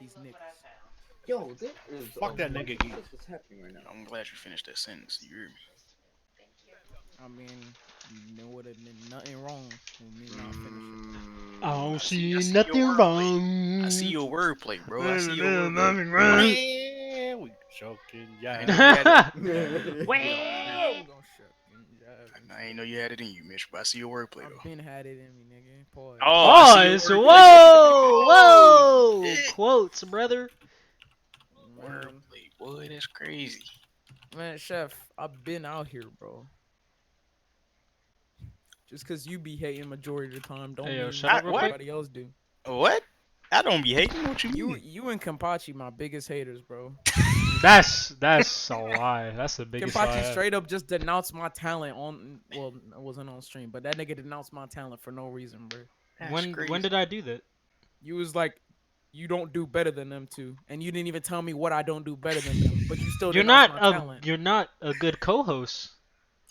these niggas. Yo, there is Fuck that nigga geek. What is happening right now? I'm glad you finished that sentence. You hear me? I mean, there would have been nothing wrong with me not finishing. I don't I see see nothing your wrong. I see your wordplay, bro. I see your There's wordplay. nothing wrong. Yeah, we joking. I Yeah. know you had it. Well, I'm gonna shut I ain't know you had it in you, Mitch, but I see your wordplay I've though. been had it in me, nigga. Pause. Oh, I Pause. see your wordplay. Whoa, Oh, whoa. shit. Quotes, brother. Man, Wordplay, boy, that's crazy. man, chef, I've been out here, bro. Just cause you be hating majority of the time, don't Hey, yo, mean shut up real quick. everybody else do. What? I don't be hating. What you mean? You and Kenpachi, my biggest haters, bro. That's a lie. That's the biggest Kenpachi lie. straight up just denounced my talent on. Well, it wasn't on stream, but that nigga denounced my talent for no reason, bro. That's When crazy. did I do that? You was like, you don't do better than them two, and you didn't even tell me what I don't do better than them, but you still You're denounced not my a talent. you're not a good co-host,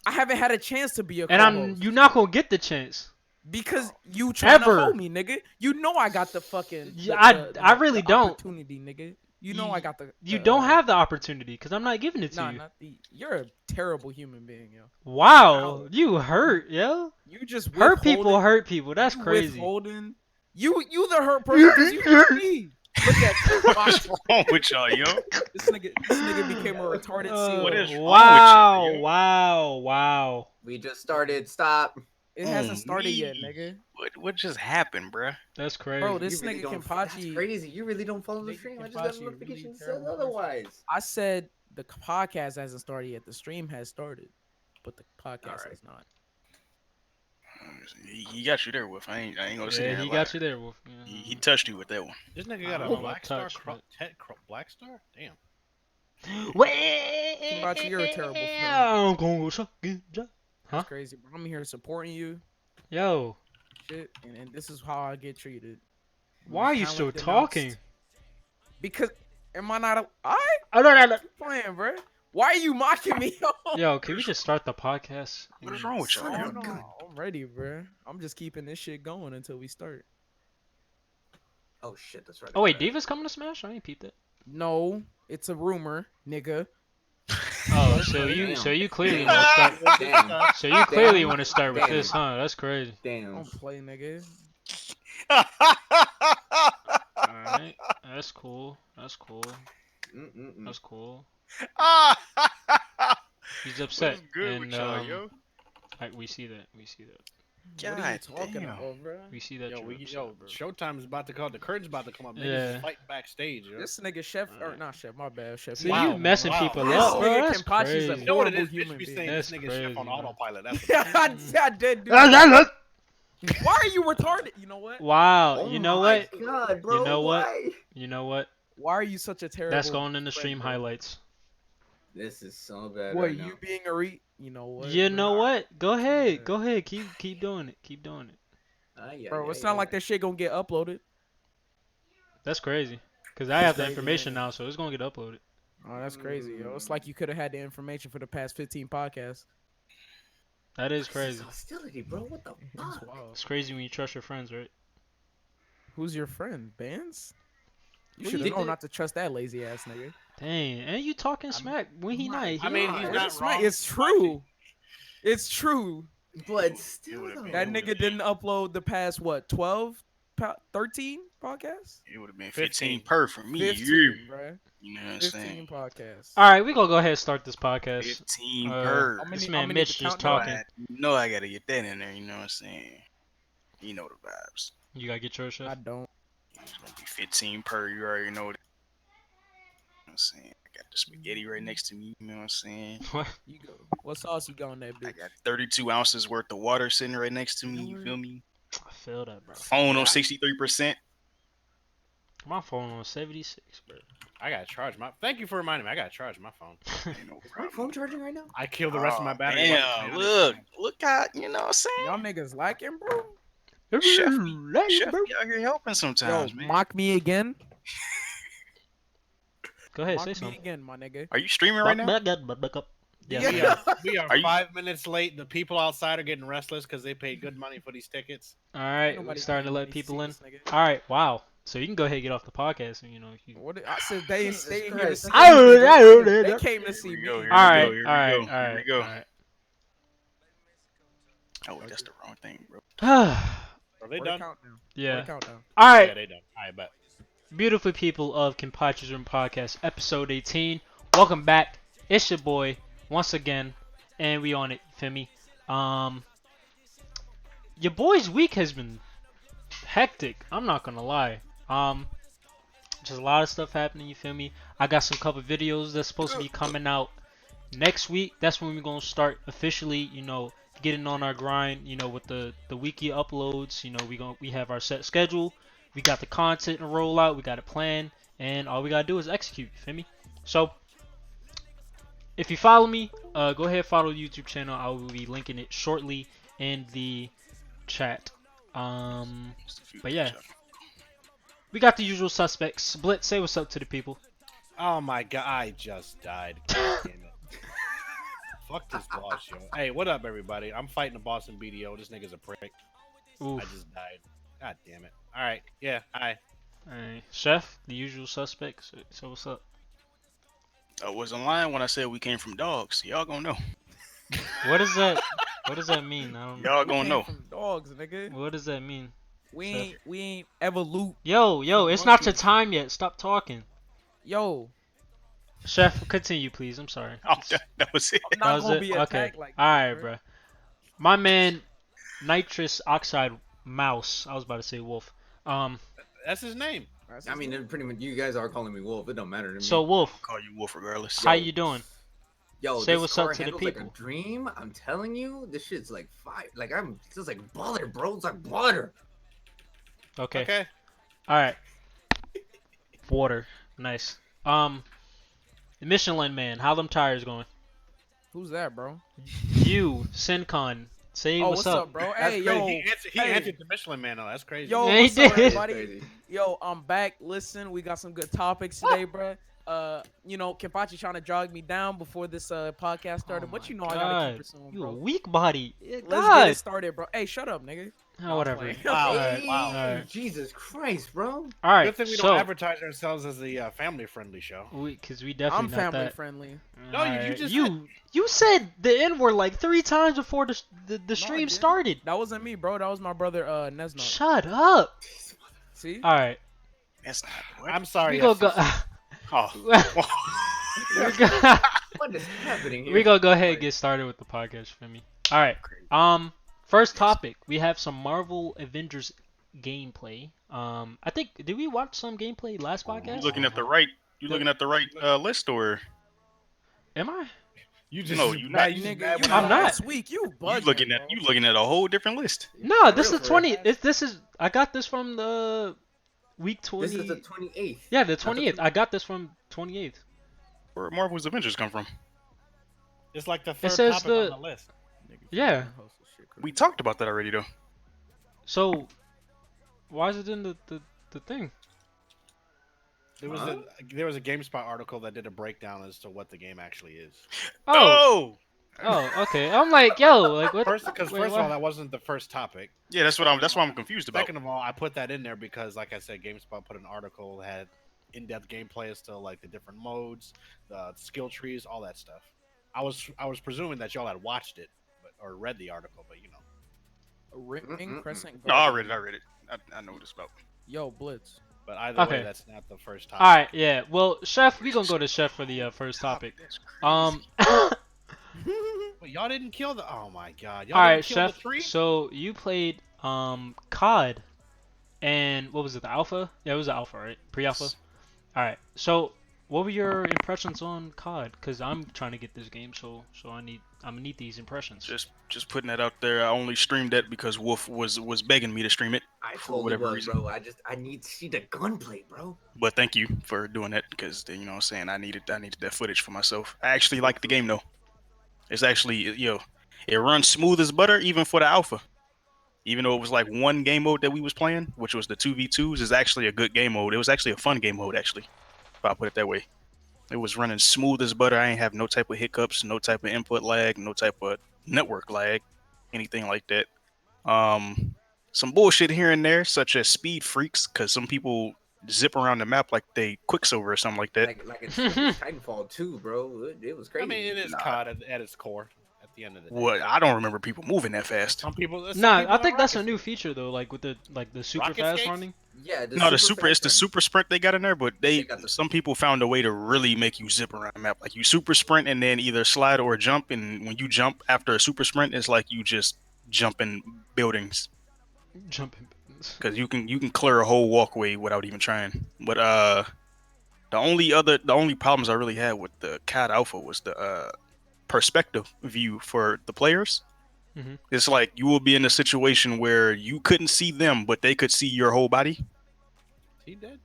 I haven't had a chance to be a and co-host you're not gonna get the chance. because you trying Ever. to hold me, nigga. You know I got the fucking. Yeah, I really don't. Opportunity, nigga. You know I got the. You don't have the opportunity because I'm not giving it to Nah, you. not the. You're a terrible human being, yo. Wow, you hurt, yo. You just Hurt people withholding- hurt people. That's you crazy. Withholding. You the hurt person because you hurt me. Look at What's wrong with y'all, yo? this nigga became a retarded seal. What is wrong with Wow, you, yo? wow. We just started. Stop. It hasn't Oh, started yet, me. nigga. What just happened, bruh? That's crazy. Bro, this You really nigga don't- Kenpachi. That's crazy. You really don't follow the Nigga stream. I just got Kenpachi a notification really that says terrible person. otherwise. I said the podcast hasn't started yet. The stream has started, but the podcast Alright. has not. He got you there, Wolf. I ain't gonna say Yeah, he got you there, Wolf. Yeah. He touched you with that one. This nigga got a Oh, black touch, star. but- Black star? Damn. Kenpachi, you're a terrible friend. I'm gonna suck it, Huh? That's crazy, bro. I'm here supporting you, Yo, shit, and this is how I get treated. why are you Talent still denounced. talking? Because am I not? I I don't know. playing, bro. Why are you mocking me? Yo, can we just start the podcast? What is wrong with y'all? Son yo? of a gun. I'm ready, bro. I'm just keeping this shit going until we start. Oh shit, that's right. Oh wait, Diva's coming to Smash? I ain't peeped it. No, it's a rumor, nigga. Oh, so you clearly want to start. Damn. So you clearly Damn. want to start with Damn. this, huh? That's crazy. Damn. Don't play, nigga. Alright, that's cool. That's cool. Mm-mm-mm. That's cool. Ah! He's upset. What's good and with y'all, yo? we see that. We see that. What are you God talking damn. about, bro? We see that. Yo, you're upset, yo, bro. Showtime is about to come. The curtain's about to come up. Niggas Yeah. is fighting backstage, yo. This nigga chef or not chef? My bad, chef. So Wow, you messing wow. people This up, bro? nigga That's Kenpachi's a crazy. You know what it horrible is? Bitch human be being. saying That's this nigga chef crazy, on man. autopilot. That's Yeah, I did do Ah, that. ah, ah. Why are you retarded? You know what? Wow. Oh You know my what? God, bro. know what? Why? You know what? Why are you such a terrible? That's going in the friend, stream bro? highlights. This is so bad What right you now. being a You know what? You bro? know what? Go ahead. Yeah. Go ahead. Keep doing it. Keep doing it. Bro, it's not like that shit gonna get uploaded. That's crazy. Cause I have the crazy, information yeah. now, so it's gonna get uploaded. Oh, that's crazy, yo. It's like you could have had the information for the past 15 podcasts. That is This is crazy. hostility, bro. What the That's fuck? wild. It's crazy when you trust your friends, right? Who's your friend? Bands? You What should do have you known think? not to trust that lazy ass nigga. Dang, and you talking smack when he not. I mean, he's God. not It's wrong. It's true. It's true. But still, would've though. been- That nigga didn't upload the past what 12, 13 podcasts. It would have been 15 15 per for me. 15, bro. You know what I'm 15 saying? podcasts. All right, we gonna go ahead and start this podcast. 15 Uh, per. How many- This how man many Mitch the just countdown? talking. You know I gotta get that in there. You know what I'm saying? You know the vibes. You gotta get yours, I chef. don't. It's gonna be 15 per. You already know. You know what I'm saying? I got the spaghetti right next to me. You know what I'm saying? What? You go. What sauce you got on that I bitch? got 32 ounces worth of water sitting right next to me. You feel me? I feel that, bro. Phone on 63%. My phone on 76, bro. I gotta charge my. Thank you for reminding me. I gotta charge my phone. Ain't no Is my problem. phone charging right now? I killed the rest of my Oh, battery. Damn, look how, you know what I'm saying? Y'all niggas lacking, bro. Chef, Hey, Chef bro. be out here helping Yo, sometimes, man. mock me again. Go ahead, Mock say me something. again, my nigga. Are you streaming right now? Back up. Yes, Yeah. We sir. are, we are Are you- 5 minutes late. The people outside are getting restless because they paid good money for these tickets. All right, we're Nobody starting to paying let money people see in. this nigga. All right, wow. So you can go ahead and get off the podcast, and if you. What I said they Jesus stay here to Christ. see I me, heard, nigga. I heard it. They came to see Here we me. go. All Here right, we go. all right, Here all we go. Here we right, go. all right. Oh, wait, that's the wrong thing, bro. Are they Where the done? countdown? Where Yeah. the countdown? All Yeah, right, they done. I bet. beautiful people of Kenpachi's Room Podcast, episode 18. Welcome back. It's your boy once again, and we on it. Feel me? Your boy's week has been hectic. I'm not gonna lie. Just a lot of stuff happening. You feel me? I got some couple videos that's supposed to be coming out next week. That's when we're gonna start officially. Getting on our grind. With the weekly uploads. We have our set schedule. We got the content to roll out. We got it planned, and all we gotta do is execute. You feel me? So, if you follow me, go ahead and follow the YouTube channel. I will be linking it shortly in the chat. But yeah, we got the usual suspects. Blitz, say what's up to the people. Oh my god, I just died. God damn it. Fuck this boss, yo. Hey, what up, everybody? I'm fighting the boss in BDO. This nigga's a prick. Oof. I just died. God damn it. All right. Yeah. Hi. Alright, Chef, the usual suspects. So what's up? I wasn't lying when I said we came from dogs. Y'all gonna know. What does that? What does that mean? I don't know. Y'all We gonna came know. from dogs, nigga. What does that mean? We ain't evolute. Yo, it's not your time yet. Stop talking. Yo, Chef, continue, please. I'm sorry. Oh, that was it. I'm That not was gonna it? be Okay. attacked like that. Alright, bro. bruh. My man, nitrous oxide mouse. I was about to say wolf. That's his name. That's I mean, pretty much, you guys are calling me Wolf. It don't matter to me. So wolf, I'll call you Wolf regardless. how you doing? Yo, say this what's up car to the handles like people. a dream. I'm telling you, this shit's like fire. Like it's just like butter, bro. It's like butter. Okay. Okay. Alright. Water. Nice. The Michelin man, how them tires going? Who's that, bro? You, Sincon. Say Oh, what's up? bro? That's Hey, crazy. yo, He hey. answered the Michelin Man. though. That's crazy. Yo, Yeah, he what's up, did. everybody? Crazy. Yo, I'm back. Listen, we got some good topics today, bro. Kenpachi trying to jog me down before this podcast started, Oh but my you know I gotta keep God. pursuing, You a bro. weak body. Let's God. get it started, bro. Hey, shut up, nigga. Oh, whatever. playing. Wow. Alright, Wow. alright. Jesus Christ, bro. Alright, Good thing we so, don't advertise ourselves as the family-friendly show. because we definitely I'm not family that. friendly. No, you Alright, just you said the N word like 3 times before the stream didn't. started. That wasn't me, bro. That was my brother, Nesno. Shut up. See? Alright, That's not what. I'm sorry. we gonna go. Oh. we go- What is happening here? we gonna go ahead and get started with the podcast for me. Alright, first topic. We have some Marvel Avengers gameplay. I think did we watch some gameplay last You podcast? looking at the right? You looking at the right list or Am I? You just No, you not. you just Nigga, mad you when I'm I- not. last week. You you bugging, looking at bro. you looking at a whole different list? No, this real, is for real. 20. This is I got this from the week 20. This is the 28th. Yeah, the not the 28th. I got this from 28th. Where Marvel's Avengers come from? It's like the third says topic the- on the list. Yeah. We talked about that already though. So why is it in the thing? There was a GameSpot article that did a breakdown as to what the game actually is. Oh, okay. I'm like, yo, like what? Because wait, first of what? all, that wasn't the first topic. Yeah, that's why I'm confused about. Second of all, I put that in there because, like I said, GameSpot put an article that had in-depth gameplay as to like the different modes, the skill trees, all that stuff. I was presuming that y'all had watched it or read the article, but you know. Ring Crescent. No, I Guardian. read it. I know what it's about. Yo, Blitz. But either Okay. way, that's not the first topic. All right, yeah. Well, Chef, we gonna go to Chef for the first topic. That's crazy. Wait, y'all didn't kill the. Oh my god! Y'all all didn't right, kill Chef. the tree. So you played COD, and what was it? The alpha? Yeah, it was the alpha, right? Pre-alpha. All right. So what were your impressions on COD? Cause I'm trying to get this game, so I'm gonna need these impressions. Just putting that out there. I only streamed that because Wolf was begging me to stream it. I For told whatever you, reason. bro. I need to see the gunplay, bro. But thank you for doing that because you know what I'm saying I needed that footage for myself. I actually like the game though. It's actually it runs smooth as butter even for the alpha. Even though it was like one game mode that we was playing, which was the 2v2s, is actually a good game mode. It was actually a fun game mode actually, if I put it that way. It was running smooth as butter. I ain't have no type of hiccups, no type of input lag, no type of network lag, anything like that. some bullshit here and there, such as speed freaks, because some people zip around the map like they Quicksilver or something like that. Like in Titanfall 2, bro. It was I mean, crazy. it is Nah, COD at its core. At the end of the day, what I don't remember people moving that fast. some Nah, people I have think that's a rocket new skates. feature though, like with the super Rocket fast skates? running. Yeah, the No, the super super fast it's the run. super sprint they got in there, but They they got the some people found a way to really make you zip around the map. Like you super sprint and then either slide or jump, and when you jump after a super sprint, it's like you just jump in buildings Jumping. because you can clear a whole walkway without even trying. But the only problems I really had with the CAD Alpha was the perspective view for the players. Mhm. It's like you will be in a situation where you couldn't see them, but they could see your whole body, He did.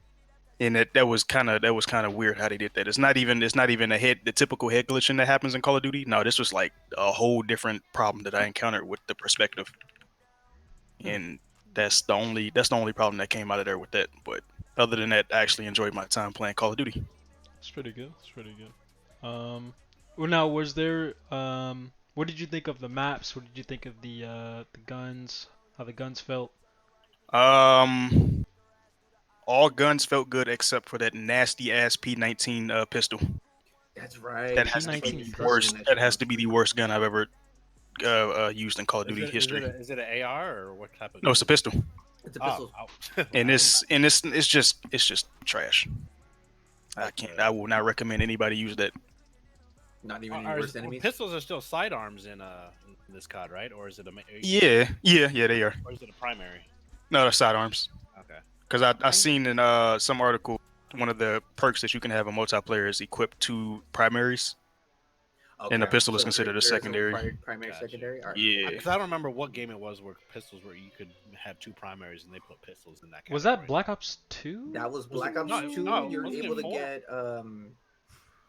and that was kind of weird how they did that. It's not even the typical head glitching that happens in Call of Duty. No, this was like a whole different problem that I encountered with the perspective, Hmm. and that's the only problem that came out of there with that. But other than that, I actually enjoyed my time playing Call of Duty. It's pretty good. It's pretty good. Well, now was there what did you think of the maps? What did you think of the guns? How the guns felt? Um, all guns felt good except for that nasty ass P19 pistol. That's That right. has to I saw be you P19 the struggling pistol. in worst. that That shit, has bro. to be the worst gun I've ever used in Call of Duty history. Is it an AR or what type of No, gun it's a is it? pistol, It's a Oh, pistol. and it's just trash. I like can't. I will not recommend anybody use that. Not even any worst enemies. pistols are still sidearms in this COD, right? Or is it Yeah, they are. or is it a primary? No, they're sidearms. Okay. Because I Mine- seen in some article one of the perks that you can have in multiplayer is equip two primaries, and the Okay, pistol is so considered a there is a secondary. primary, Gotcha. secondary. All right, Yeah. cool. Because I don't remember what game it was where pistols where you could have two primaries and they put pistols in that Was category. that Black Ops 2? That was Was it Black Ops no 2. no You're wasn't able it to four? get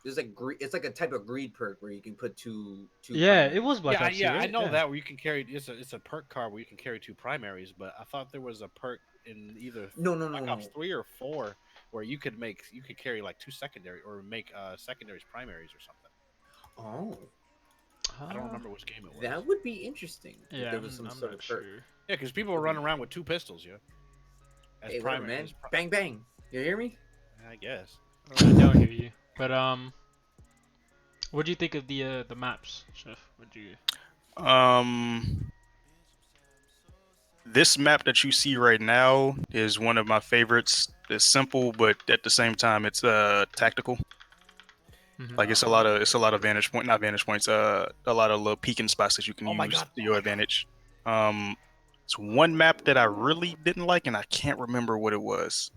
there's like it's like a type of greed perk where you can put two Yeah, it was primaries. Black Ops 2, I right? know Yeah. that where you can carry it's a perk card where you can carry two primaries, but I thought there was a perk in either No, Black Ops no. 3 or 4 where you could carry like two secondary or make secondaries primaries or something. Oh, I don't remember which game it was. that would be interesting if Yeah, there was some I'm sort not of perk. sure. Yeah, because people were running around with two pistols, yeah. As Hey, whatever, primary, man. Bang bang. You hear me? I guess. I don't hear you. But what do you think of the maps, Chef? What do you? Um, this map that you see right now is one of my favorites. It's simple, but at the same time, it's tactical. Mhm. Like it's a lot of vantage point, not vantage points. A lot of little peeking spots that you can Oh my use God, to oh your my God. advantage. Um, it's one map that I really didn't like, and I can't remember what it was.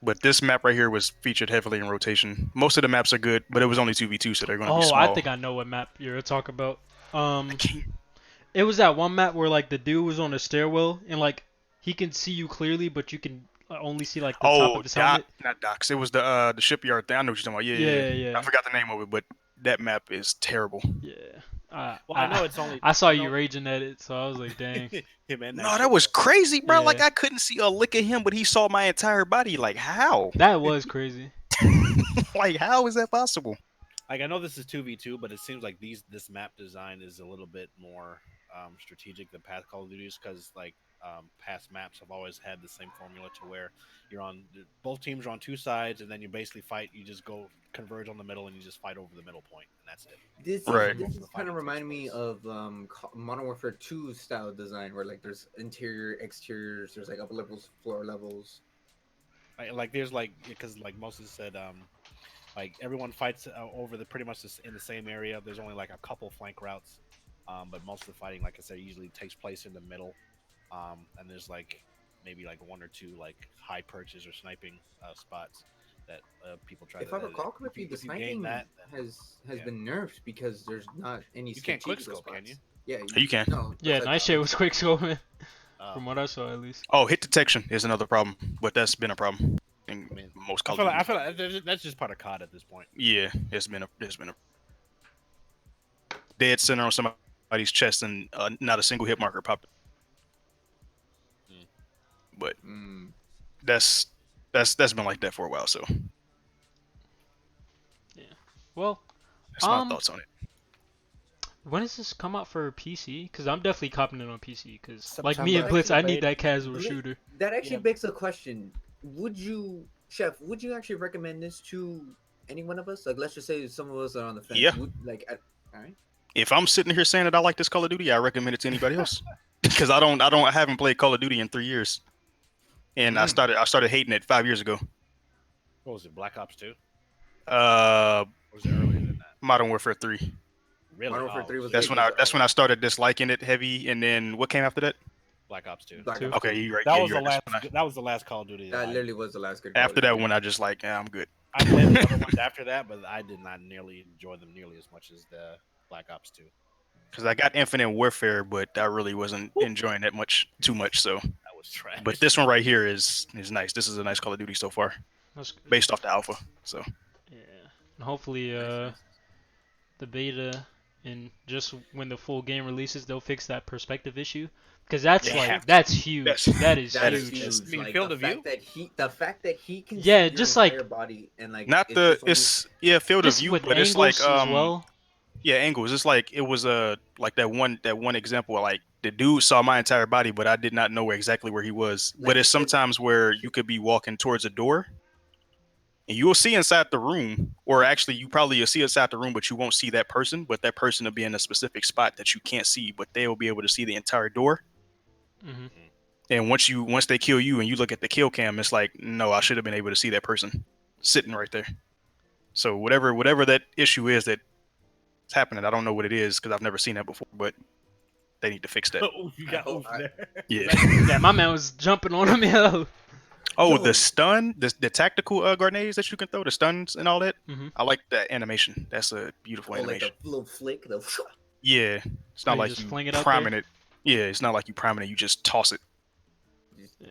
But this map right here was featured heavily in rotation. Most of the maps are good, but it was only 2v2, so they're going to be Oh, I small. think I know what map you're talking about. I can't. It was that one map where like the dude was on a stairwell and like he can see you clearly, but you can only see like the top Oh, of his helmet. not docks. It was the shipyard thing. I know what you're talking about. Yeah, yeah, Yeah, yeah. I yeah, forgot the name of it, but that map is terrible. yeah. Well, I know it's only I saw I you know raging at it, so I was like, dang. him and No, that was ship. crazy, bro. Like Yeah. I couldn't see a lick of him, but he saw my entire body. Like how? That was crazy. Like how is that possible? Like I know this is 2v2, but it seems like this map design is a little bit more strategic than past Call of Duties because like past maps have always had the same formula to where you're on both teams are on two sides and then you basically fight. You just go converge on the middle and you just fight over the middle point and that's it. Right. This Most of is the kind of fighting takes reminding me place. of Modern Warfare 2 style design where like there's interior, exteriors, there's like upper levels, floor levels. Like there's like because like Moses said like everyone fights over the pretty much in the same area. There's only like a couple flank routes, but most of the fighting, like I said, usually takes place in the middle. And there's like maybe like one or two like high perches or sniping spots that people try If to. I recall correctly, the If you gain sniping that, has yeah. been nerfed because there's not any You can't strategical quickscope, can spots. you? Yeah, You can. No, Yeah, besides nice shit was quick scoping, Uh, from what I saw at least. Oh, hit detection is another problem, but that's been a problem in I mean, most I Call feel of like Duty. that's just part of COD at this point. Yeah, it's been a dead center on somebody's chest and not a single hit marker popped. Mm. But Mm. that's been like that for a while. So Well, that's my um, thoughts on it. When does this come out for PC? Because I'm definitely copping it on PC. Because like me and September. Blitz, I need Beta. that casual Li- shooter. That actually Yeah. begs a question. Would you, Chef? Would you actually recommend this to any one of us? Like, let's just say some of us are on the fence. Yeah. Would like, all right. If I'm sitting here saying that I like this Call of Duty, I recommend it to anybody else. Because I haven't played Call of Duty in 3 years, and I started hating it 5 years ago. What was it? Black Ops 2? Uh, Or was it earlier than that? Modern Warfare 3. Really? Modern Warfare 3 was That's when I started disliking it heavy, and then what came after that? Black Ops 2. Black Two. Ops Okay, 2. you're right. That Yeah, was you're the right. last. That was the last Call of Duty. That I, literally was the last good. After Call that of one, I just like, I'm good. I played the other ones after that, but I did not nearly enjoy them nearly as much as the Black Ops 2. Because I got Infinite Warfare, but I really wasn't enjoying that too much. So, That was trash. but this one right here is nice. This is a nice Call of Duty so far, That's good. based off the alpha. So Yeah. And hopefully, Nice. the beta and just when the full game releases, they'll fix that perspective issue. Because that's They like have to. that's huge. Yes. That is That huge. is huge. You mean Like, field the of view? fact that he can Yeah, see your just like- entire body and like not it's the just only- it's yeah field of Just view, with but it's angles like as well. yeah angles. It's like it was like that one example. Like the dude saw my entire body, but I did not know exactly where he was. Like, But it's sometimes where you could be walking towards a door, and you will see inside the room, or actually you probably will see inside the room, but you won't see that person. But that person will be in a specific spot that you can't see, but they will be able to see the entire door. Hmm. And once they kill you and you look at the kill cam, it's like, no, I should have been able to see that person sitting right there. So whatever that issue is that's happening, I don't know what it is because I've never seen that before, but they need to fix that. Oh, you got I- oof there. Yeah. Yeah, my man was jumping on him, yo. Oh, Yo. the stun, the tactical grenades that you can throw, the stuns and all that. Mhm. I like that animation. That's a beautiful oh, like animation. the little flick. The Yeah, it's Oh, not you like just you fling it out priming there? it. Yeah, it's not like you priming it. You just toss it. Yeah.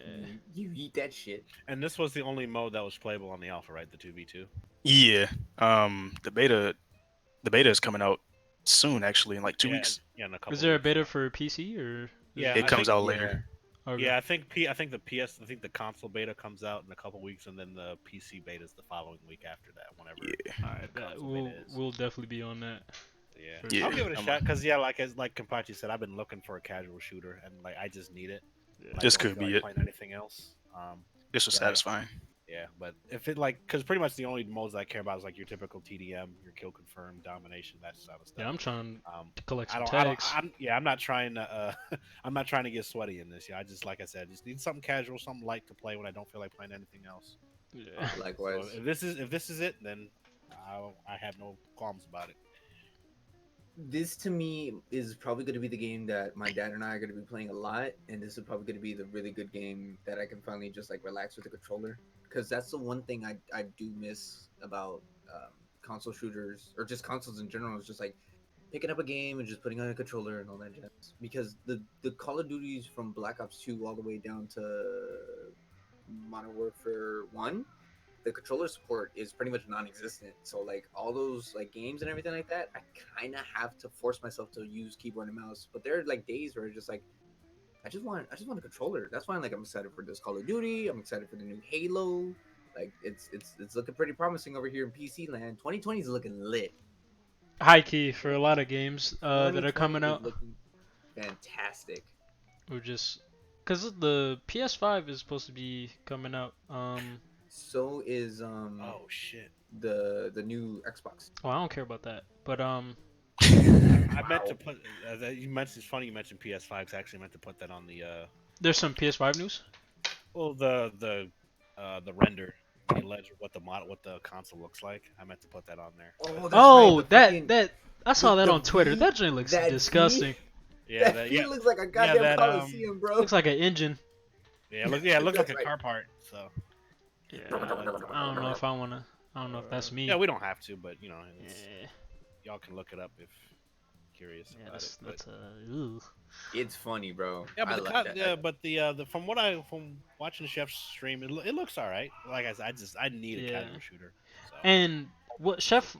you eat that shit. And this was the only mode that was playable on the alpha, right? The 2v2. Yeah. The beta is coming out soon, actually, in like 2 weeks. Yeah, in a couple. Is there a weeks. beta for PC or? Yeah, It I comes think- out later. Okay. Yeah, I think the console beta comes out in a couple weeks, and then the PC beta is the following week after that. Whenever. Yeah. Alright, console we'll beta is. we'll definitely be on that. Yeah. Yeah, I'll give it a I'm shot because like Kenpachi said, I've been looking for a casual shooter, and like I just need it. Yeah. I This don't could feel be like it. Playing anything else. This was Yeah. satisfying. Yeah, but if it because pretty much the only modes I care about is like your typical TDM, your kill confirm, domination, that sort of stuff. Yeah, I'm trying Um, to collect I some don't, tags. I'm not trying to, I'm not trying to get sweaty in this. Yeah, I just, like I said, just need something casual, something light to play when I don't feel like playing anything else. Yeah. Likewise. So if this is it, then I have no qualms about it. This to me is probably going to be the game that my dad and I are going to be playing a lot, and this is probably going to be the really good game that I can finally just like relax with the controller, because that's the one thing I do miss about console shooters or just consoles in general is just like picking up a game and just putting on a controller and all that jazz. Because the Call of Duties from Black Ops 2 all the way down to Modern Warfare 1, the controller support is pretty much non-existent. So like all those like games and everything like that, I kind of have to force myself to use keyboard and mouse. But there are like days where it's just like I just want a controller. That's why like I'm excited for this Call of Duty. I'm excited for the new Halo. Like it's looking pretty promising over here in PC land. 2020 is looking lit. High key for a lot of games that are 2020 coming is out. looking fantastic. We're just because the PS5 is supposed to be coming out. So is Oh shit! the new Xbox. Well, I don't care about that, but I meant to put. You mentioned it's funny you mentioned PS5. 'Cause I actually meant to put that on the. there's some PS5 news. Well, the render, the ledger, what the console looks like. I meant to put that on there. Oh, that's Oh, right, the freaking- that I saw that the on Twitter. V- That joint looks that V- disgusting. Yeah, that yeah, looks like a goddamn that, Coliseum, bro. Looks like an engine. yeah. It looks like That's a right. car part. So Yeah, I don't know if I wanna. I don't know if that's me. yeah, we don't have to, but you know, it's, Yeah, y'all can look it up if curious yeah, about that's it. that's ooh. It's funny, bro. Yeah, I but like that. but the from watching Chef's stream, it looks all right. Like I said, I need a Yeah. casual shooter. So. And what, Chef?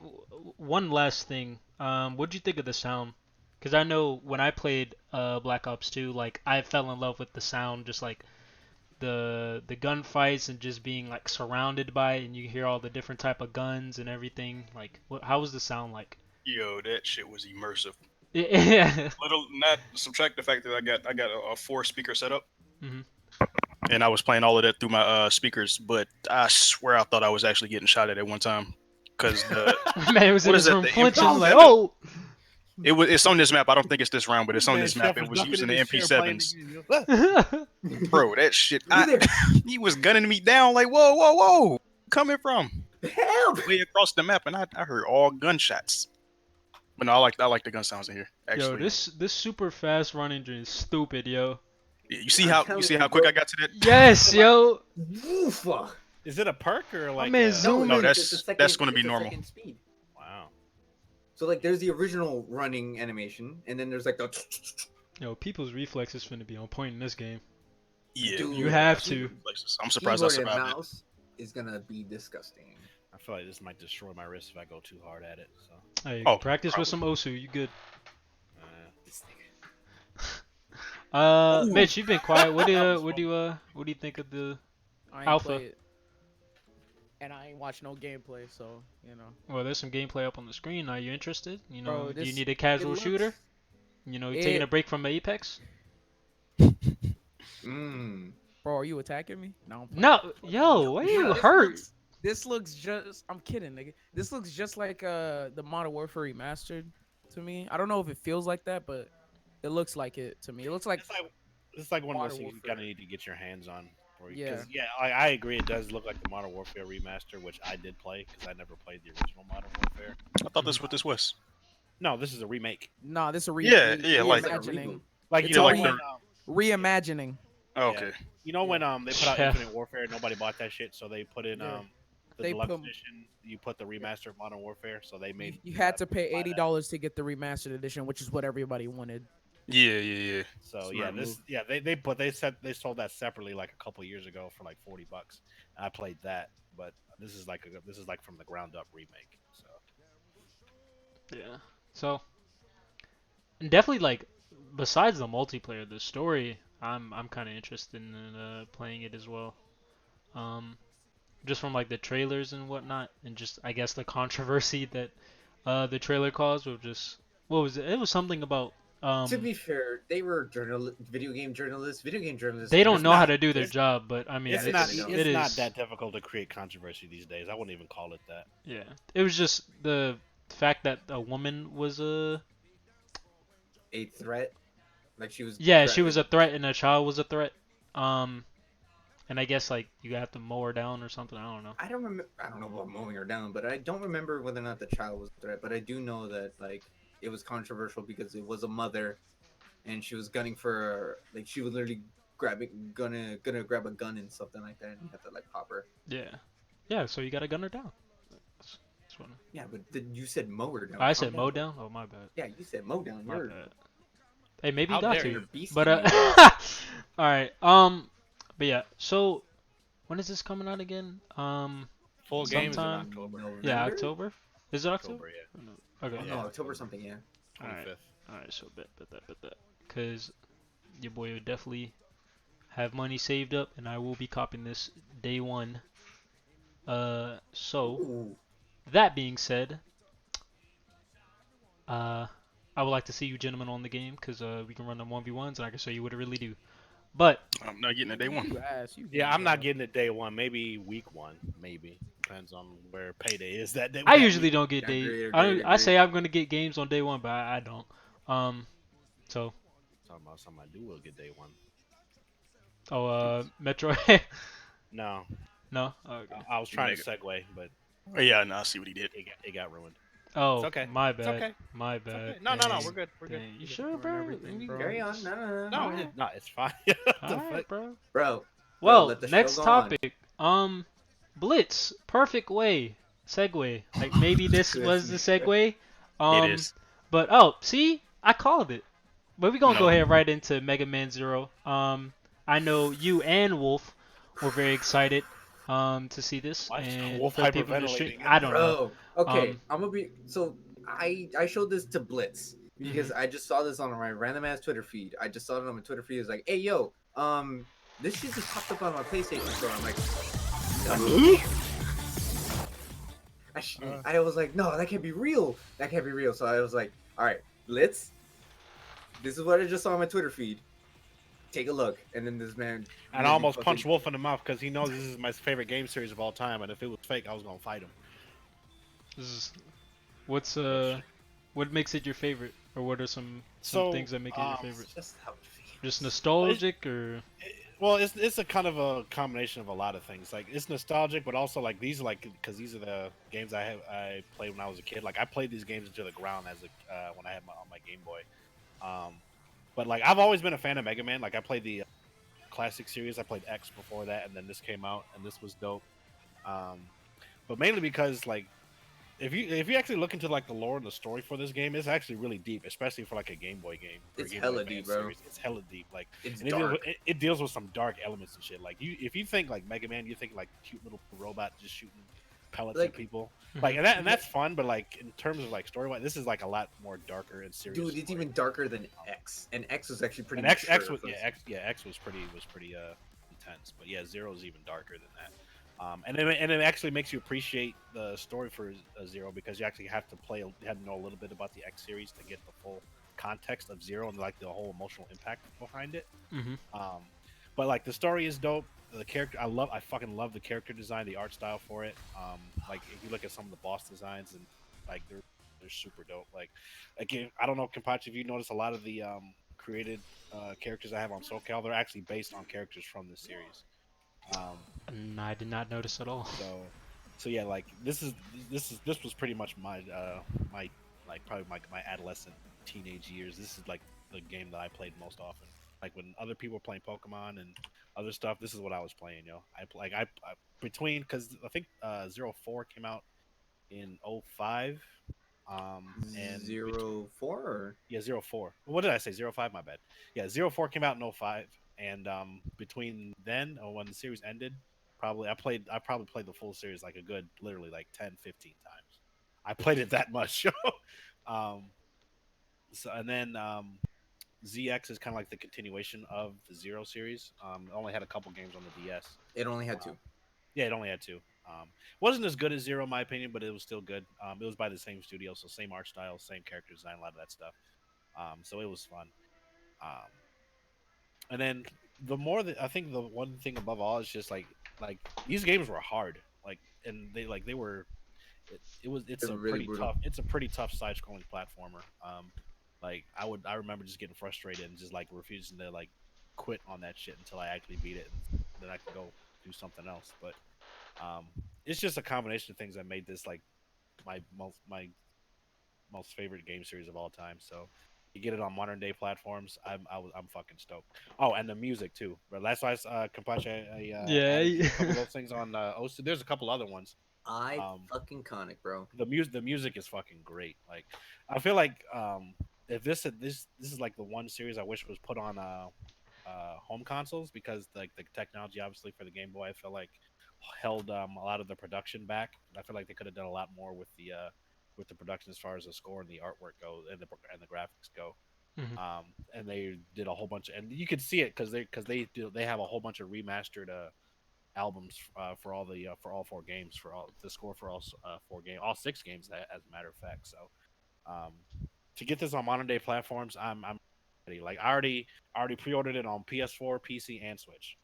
One last thing. What'd you think of the sound? Because I know when I played Black Ops 2, like I fell in love with the sound, just like the gunfights and just being like surrounded by it, and you hear all the different type of guns and everything. Like, how was the sound like? Yo, that shit was immersive. Yeah. Little, not subtract the fact that I got a 4 speaker setup, hmm and I was playing all of that through my speakers. But I swear I thought I was actually getting shot at one time, because the Man was in what is his that? room The flinching like, MP7. oh. It's on this map. I don't think it's this round, but it's on Man, this map. Chef It was was ducking using in the his chair playing the MP7s. game. Bro, that shit. Who there? He was gunning me down like, whoa, whoa, whoa, coming from Help! way across the map, and I heard all gunshots. But no, I like the gun sounds in here. Yo, Actually, this super fast running joint is stupid, yo. yeah, I'm telling you see you, how quick bro. I got to that? Yes, yo. Woofa. Is it a perk or like man a... zoom No, in. it's that's- just a second, that's gonna be it's a normal. second speed. Wow. So like, there's the original running animation, and then there's like the. Yo, people's reflexes finna be on point in this game. Yeah, Dude, You have to. I'm surprised I Keyboard and survived it. mouse is gonna be disgusting. I feel like this might destroy my wrist if I go too hard at it. So, Hey, Oh, practice with probably. some Osu, you good. this nigga. Ooh. Mitch, you've been quiet. What do That was what do you think of the? I ain't Alpha. played, and I ain't watched no gameplay, so you know. Well, there's some gameplay up on the screen. Are you interested? You know, Bro, do you this- need a it casual looks- shooter? You know, taking a it- break from Apex? Mmm. Bro, are you attacking me? No. I'm playing. No, yo, why are you This hurt? this looks just. I'm kidding, nigga. This looks just like the Modern Warfare remastered to me. I don't know if it feels like that, but it looks like it to me. It looks like It's like one of those Modern things you Warfare. kind of need to get your hands on. Yeah. Yeah, I agree. It does look like the Modern Warfare remaster, which I did play because I never played the original Modern Warfare. I thought that's what this was. No, this is a remake. nah. This a Yeah, like- reimagining. Like It's you know, a when, Reimagining. Oh, Yeah. okay. you know when they put out Yeah. Infinite Warfare, nobody bought that shit, so they put in Yeah. the They deluxe put- edition. You put the remaster of Modern Warfare, so they made You had to pay buy that. $80 to get the remastered edition, which is what everybody wanted. Yeah. So Smart yeah, move. they sold that separately like a couple years ago for like $40. I played that, but this is like from the ground up remake. So Yeah. So, and definitely like, besides the multiplayer, the story, I'm kind of interested in playing it as well. Just from like the trailers and whatnot, and just I guess the controversy that the trailer caused was just what was it? It was something about To be fair, they were video game journalists. Video game journalists. they don't it's know not- how to do their it's- job, but I mean it's it- not it it's is not that difficult to create controversy these days. I wouldn't even call it that. yeah. It was just the fact that a woman was a A threat. Like she was. yeah, she was a threatened. threat and a child was a threat. And I guess like you have to mow her down or something. I don't know. I don't remember. I don't know about mowing her down, but I don't remember whether or not the child was a threat. But I do know that like it was controversial because it was a mother, and she was gunning for like she was literally gonna grab a gun and something like that, and you have to like pop her. Yeah, yeah. So you gotta gun her down. That's what Yeah, but you said mow her down. I said Calm mow down. Oh my bad. Yeah, you said mow down. My You're bad. Hey, maybe How you got dare to. you're beastie. But man. all right. But yeah. So when is this coming out again? Full game is in Sometime- October. Yeah, November? October. Is it October? yeah. Okay. Oh, Yeah. no, October something. Yeah. All right. 25th. All right. So bet that. Cause your boy would definitely have money saved up, and I will be copping this day one. So Ooh. that being said, I would like to see you gentlemen on the game, cause we can run them 1v1s, and I can show you what it really do. But I'm not getting it day one. You ass. You Yeah, getting I'm not it. getting it day one. Maybe week one. Maybe depends on where payday is that day. I usually don't get Yeah, day. agree. I say I'm gonna get games on day one, but I don't. So talking about something I do will get day one. Metro. No, No. Oh, okay. I was trying to segue, but Oh, yeah, no, I see what he did. it got ruined. Oh, It's okay. my It's bad. okay. My It's bad. okay. No, Dang. we're good. We're good. Dang. You We're good. sure, Doing bro? everything, You- bro. Carry on. No. No, it's fine. All right, bro. Bro. Well, let the show next go on. topic. Blitz. Perfect way. Segue. Like maybe this was the segue. It is. But see, I called it. But we're gonna go No. ahead right into Mega Man Zero. I know you and Wolf were very excited to see this. Why is And Wolf for people in the street, hyperventilating? I don't know. Bro. Okay. Um, I'm gonna be. So I showed this to Blitz because I just saw this on my random ass Twitter feed. I just saw it on my Twitter feed. It's like, hey yo, this shit just popped up on my PlayStation store. I'm like, I was like, no, that can't be real. That can't be real. So I was like, all right, Blitz, This is what I just saw on my Twitter feed. Take a look, and then this man And I really almost fucking punched Wolf in the mouth because he knows this is my favorite game series of all time, and if it was fake, I was gonna fight him. This is, what's But what makes it your favorite, or what are some so things that make it your favorite? just how it feels. Just Well, nostalgic, or well, it's a kind of a combination of a lot of things. Like it's nostalgic, but also like these like because these are the games I played when I was a kid. Like I played these games into the ground as a when I had on my Game Boy. Um, but like I've always been a fan of Mega Man. Like I played the classic series. I played X before that, and then this came out, and this was dope. Um, but mainly because like if you actually look into like the lore and the story for this game, it's actually really deep, especially for like a Game Boy game. Or a It's Game hella Boy deep, Advance bro. series. It's hella deep. Like It's and dark. it deals with some dark elements and shit. Like if you think like Mega Man, you think like cute little robot just shooting pellets at Like- people. Mhm. Like and that's fun, but like in terms of like story wise, this is like a lot more darker and serious. Dude, it's story. even darker than X, and X was actually pretty. And X mature was for- X was pretty intense, but yeah, Zero is even darker than that. And it actually makes you appreciate the story for Zero because you actually have to have to know a little bit about the X series to get the full context of Zero and like the whole emotional impact behind it. Mhm. But like the story is dope. The character, I fucking love the character design, the art style for it. Like if you look at some of the boss designs and like they're super dope. Like again, I don't know, Kenpachi, if you notice a lot of the created characters I have on SoCal, they're actually based on characters from the series. I did not notice at all. So yeah, like this was pretty much my like probably my adolescent teenage years. This is like the game that I played most often. Like when other people were playing Pokemon and other stuff, this is what I was playing, yo. I between because I think 04 came out in 05, and 04 or yeah, 04. What did I say? 05, my bad. Yeah, 04 came out in 05, and between then or when the series ended, I probably played the full series like a good literally like 10, 15 times. I played it that much. um so and then ZX is kind of like the continuation of the Zero series. It only had a couple games on the DS. it only had two. Yeah, it only had two. Wasn't as good as Zero in my opinion, but it was still good. It was by the same studio, so same art style, same character design, a lot of that stuff. So it was fun. Um, and then the more that I think the one thing above all is just like these games were hard, like and they were it's They a were really pretty brutal. tough side scrolling platformer. Like I remember just getting frustrated and just like refusing to like quit on that shit until I actually beat it, and then I could go do something else. But um, it's just a combination of things that made this like my most favorite game series of all time. So you get it on modern day platforms. I'm fucking stoked. Oh, and the music too. But that's why Kampachi, added Yeah. a couple of those things on OST. There's a couple other ones. Um, Fucking conic, bro. the music is fucking great. Like I feel like if this is like the one series I wish was put on home consoles because like the technology obviously for the Game Boy I feel like held a lot of the production back. I feel like they could have done a lot more with the production as far as the score and the artwork go and the graphics go. Mhm. And they did a whole bunch of, and you could see it because they have a whole bunch of remastered albums for all four games for all the score for all all six games as a matter of fact. So um, to get this on modern day platforms, I'm ready. Like I already pre-ordered it on PS4, PC, and Switch.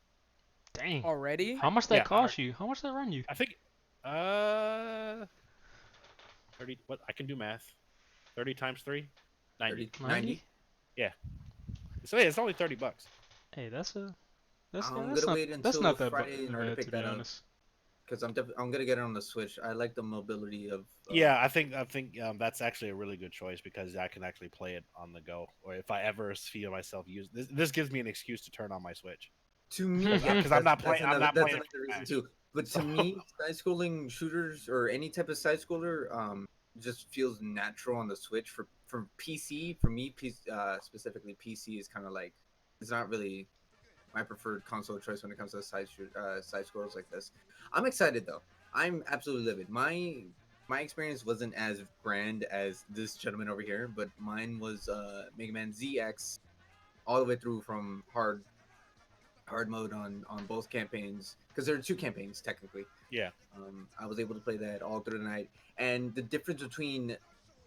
Dang. Already? How much Yeah, that cost you? How much that run you? I think uh 30. What I can do math. 30 times 3, 90. 30, 90? 90. Yeah. So yeah, it's only $30. Hey, that's I'm that's gonna not wait that's until not that Friday in order to bad, pick to be that up honest. because I'm gonna get it on the Switch. I like the mobility of. Yeah, I think that's actually a really good choice because I can actually play it on the go. Or if I ever feel myself use this gives me an excuse to turn on my Switch. To me, Because yeah, I'm not that's playing- I'm another, not that's playing another reason Smash. too. But to me, side-scrolling shooters or any type of side-scroller, just feels natural on the Switch. For PC, for me, specifically PC is kind of like it's not really my preferred console choice when it comes to side scrolls like this. I'm excited though. I'm absolutely livid. My experience wasn't as grand as this gentleman over here, but mine was Mega Man ZX all the way through from hard mode on both campaigns because there are two campaigns technically. Yeah. I was able to play that all through the night, and the difference between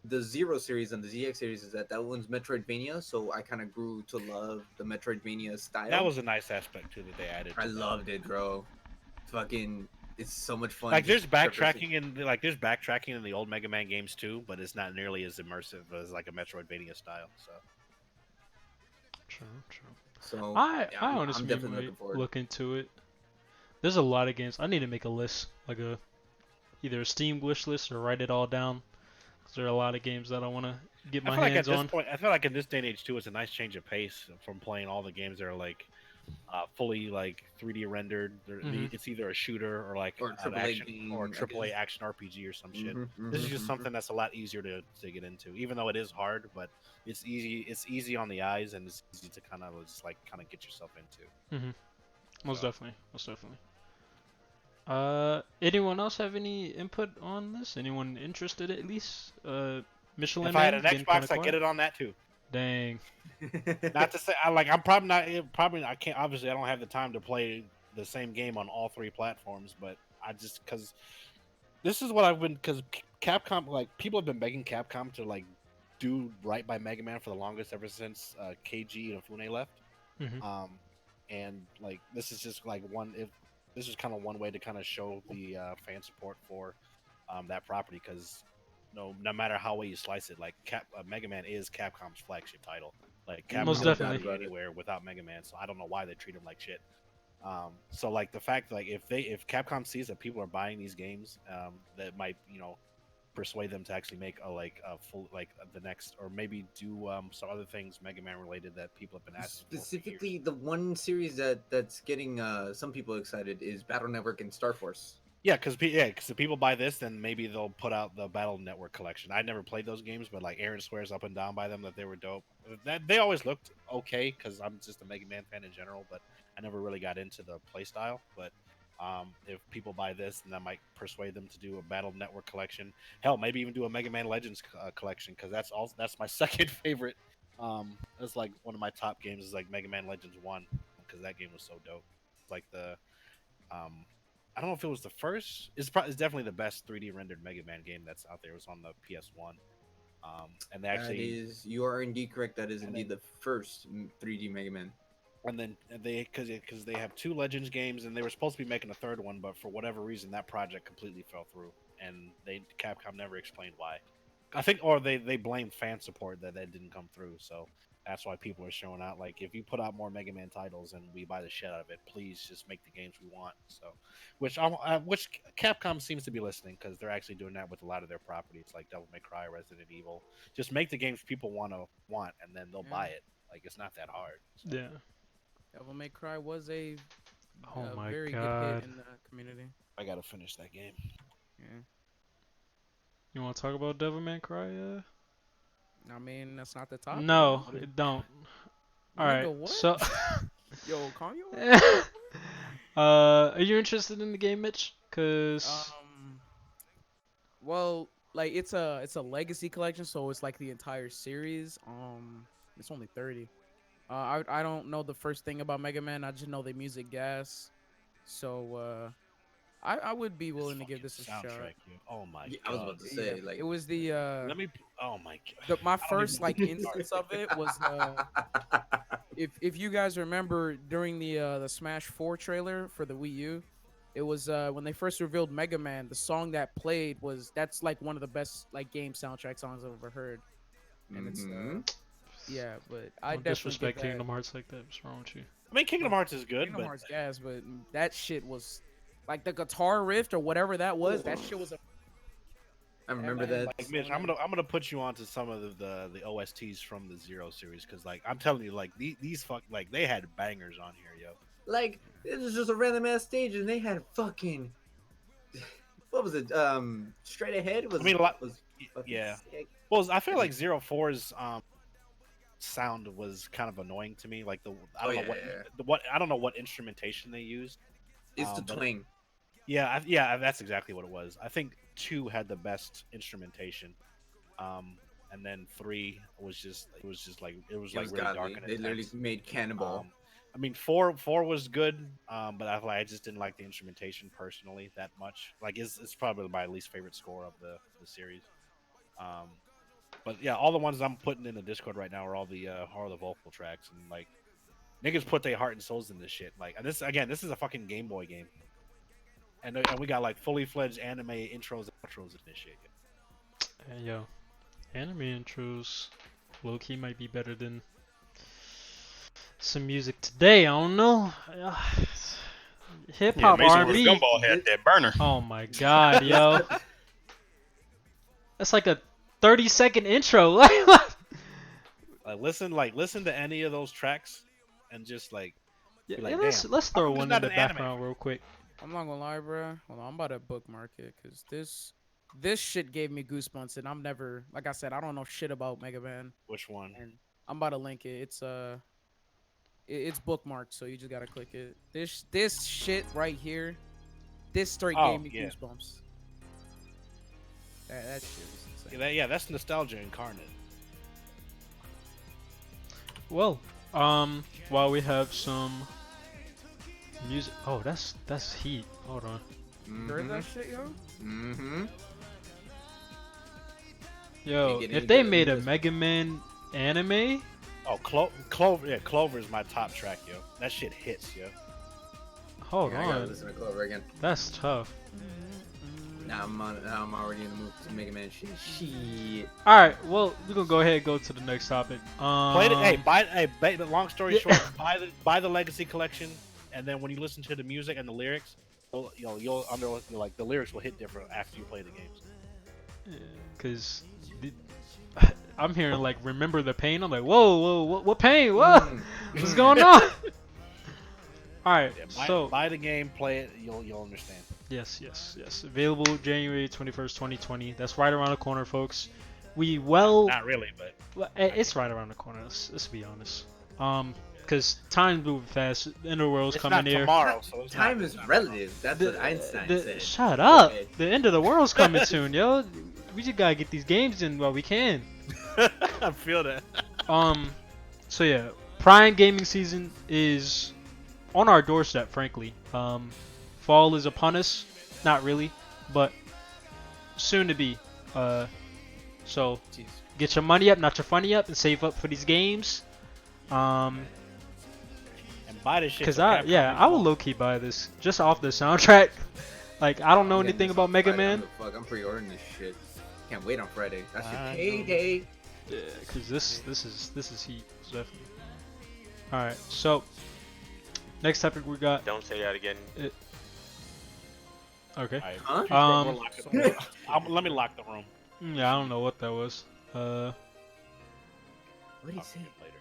the Zero series and the ZX series is that one's Metroidvania, so I kind of grew to love the Metroidvania That style. was a nice aspect too that they added I to that. loved it, bro. Fucking, it's so much fun. Like Just there's traversing. backtracking in there's backtracking in the old Mega Man games too, but it's not nearly as immersive as like a Metroidvania style. So True, true. So I yeah, I I'm honestly definitely might looking forward. look into it. There's a lot of games. I need to make a list, like a either a Steam wish list or write it all down. Cause there are a lot of games that I want to get I my feel like at hands this on. point, I feel like in this day and age too, it's a nice change of pace from playing all the games that are like fully like 3D rendered. Hmm. It's either a shooter or like Or an AAA action or a game, I AAA guess. action RPG or some shit. Mm-hmm, This mm-hmm, is just mm-hmm. something that's a lot easier to get into, even though it is hard. But it's easy. It's easy on the eyes, and it's easy to kind of just like kind of get yourself into. Hmm. Most So definitely, most definitely. Anyone else have any input on this? Anyone interested at least? Michelin if I had Man an been kind of Xbox, I'd get quiet. it on that too. Dang. Not to say I like. I'm probably not. Probably I can't. Obviously, I don't have the time to play the same game on all three platforms. But I just because this is what I've been because Capcom like people have been begging Capcom to like do right by Mega Man for the longest ever since KG and Fune left. Hmm. Um, and like this is just like one if this is kind of one way to kind of show the fan support for that property because no matter how way you slice it, like Mega Man is Capcom's flagship title. Like Most Capcom No wouldn't doubt definitely. be about it. anywhere without Mega Man, so I don't know why they treat him like shit. So like the fact like if Capcom sees that people are buying these games, that might persuade them to actually make a full like the next or maybe do some other things Mega Man related that people have been asking for years. Specifically, the one series that's getting some people excited is Battle Network and Star Force. Yeah, because if people buy this, then maybe they'll put out the Battle Network collection. I never played those games, but like Aaron swears up and down by them that they were dope. That they always looked okay because I'm just a Mega Man fan in general, but I never really got into the play style. But if people buy this, then that might persuade them to do a Battle Network collection. Hell, maybe even do a Mega Man Legends collection because that's my second favorite. That's like one of my top games is like Mega Man Legends One because that game was so dope. Like the um, I don't know if it was the first. It's definitely the best 3D rendered Mega Man game that's out there. It was on the PS1. And they That actually is, you are indeed correct. That is and indeed then the first 3D Mega Man. and then they because they have two Legends games and they were supposed to be making a third one, but for whatever reason that project completely fell through, and they Capcom never explained why. I think, or they blamed fan support that didn't come through. So that's why people are showing out. Like, if you put out more Mega Man titles and we buy the shit out of it, please just make the games we want. So, which Capcom seems to be listening because they're actually doing that with a lot of their properties, like Devil May Cry, Resident Evil. Just make the games people want, and then they'll Yeah. buy it. Like, it's not that hard. So. Yeah. Devil May Cry was Oh a my very good hit god. in the community. I gotta finish that game. Yeah. You want to talk about Devil May Cry? I mean, that's not the topic, man. No, What is, it don't. All right. nigga, what? So, Yo, calm your ass down, are you interested in the game, Mitch? boy. Cause Well, like it's a legacy collection, so it's like the entire series. It's only 30. I don't know the first thing about Mega Man. I just know the music gas. So I would be This willing to give fucking this a shot. soundtrack, dude. Oh my Yeah, I was god. about to Yeah, say, like, it was the Let me. Oh my god. my I don't even first like instance of it was if you guys remember during the Smash 4 trailer for the Wii U, it was when they first revealed Mega Man, the song that played that's like one of the best like game soundtrack songs I've ever heard. And it's hmm yeah, but I don't definitely give disrespect that Kingdom Hearts like that. What's wrong with you? I mean, Kingdom Hearts is good, Kingdom but Hearts gas, but that shit was like the guitar riff or whatever that was. That shit was a I remember man, that. like Mitch, I'm gonna put you onto some of the OSTs from the Zero series because like I'm telling you, like these fuck like they had bangers on here, yo. Like, it was just a random ass stage, and they had fucking what was it? Straight Ahead I mean, a lot, was fucking yeah. sick. Well, I feel like Zero Four's sound was kind of annoying to me. Like I Oh don't yeah, know what yeah, yeah. I don't know what instrumentation they used. It's the But twang. yeah, yeah, that's exactly what it was. I think two had the best instrumentation, and then three was just like it was It like was really dark godly. and They literally intense. made Cannonball. I mean, four was good, but I just didn't like the instrumentation personally that much. Like, it's probably my least favorite score of the series. Um, But yeah, all the ones I'm putting in the Discord right now are all the vocal tracks, and like niggas put their heart and souls in this shit. Like and this is a fucking Game Boy game, and we got like fully fledged anime intros and outros in this shit. And yo, anime intros, low key might be better than some music today. I don't know. Hip Yeah, hop, Mason R&B. vs. Gumball had that burner. Oh my god, yo, that's like a 30-second intro. Listen to any of those tracks, and just like Yeah, be like, let's how throw come it's one in not the an anime? background real quick. I'm not gonna lie, bro. Hold on, I'm about to bookmark it because this shit gave me goosebumps, and I'm never, like I said, I don't know shit about Mega Man, Which one? and I'm about to link it. It's bookmarked, so you just gotta click it. This shit right here, this straight Oh, gave me yeah. goosebumps. That shit was insane. That's nostalgia incarnate. Well, while we have some music. Oh, that's heat. Hold on. You heard that shit, yo? Mm-hmm. Yo, Can't get if any they better made than a this. Mega Man anime, Oh, Clover. Yeah, Clover is my top track, yo. That shit hits, yo. hold I gotta on, listen to Clover again. that's tough. Now I'm already in the mood to Mega Man shit. Shit. All right, well, we're gonna go ahead and go to the next topic. Play it. Long story yeah. short, buy the Legacy Collection, and then when you listen to the music and the lyrics, like the lyrics will hit different after you play the games. Cause I'm hearing like "Remember the Pain." I'm like, whoa, what pain? What? What's going on? All right, Yeah, so buy the game, play it, you'll understand. yes. Available January 21st, 2020. That's right around the corner, folks. Not really, but It's right around the corner. Let's be honest. Because time's moving fast. The end of the world's it's coming not near. tomorrow, so it's Time not, is it's not relative. That's what Einstein said. Shut up. Okay. The end of the world's coming soon, yo. We just gotta get these games in while we can. I feel that. So yeah, Prime gaming season is on our doorstep. Frankly, fall is upon us. Not really, but soon to be. So Jeez. get your money up, not your funny up, and save up for these games. And buy this shit. Cause so Capcom I will low key buy this just off the soundtrack. Like I don't know I'm getting anything this about on Mega Friday. Man. Fuck, I'm pre-ordering this shit. Can't wait on Friday. That's your I payday. Yeah, cause this is heat, definitely. All right, so next topic we got. Don't say that again. Okay. Huh? Let me lock the room. Yeah, I don't know what that was. What do you I'll say? see it later.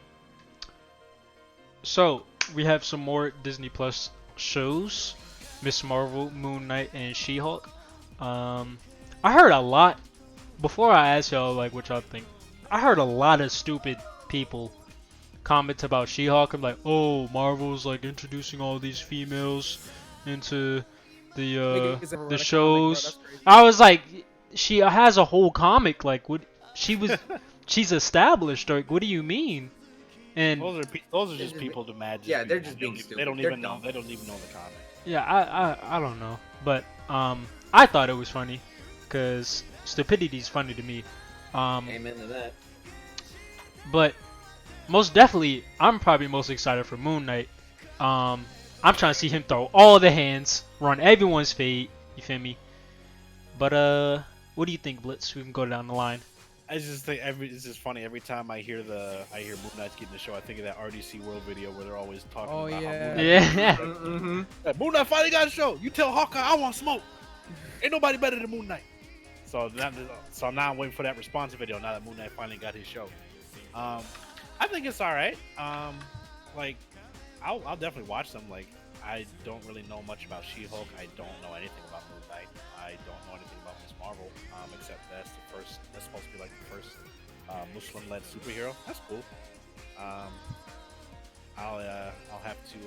So we have some more Disney Plus shows: Miss Marvel, Moon Knight, and She-Hulk. I heard a lot before I asked y'all like what y'all think. I heard a lot of stupid people comment about She-Hulk. I'm like, oh, Marvel's like introducing all these females into the shows. I was like, she has a whole comic. Like, what? She's established. Like, what do you mean? And Those are just people to imagine. Yeah, they're just being They stupid. don't They're even know. dumb. They don't even know the comic. yeah, I don't know, but I thought it was funny, cause stupidity is funny to me. Amen to that. But most definitely, I'm probably most excited for Moon Knight. I'm trying to see him throw all the hands, run everyone's fade. You feel me? But what do you think, Blitz? We can go down the line. I just think it's just funny every time I hear Moon Knight's getting the show. I think of that RDC World video where they're always talking Oh, about yeah. how Moon Knight, Yeah. Mm-hmm. Hey, Moon Knight finally got a show. You tell Hawkeye I want smoke. Ain't nobody better than Moon Knight. So now I'm waiting for that response video. Now that Moon Knight finally got his show, I think it's all right. Like I'll definitely watch them. Like I don't really know much about She-Hulk. I don't know anything about Moon Knight. I don't know anything about Miss Marvel, except that's supposed to be like the first Muslim-led superhero. That's cool. I'll have to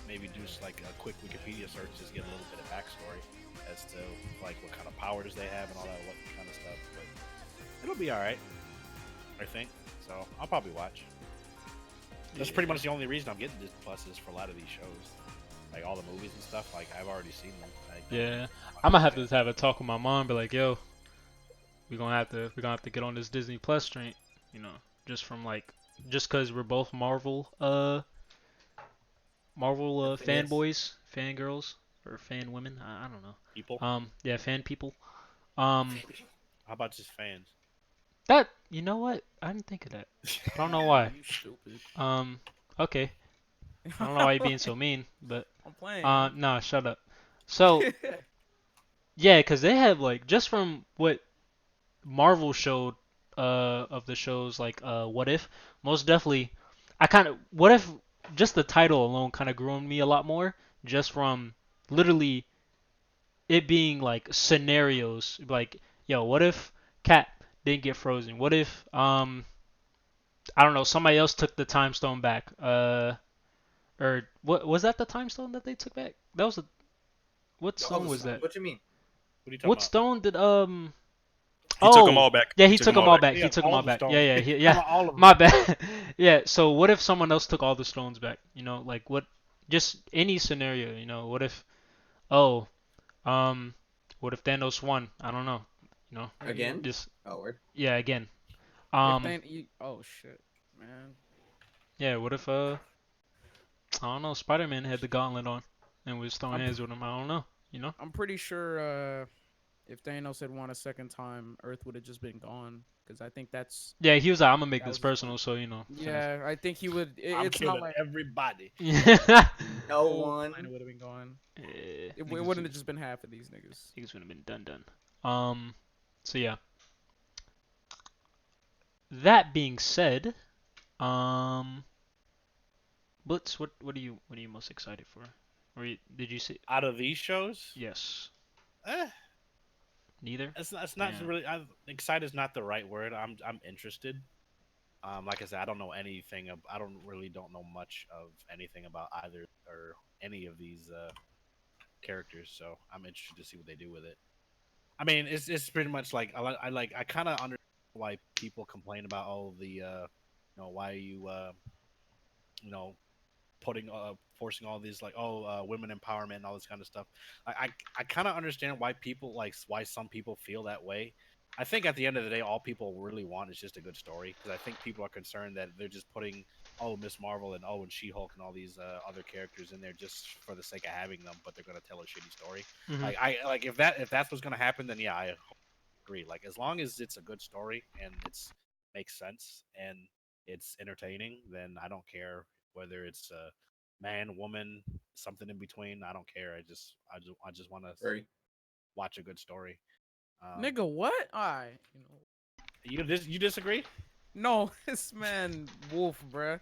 maybe do like a quick Wikipedia search, just get a little bit of backstory as to like what kind of powers they have and all that, what kind of stuff. But it'll be all right, I think. So I'll probably watch. That's pretty much the only reason I'm getting Disney Plus is for a lot of these shows, like all the movies and stuff. Like I've already seen them. Yeah, I'm gonna have to have a talk with my mom. Be like, yo, we're gonna have to get on this Disney Plus train, you know, just from like just cause we're both Marvel Yes. fanboys, fangirls, or fan women. I don't know. People. Yeah, fan people. Um, How about just fans? that you know what? I didn't think of that. I don't know Man, why. you stupid. Okay. I don't know why you're being so mean, but I'm playing. nah, shut up. So yeah, cause they have like just from what Marvel showed of the shows like What If, most definitely I kind of What If just the title alone kind of grew on me a lot more just from literally it being like scenarios like yo, what if Cat didn't get frozen? What if I don't know, somebody else took the time stone back? Or what was that the time stone that they took back? That was a what All stone the was stones. that? What you mean? What are you talking What about? stone did He took them Oh, all back. yeah, He he took took them them all all back. back. He Yeah, took them all all the back. stones. Yeah, Talking yeah. about all of them. My bad. Yeah. So what if someone else took all the stones back? You know, like what? Just any scenario. You know, what if? Oh, um, what if Thanos won? I don't know. You know, Again? just Oh, word. yeah, again. if Um, they, oh shit, man. yeah. What if I don't know, Spider-Man had the gauntlet on and was throwing I'm hands with him. I don't know. You know. I'm pretty sure if Thanos had won a second time, Earth would have just been gone. Because I think Yeah, he was like, I'm gonna make that this was his plan. personal, so you know, finish. Yeah, I think he would. I'm It's not killing like everybody. Yeah. No whole one. planet would have been gone. It Niggas, wouldn't have just been half of these niggas. niggas would have been done. So yeah. That being said, um, Blitz, what are you most excited for? Did you see? Out of these shows, Yes. eh, Neither. it's not Damn. really. Excited is not the right word. I'm interested. Like I said, I don't know anything. I don't know much of anything about either or any of these characters. So I'm interested to see what they do with it. I mean, it's pretty much like I kind of understand why people complain about all the why you you know putting forcing all these like women empowerment and all this kind of stuff. I kind of understand why people like why some people feel that way. I think at the end of the day, all people really want is just a good story because I think people are concerned that they're just putting Miss Marvel and She Hulk and all these other characters in there just for the sake of having them, but they're gonna tell a shitty story. Mhm. Like if that's what's gonna happen, then yeah, I agree. Like as long as it's a good story and it's makes sense and it's entertaining, then I don't care whether it's man, woman, something in between. I don't care. I just want to Very. watch a good story. Um, Nigga, what? I, you disagree? no, this man Wolf, bruh.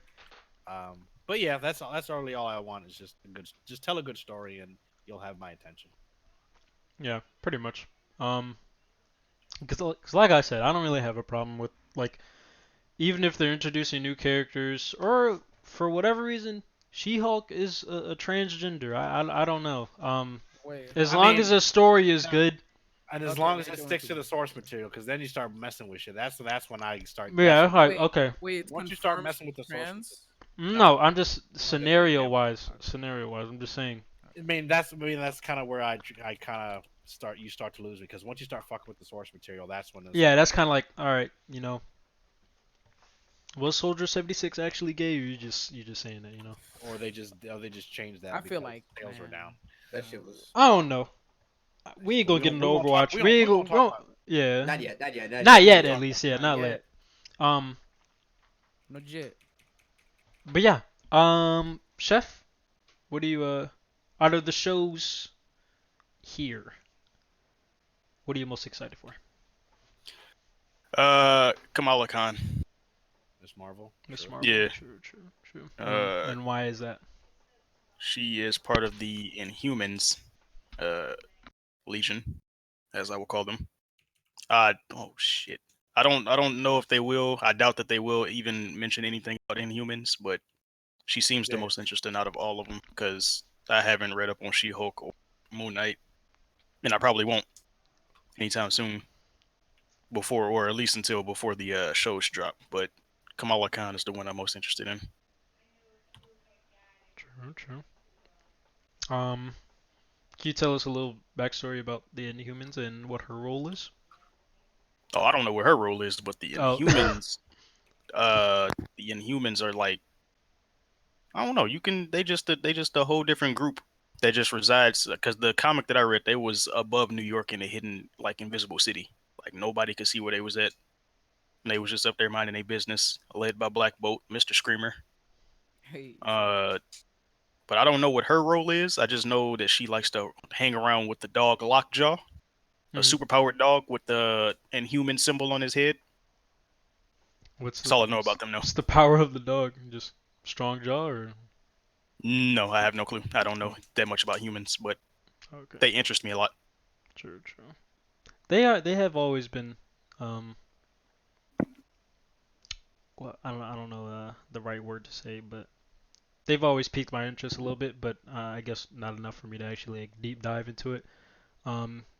But yeah, that's really all I want is just a good, just tell a good story and you'll have my attention. Yeah, pretty much. Um, because like I said, I don't really have a problem with like even if they're introducing new characters or for whatever reason, She-Hulk is a transgender. I don't know. Wait, As I long as mean, the story is good. and as okay, long let as me it go sticks into to the it. source material, because then you start messing with shit. That's when I start. That's Yeah, when like Wait, okay. wait, it's once you start confirmed messing with she's the source material. trans. No, No, I'm just I'm just an scenario example. wise. Okay. Scenario wise, I'm just saying. I mean that's kind of where I kind of start. You start to lose me because once you start fucking with the source material, that's when it's Yeah, like that's kind of like all right. Was Soldier 76 actually gay, or you just saying that? or they just changed I that feel because like, sales were down. man, That uh, shit was. I don't know. We ain't gonna get into We won't talk. Overwatch. We ain't We won't gonna. We talk don't, about it. yeah, Not yet. Not yet. Not not yet. We yet won't at talk least. about Yeah, it. Not not yet. yet. Um, no jit. but yeah. Chef, what do you out of the shows here, what are you most excited for? Kamala Khan. Miss Marvel, Miss true. Marvel. Yeah. True. Uh, And why is that? she is part of the Inhumans, uh, Legion, as I will call them. Oh shit. I don't know if they will. I doubt that they will even mention anything about Inhumans, but she seems the Yeah. most interesting out of all of them because I haven't read up on She-Hulk or Moon Knight, and I probably won't anytime soon. Before, or at least until before the shows drop. But Kamala Khan is the one I'm most interested in. True. Can you tell us a little backstory about the Inhumans and what her role is? Oh, I don't know what her role is, but the Oh. Inhumans, the Inhumans are like, I don't know. They just a whole different group that just resides. Because the comic that I read, they was above New York in a hidden like invisible city. Like nobody could see where they was at. And they was just up there minding their business, led by Black Bolt, Mr. Screamer. Hey, Uh, but I don't know what her role is. I just know that she likes to hang around with the dog Lockjaw, a Mhm. superpowered dog with the Inhuman symbol on his head. What's That's the all I know about them, though. what's the power of the dog? Just strong jaw or No, I have no clue. I don't know that much about humans, but okay. they interest me a lot. True, true. They have always been um well, I don't know the right word to say, but they've always piqued my interest a little bit, but I guess not enough for me to actually like deep dive into it.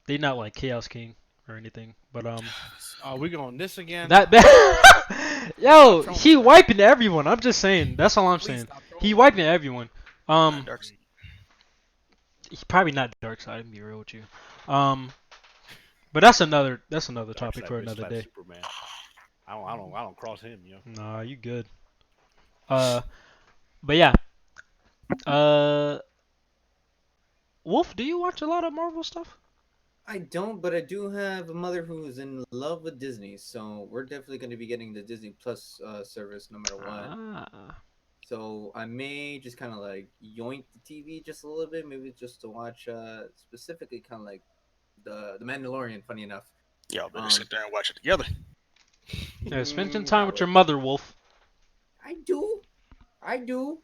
They not like Chaos King or anything, but Oh, we going this again? that stop yo, trolling, he man. wiping everyone. I'm just saying. That's all I'm Please saying. stop He trolling. wiping everyone. Um, Dark. he's probably not dark side. I'm be real with you. Um, but that's another Dark topic side for bitch another slap day. Superman. I don't cross him, yo. Nah, you good. Uh, but yeah. Uh, Wolf, do you watch a lot of Marvel stuff? I don't, but I do have a mother who's in love with Disney, so we're definitely going to be getting the Disney Plus service no matter what. Ah, So I may just kind of like yoink the TV just a little bit, maybe just to watch specifically kind of like the Mandalorian. Funny enough, Y'all better um, sit there and watch it together. yeah. Spend some time with your probably. mother, Wolf. I do.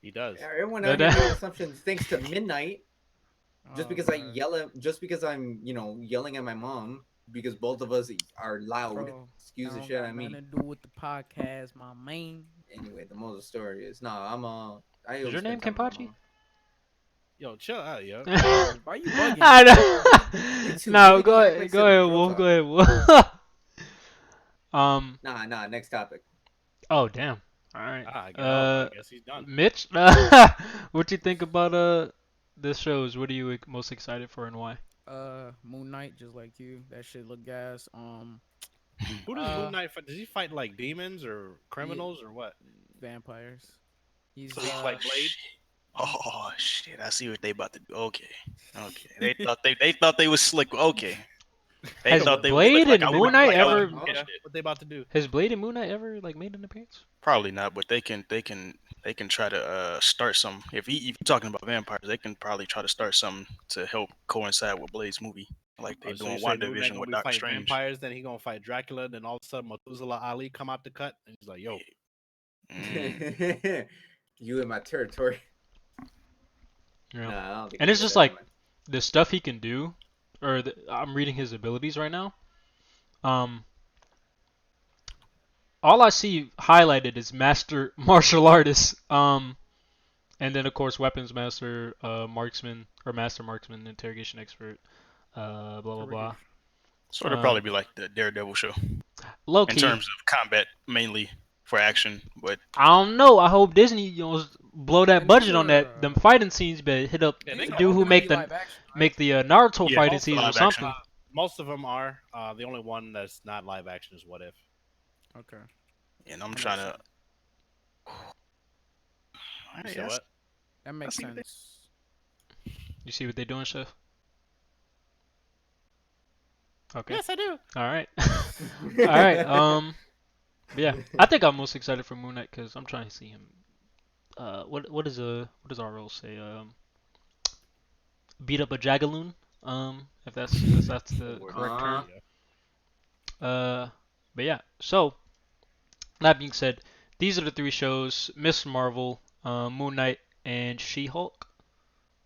He does. Everyone out That, here making that assumptions thanks to midnight. Just Oh because I god, yell at, just because I'm yelling at my mom because both of us are loud. bro, Excuse that the don't shit got out of nothing me. to do with the podcast, my man. Anyway, the moral of the story is I is always your spend name time with my Kenpachi? mom. Yo, chill out, yo. Why you bugging? I Me know. too. No, Maybe don't act like go siblings. ahead, Real Wolf. Go talk. ahead, Wolf. Nah. Next topic. Oh damn. All right. I guess he's done. Mitch, what you think about the shows? What are you most excited for and why? Moon Knight, just like you. That shit look gas. Who does Moon Uh, Knight fight? Does he fight like demons or yeah, criminals or what? vampires. So He's he's Oh like Blade. shit! Oh shit! I see what they about to do. Okay, okay. They thought they was slick. Okay, they Has thought they was slick. Blade What Like and I they Moon wouldn't. about? Knight What Like they I about wouldn't ever? to catch do? that. What they about to do? Has Blade and Moon Knight ever like made an appearance? Probably not, but they can try to start some. If you're talking about vampires, they can probably try to start something to help coincide with Blade's movie, like they Oh, so you doing say Moon Knight WandaVision gonna with be Doctor fighting Strange. vampires, then he gonna fight Dracula, then all of a sudden Methuselah Ali come out the cut, and he's like, "Yo, Mm. You in my territory. Yeah. Nah, I don't think And he'll it's get just that like done. the stuff he can do, or I'm reading his abilities right now. Um, all I see highlighted is master martial artist. And then of course weapons master, marksman or master marksman, interrogation expert, blah blah blah. Careers. So it'll Um, probably be like the Daredevil show low in key, terms of combat, mainly for action. But I don't know. I hope Disney blow that And these budget on are that them fighting scenes, but hit up yeah, they these are can." dude all who gonna make be the live action, right? make the Naruto yeah, fighting Most of scenes or live them, action. something. most of them are. The only one that's not live action is What If. Okay, And I'm that trying makes to. sense. You Alright, said what? That I makes see what they. sense. You see what they doing, chef? Okay. Yes, I do. All right. All right. But yeah, I think I'm most excited for Moon Knight because I'm trying to see him. What does RL say? Beat up a Jagaloon. If that's The the word is correct Uh-huh. term. yeah. But yeah. So that being said, these are the three shows: Miss Marvel, Moon Knight, and She-Hulk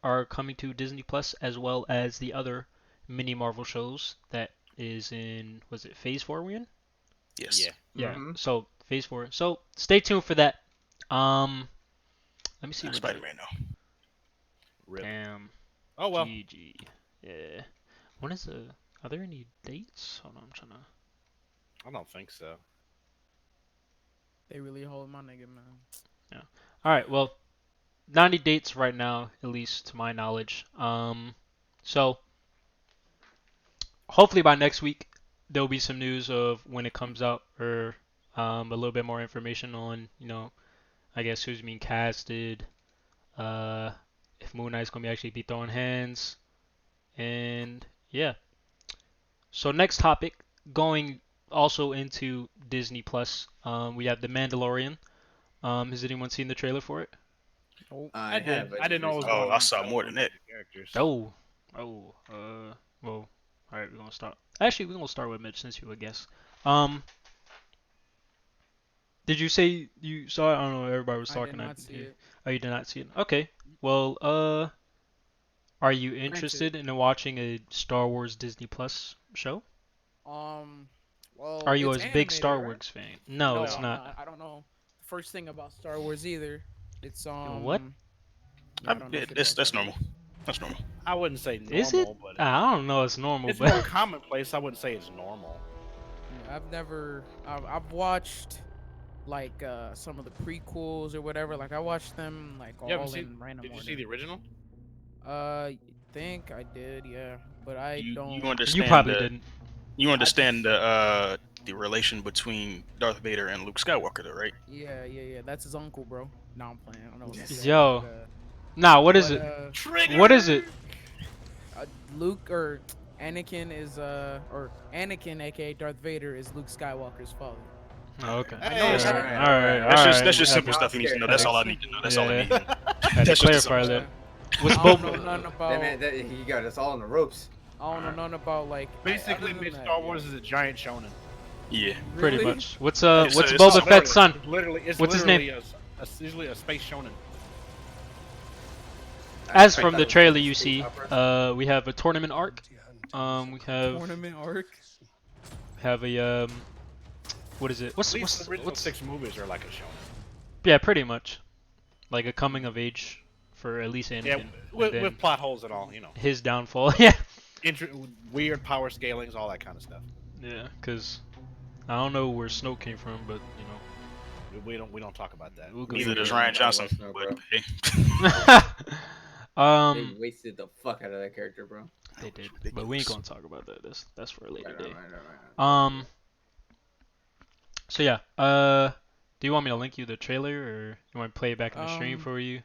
are coming to Disney Plus, as well as the other mini Marvel shows that is in, was it Phase 4 we're in? Yes. Yeah. Yeah, Mm-hmm. so Phase 4. So stay tuned for that. Let me see Not what the Spider-Man though. Rip. damn Oh well. GG. Yeah. When is the? Are there any dates? Hold on, I'm trying to. I don't think so. They really hold my nigga, man. Yeah. All right. Well, 90 dates right now, at least to my knowledge. So hopefully by next week there'll be some news of when it comes out, or a little bit more information on, I guess who's being casted, uh, if Moon Knight's gonna actually be throwing hands, and yeah. So next topic, going also into Disney Plus, we have The Mandalorian. Has anyone seen the trailer for it? Nope. I have. I didn't know it was recently Oh, going I on. saw so more than that. Characters. Oh, well, all right, we're gonna start. Actually, we're gonna start with Mitch since you would guess. Um, did you say you saw it? I don't know. Everybody was I did talking. not see it. Oh, you did not see it. Okay. Well, are you Granted. interested in watching a Star Wars Disney Plus show? Um, well, Are you it's a big animated, Star right? Wars fan? No, No, it's No. I'm not. not. I don't know the first thing about Star Wars either. It's What? yeah, I don't know shit about That's Star normal. Wars. That's normal. I wouldn't say Is it? normal, but I don't know. It's normal, it's more but commonplace. I wouldn't say it's normal. Yeah, I've watched like some of the prequels or whatever. Like I watched them like You haven't all seen? in random Did you order. see the original? Think I did, yeah, but I You don't. you understand probably the didn't. you understand just- the relation between Darth Vader and Luke Skywalker, though, right? Yeah. That's his uncle, bro. No, I'm playing. I don't know what to Yes. say. Yo. But, Nah, what is but, it? Trigger. What is it? Luke or Anakin is or Anakin, aka Darth Vader, is Luke Skywalker's father. Oh, okay. I know Hey, it's all not- right, alright, all right. alright. That's just Had simple to- stuff you need to know. had That's to- all I need to know. That's all I yeah. need. To know. Had to That's just clarify simple that. Yeah. What's I don't Boba? know nothing about. That man, he got us all on the ropes. I don't know nothing about like. Basically, other than that, Star Wars is a giant shonen. Yeah. Pretty Really? much. What's It's- what's it's Boba literally- Fett's son? It's What's his literally usually a space shonen. As I from thought the it was trailer a you space see, opera. we have a tournament arc. We Tournament arc. have a what is it? At least the original What's 6 movies are like a shonen. yeah, pretty much like a coming of age for at least Anakin. Yeah, and with, then with plot holes and all, his downfall. Yeah. weird power scalings, all that kind of stuff. Yeah, cause I don't know where Snoke came from, but We don't talk about that. We'll go Neither for does it. Ryan Johnson. No, But bro. hey, They wasted the fuck out of that character, bro. They did, but we ain't gonna talk about that. That's for a later day. Right. So yeah, do you want me to link you the trailer, or you want to play it back in the stream for you?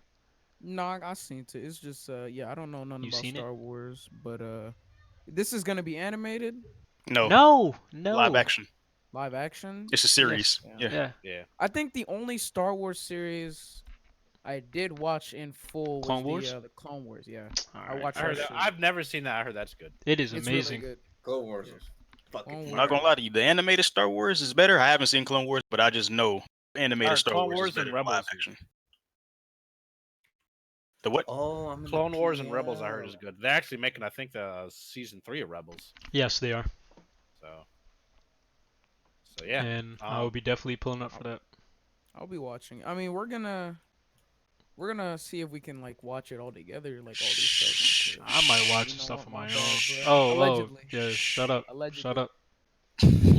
No, I seen it. It's just yeah, I don't know nothing You about seen it? Star Wars, but this is gonna be animated, no, No. live action. live action. It's a series. Yes. Yeah. Yeah. I think the only Star Wars series I did watch in full was Clone Wars? the Clone Wars. Yeah, Alright. watched I heard that that. shit. I've never seen that. I heard that's good. It is It's amazing. really good. Clone Wars was fucking. Clone I'm Wars. not gonna lie to you. The animated Star Wars is better. I haven't seen Clone Wars, but I just know animated Alright, Star Clone Wars Wars is better and than live Rebels. action. The what? Oh, I'm Clone Wars and Rebels, I heard is good. They're actually making, I think, the season 3 of Rebels. Yes, they are. So yeah. And I will be definitely pulling up for that. I'll be watching. I mean, we're gonna see if we can like watch it all together, like all these Shh. stuff. I might watch You the know stuff what, on my my own. bad, bro. Oh, Allegedly. yeah. Shut up. Allegedly. Shut up.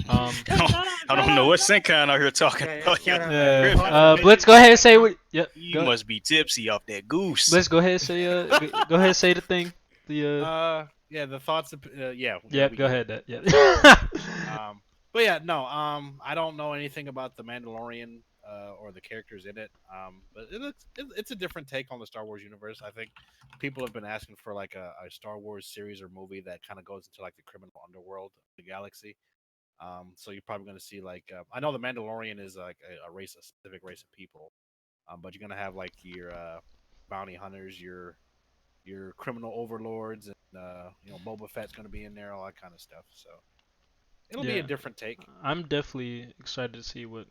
I don't know what Senkan out here talking about. Shut up. Yeah. Blitz, go ahead and say what. Yep. You must be tipsy off that goose. Blitz, go ahead and say go ahead and say the thing. Yeah, the thoughts of yeah. Yeah, we go can- ahead. Yeah. But yeah, no. I don't know anything about the Mandalorian or the characters in it. But it's a different take on the Star Wars universe. I think people have been asking for like a Star Wars series or movie that kind of goes into like the criminal underworld of the galaxy. So you're probably going to see like I know the Mandalorian is like a specific race of people, but you're going to have like your bounty hunters, your criminal overlords, and Boba Fett's going to be in there, all that kind of stuff. So it'll be a Yeah. different take. I'm definitely excited to see what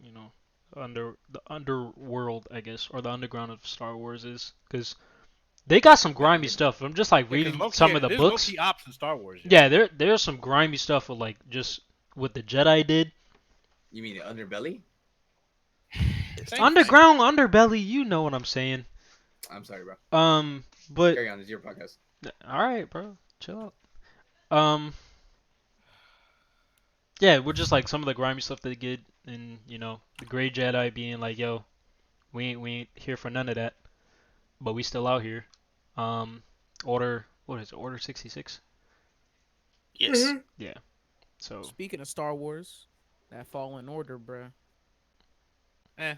under the underworld, I guess, or the underground of Star Wars is, because they got some grimy stuff. I'm just like reading some of the books. There's low-key ops in Star Wars. Yeah, there's some grimy stuff with like just what the Jedi did. You mean the underbelly? Underground underbelly, you know what I'm saying. I'm sorry, bro. But Carry on. It's your podcast. all right, bro, chill out. Yeah, we're just like some of the grimy stuff they did, and the Gray Jedi being like, "Yo, we ain't here for none of that, but we still out here." Order, what is it? Order 66. Yes. Yeah. So Speaking of Star Wars, that Fallen Order, bruh. Eh.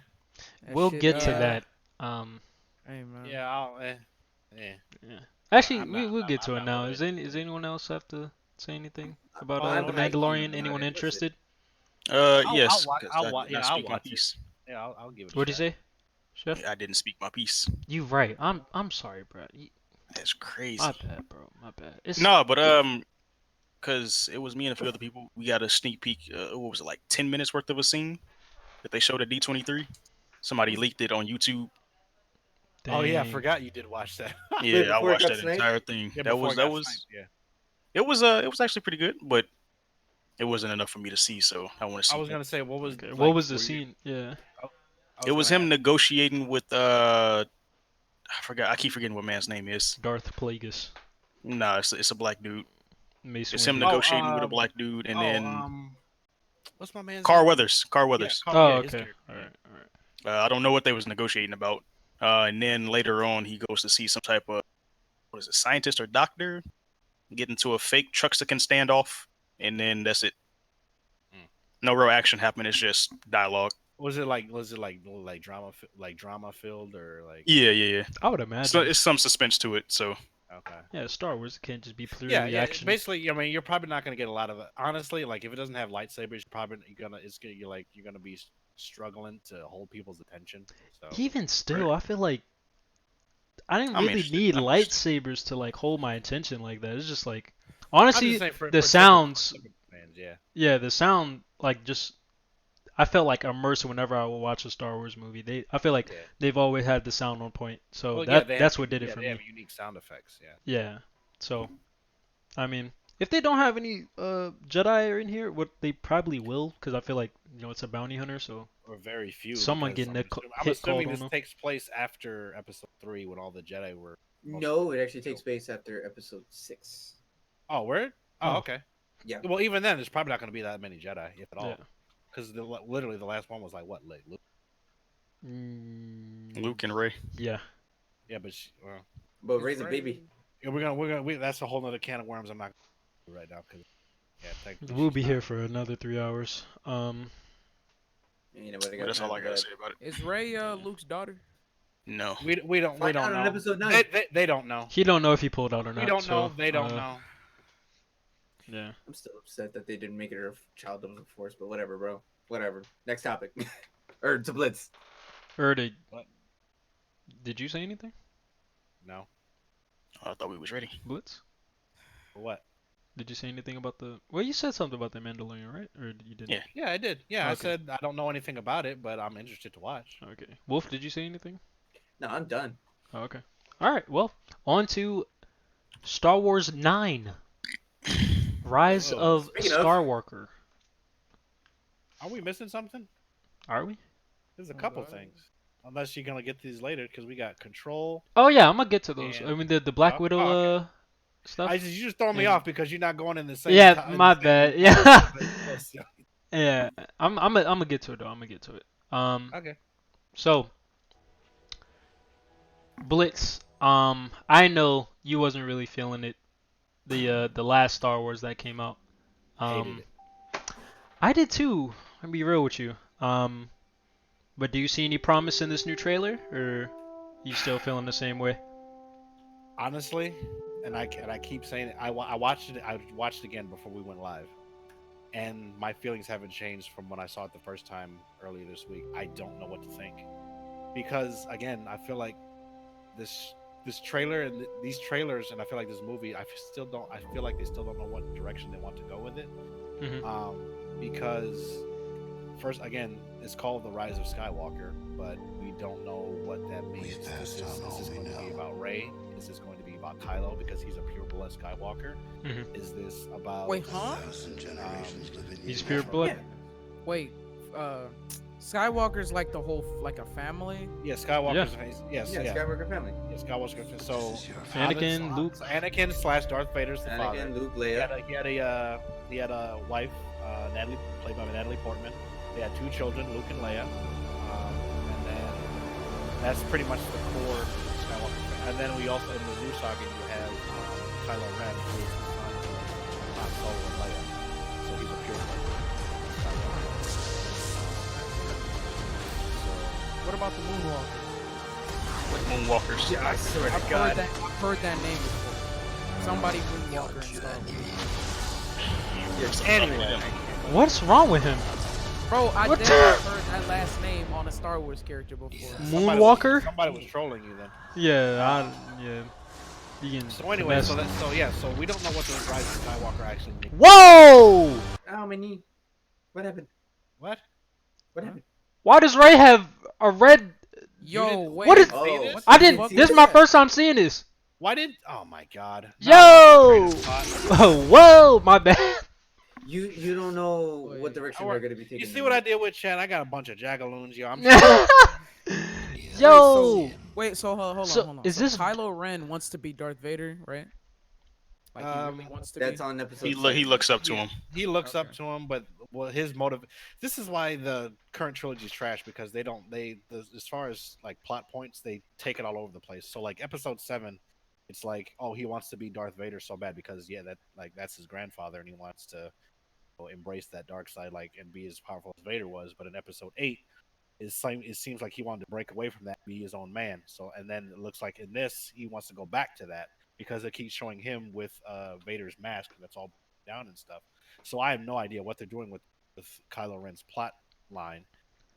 That we'll shit, get to Yeah. that. Um, Hey man. Yeah. yeah. Actually, I'm not. we'll get I'm to it not now. motivated. Is anyone else have to say anything about I'm the high key Mandalorian? not Anyone interested. interested? I'll Yes, watch. because I'll I watch. did not Yeah, I'll speak my watch it. piece. Yeah, I'll give it a What'd you shot. say, Chef? I didn't speak my piece. You right. I'm sorry, bro. That's crazy. My bad, bro. My bad. It's No, but because it was me and a few other people, we got a sneak peek. What was it, like 10 minutes worth of a scene that they showed at D23? Somebody leaked it on YouTube. Oh yeah, I dang. forgot you did watch that. Yeah, I before it watched got that sniped? entire thing. Yeah, That before was it that got was sniped, yeah. it was actually pretty good, but it wasn't enough for me to see. So I want to I see was more. gonna say, what was Okay. like? What was the were you- scene? Yeah. I It was gonna him ask- negotiating with I forgot. I keep forgetting what man's name is. Darth Plagueis. Nah, it's a black dude. Mace It's him Windu. negotiating with a black dude, and Oh, then what's my man's Carl name? Weathers. Carl Yeah, Weathers. Oh, yeah, his okay. character, All yeah. right. All right. I don't know what they was negotiating about. And then later on, he goes to see some type of what is it, scientist or doctor, get into a fake Truxican standoff, and then that's it. Mm. No real action happened. It's just dialogue. Was it like drama filled or like? Yeah. I would So imagine. it's some suspense to it. So Okay. Yeah, Star Wars can't just be Yeah, purely yeah. action. Basically, I mean, you're probably not gonna get a lot of it. Honestly, like if it doesn't have lightsabers, you're gonna be struggling to hold people's attention. So Even still, I feel like I didn't I'm really interested. need I'm interested. lightsabers to like hold my attention like that. It's just like I'm honestly, just saying for the typical- sounds. typical fans, yeah. Yeah, the sound like just I felt like immersed whenever I would watch a Star Wars movie. I feel like Yeah. they've always had the sound on point. So Well, yeah, that's what did it for They me. have unique sound effects, yeah. Yeah. So I mean, if they don't have any Jedi in here, what they probably will, because I feel like it's a bounty hunter, so Or very few. someone because getting I'm hit assuming called on this them. takes place after Episode 3 when all the Jedi were. No, it actually takes place after episode 6. Oh, word? Oh, Oh. okay. Yeah. Well, even then, there's probably not going to be that many Jedi, if at all. Yeah. Because literally the last one was like what? Like Luke? Luke and Ray. Yeah. Yeah, but But raise a baby. yeah, that's a whole nother can of worms. I'm not gonna do right now because technically We'll she's be not. here for another 3 hours. You know what? That's all I gotta say about it. Is Ray Luke's daughter? No. We don't Find out know. on episode 9. They don't know. He don't know if he pulled out or not. We don't know. so, They don't know. Yeah. I'm still upset that they didn't make it her child of the Force, but whatever, bro. Whatever. Next topic. Or to Blitz. What? Did you say anything, No. I thought we was ready. Blitz? For what? Did you say anything about the? Well, you said something about the Mandalorian, right? Or you didn't? Yeah. Yeah, I did. Yeah, I Okay. said I don't know anything about it, but I'm interested to watch. Okay. Wolf, did you say anything? No, I'm done. Oh, okay. All right. Well, on to Star Wars 9. Rise Oh, of speaking of- Skywalker. Are we missing something? Are we? There's a couple things. Unless you're gonna get these later, because we got Control. Oh yeah, I'm gonna get to those. And- I mean the Black Oh, Widow okay. stuff. You just throw me And- off because you're not going in the same. Yeah, ti- in my the same- bad. Yeah. Yes, yeah. Yeah. I'm gonna get to it though. I'm gonna get to it. Okay. So Blitz. I know you wasn't really feeling it. The last Star Wars that came out. Hated it. I did too. I'll be real with you. But do you see any promise in this new trailer, or you still feeling the same way? Honestly, and I keep saying it. I watched it. I watched it again before we went live, and my feelings haven't changed from when I saw it the first time earlier this week. I don't know what to think because again, I feel like this trailer and these trailers, and I feel like this movie. I feel like they still don't know what direction they want to go with it. Mhm. Because first, again, it's called The Rise of Skywalker, but we don't know what that means. Is this going to be about Rey? Is this going to be about Kylo because he's a pure-blood Skywalker? Mhm. Is this about... Wait, huh? He's pure blood. Yeah. Wait, Skywalker's like the whole like a family. Yeah, Skywalker's... Yes, Yeah, yeah. Skywalker family. Yeah, Skywalker. So... Anakin, Luke. Anakin / Darth Vader's the father. Anakin, Luke, He Leia. had a wife, Natalie, played by Natalie Portman. They had 2 children, Luke and Leia. And then that's pretty much the core Skywalker thing. And then we also, in the new saga, you have Kylo Ren, who is the son of Han Solo and Leia. So he's a about the Moonwalker? What Moonwalkers? Yeah, I swear I've to God. heard that name before. Somebody Moonwalker in Star Wars. Anyway, What's wrong with him? Bro, I What did the- have heard that last name on a Star Wars character before. Moonwalker? somebody was trolling you then. Yeah, yeah. Being So anyway, so finessed. so we don't know what the Rise of Skywalker actually means. Whoa! Ow, my knee. What happened? What? What Huh? happened? Why does Ray have a red? Yo, didn't- wait. What is- See Oh, this? I the didn't. fuck This is was my that? first time seeing this. Why did? Oh my God. Yo! Whoa, my bad. You don't know Wait. what direction I we're work- gonna be taking. You see what I did with Chad? I got a bunch of jagaloons, yo. I'm Yo. Wait, so hold So, on, hold on. is So this- Kylo Ren wants to be Darth Vader, right? Like he really wants to That's be. on episode. He 7. looks up to Yeah. him. He looks up Okay. to him, but well, his motive. This is why the current trilogy is trash because they don't. As far as like plot points, they take it all over the place. So like episode 7, it's like, oh, he wants to be Darth Vader so bad because yeah, that's his grandfather, and he wants to embrace that dark side, like and be as powerful as Vader was. But in episode 8, it seems like he wanted to break away from that, be his own man. So and then it looks like in this he wants to go back to that because it keeps showing him with Vader's mask that's all down and stuff. So I have no idea what they're doing with Kylo Ren's plot line.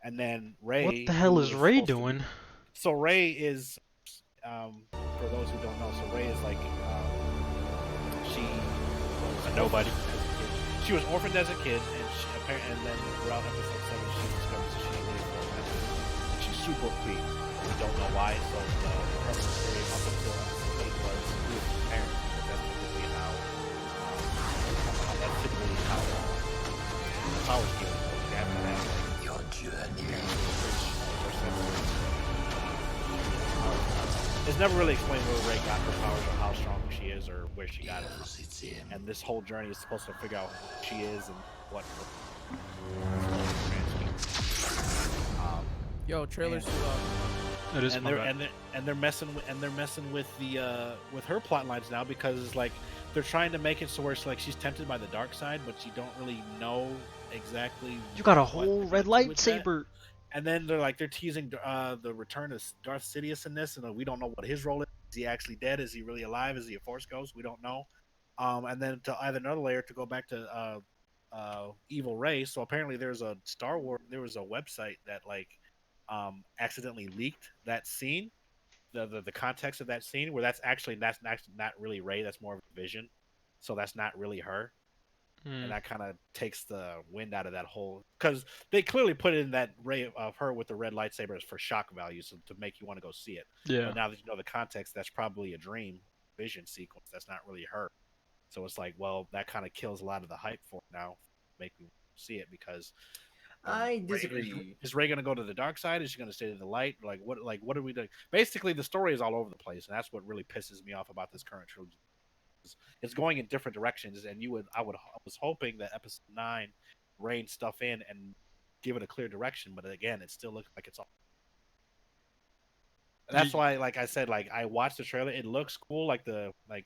And then Ray. What the hell who is Ray supposed to be- doing? So Ray is, for those who don't know, so Ray is like she was A nobody. She was orphaned as a kid, and and then throughout episode 7, she discovers that she's really orphaned. And she's super weak. We don't know why. So the premise theory up until episode 8 was who is his parents, because that's typically how the powers given. You have to have like your journey. It's never really explained where Ray got her powers or how strong she is or where she got it from. And this whole journey is supposed to figure out who she is and what. Yo, trailers. It is And my they're bad. and they're messing with the with her plot lines now because like they're trying to make it so where it's like she's tempted by the dark side, but you don't really know exactly. You got a what whole they're red gonna do with that. lightsaber. And then they're teasing the return of Darth Sidious in this, and we don't know what his role is. Is he actually dead? Is he really alive? Is he a Force ghost? We don't know. And then to add another layer to go back to Evil Ray. So apparently there's a Star Wars. There was a website that like accidentally leaked that scene, the context of that scene, where that's not really Ray. That's more of a vision. So that's not really her. And that kind of takes the wind out of that whole because they clearly put in that ray of her with the red lightsabers for shock value, so to make you want to go see it. Yeah. But now that you know the context, that's probably a dream vision sequence. That's not really her. So it's like, well, that kind of kills a lot of the hype for it now. Make me see it because I disagree. Is Ray going to go to the dark side? Is she going to stay to the light? Like what are we doing? Basically, the story is all over the place, and that's what really pisses me off about this current trilogy. It's going in different directions, and I was hoping that episode 9 reined stuff in and give it a clear direction, but again, it still looks like it's all. That's why, like I said, like I watched the trailer. It looks cool. Like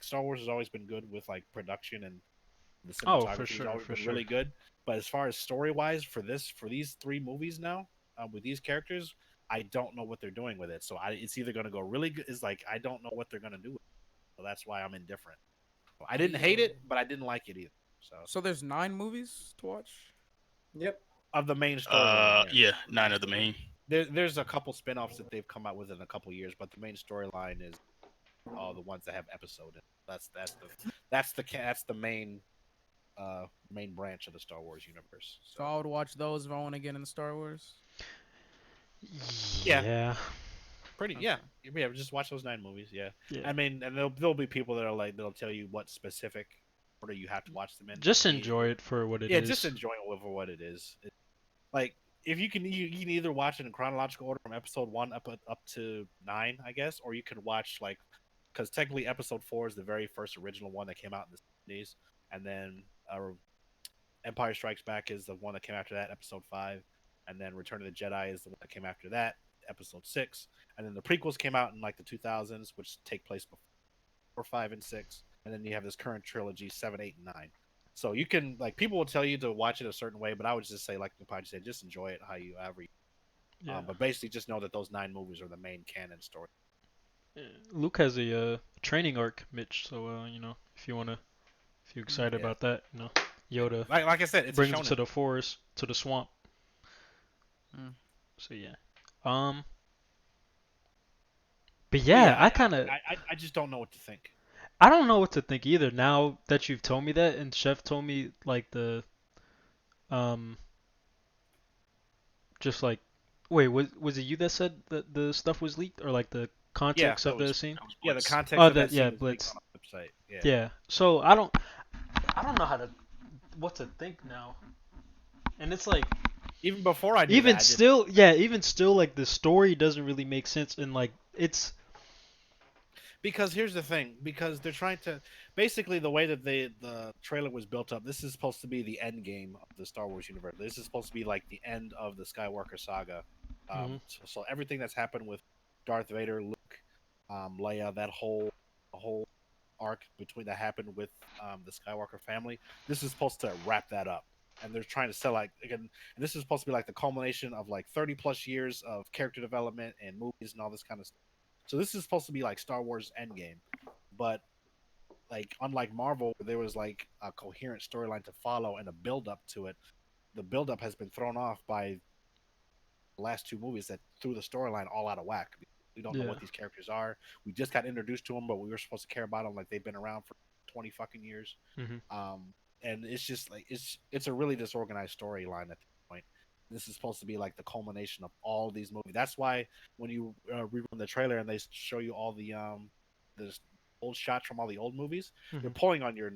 Star Wars has always been good with like production and the Oh, cinematography for has sure, always for been sure. really good. But as far as story wise, for these 3 movies now with these characters, I don't know what they're doing with it. So it's either going to go really good. It's like I don't know what they're going to do with it. So that's why I'm indifferent. I didn't hate it, but I didn't like it either. So there's 9 movies to watch. Yep. Of the main story. Yeah, 9 of the main. There's a couple spin-offs that they've come out with in a couple years, but the main storyline is all the ones that have episode. That's the main branch of the Star Wars universe. So I would watch those if I want to get into Star Wars. Yeah. Yeah. Pretty, Okay. yeah. Just watch those 9 movies. Yeah. Yeah. I mean, and there'll be people that are like they'll tell you what specific order you have to watch them in. Just enjoy it for what it is. Yeah, just enjoy it for what it is. Like if you can either watch it in chronological order from episode 1 up to 9, I guess, or you can watch like because technically episode 4 is the very first original one that came out in the 70s, and then Empire Strikes Back is the one that came after that, episode 5, and then Return of the Jedi is the one that came after that, episode 6, and then the prequels came out in like the 2000s, which take place before 5 and 6, and then you have this current trilogy 7, 8, and 9. So you can like people will tell you to watch it a certain way, but I would just say like Kenpachi said, just enjoy it however. Yeah. But basically, just know that those 9 movies are the main canon story. Yeah. Luke has a training arc, Mitch. So if you're excited Yeah, about that, yeah. Yoda Like I said, it's a brings him shonen. to the forest, to the swamp. Mm. So yeah. Um. But But yeah, yeah, I kind of I just don't know what to think. I don't know what to think either. Now that you've told me that, and Chef told me like um just like wait, was it you that said that the stuff was leaked, or like the Yeah, context that of the was scene? That was yeah. The Blitz. context Oh, of that that scene yeah, is leaked Blitz. on our website. Yeah. Yeah. So I don't know what to think now. And it's like Even before I knew that, I didn't. even still like the story doesn't really make sense, and like it's Because here's the thing, because they're trying to basically the way that the trailer was built up, this is supposed to be the end game of the Star Wars universe. This is supposed to be like the end of the Skywalker saga. mhm, So everything that's happened with Darth Vader, Luke, Leia, that whole arc between that happened with the Skywalker family, this is supposed to wrap that up. And they're trying to sell like again, and this is supposed to be like the culmination of like 30 plus years of character development and movies and all this kind of stuff. So this is supposed to be like Star Wars Endgame, but like unlike Marvel, where there was like a coherent storyline to follow and a build up to it, the build up has been thrown off by the last 2 movies that threw the storyline all out of whack. We don't know yeah, what these characters are. We just got introduced to them, but we were supposed to care about them like they've been around for 20 fucking years. mhm, Um, and it's just like it's a really disorganized storyline at this point. This is supposed to be like the culmination of all these movies. That's why when you rerun the trailer and they show you all the old shots from all the old movies, they're mhm. pulling on your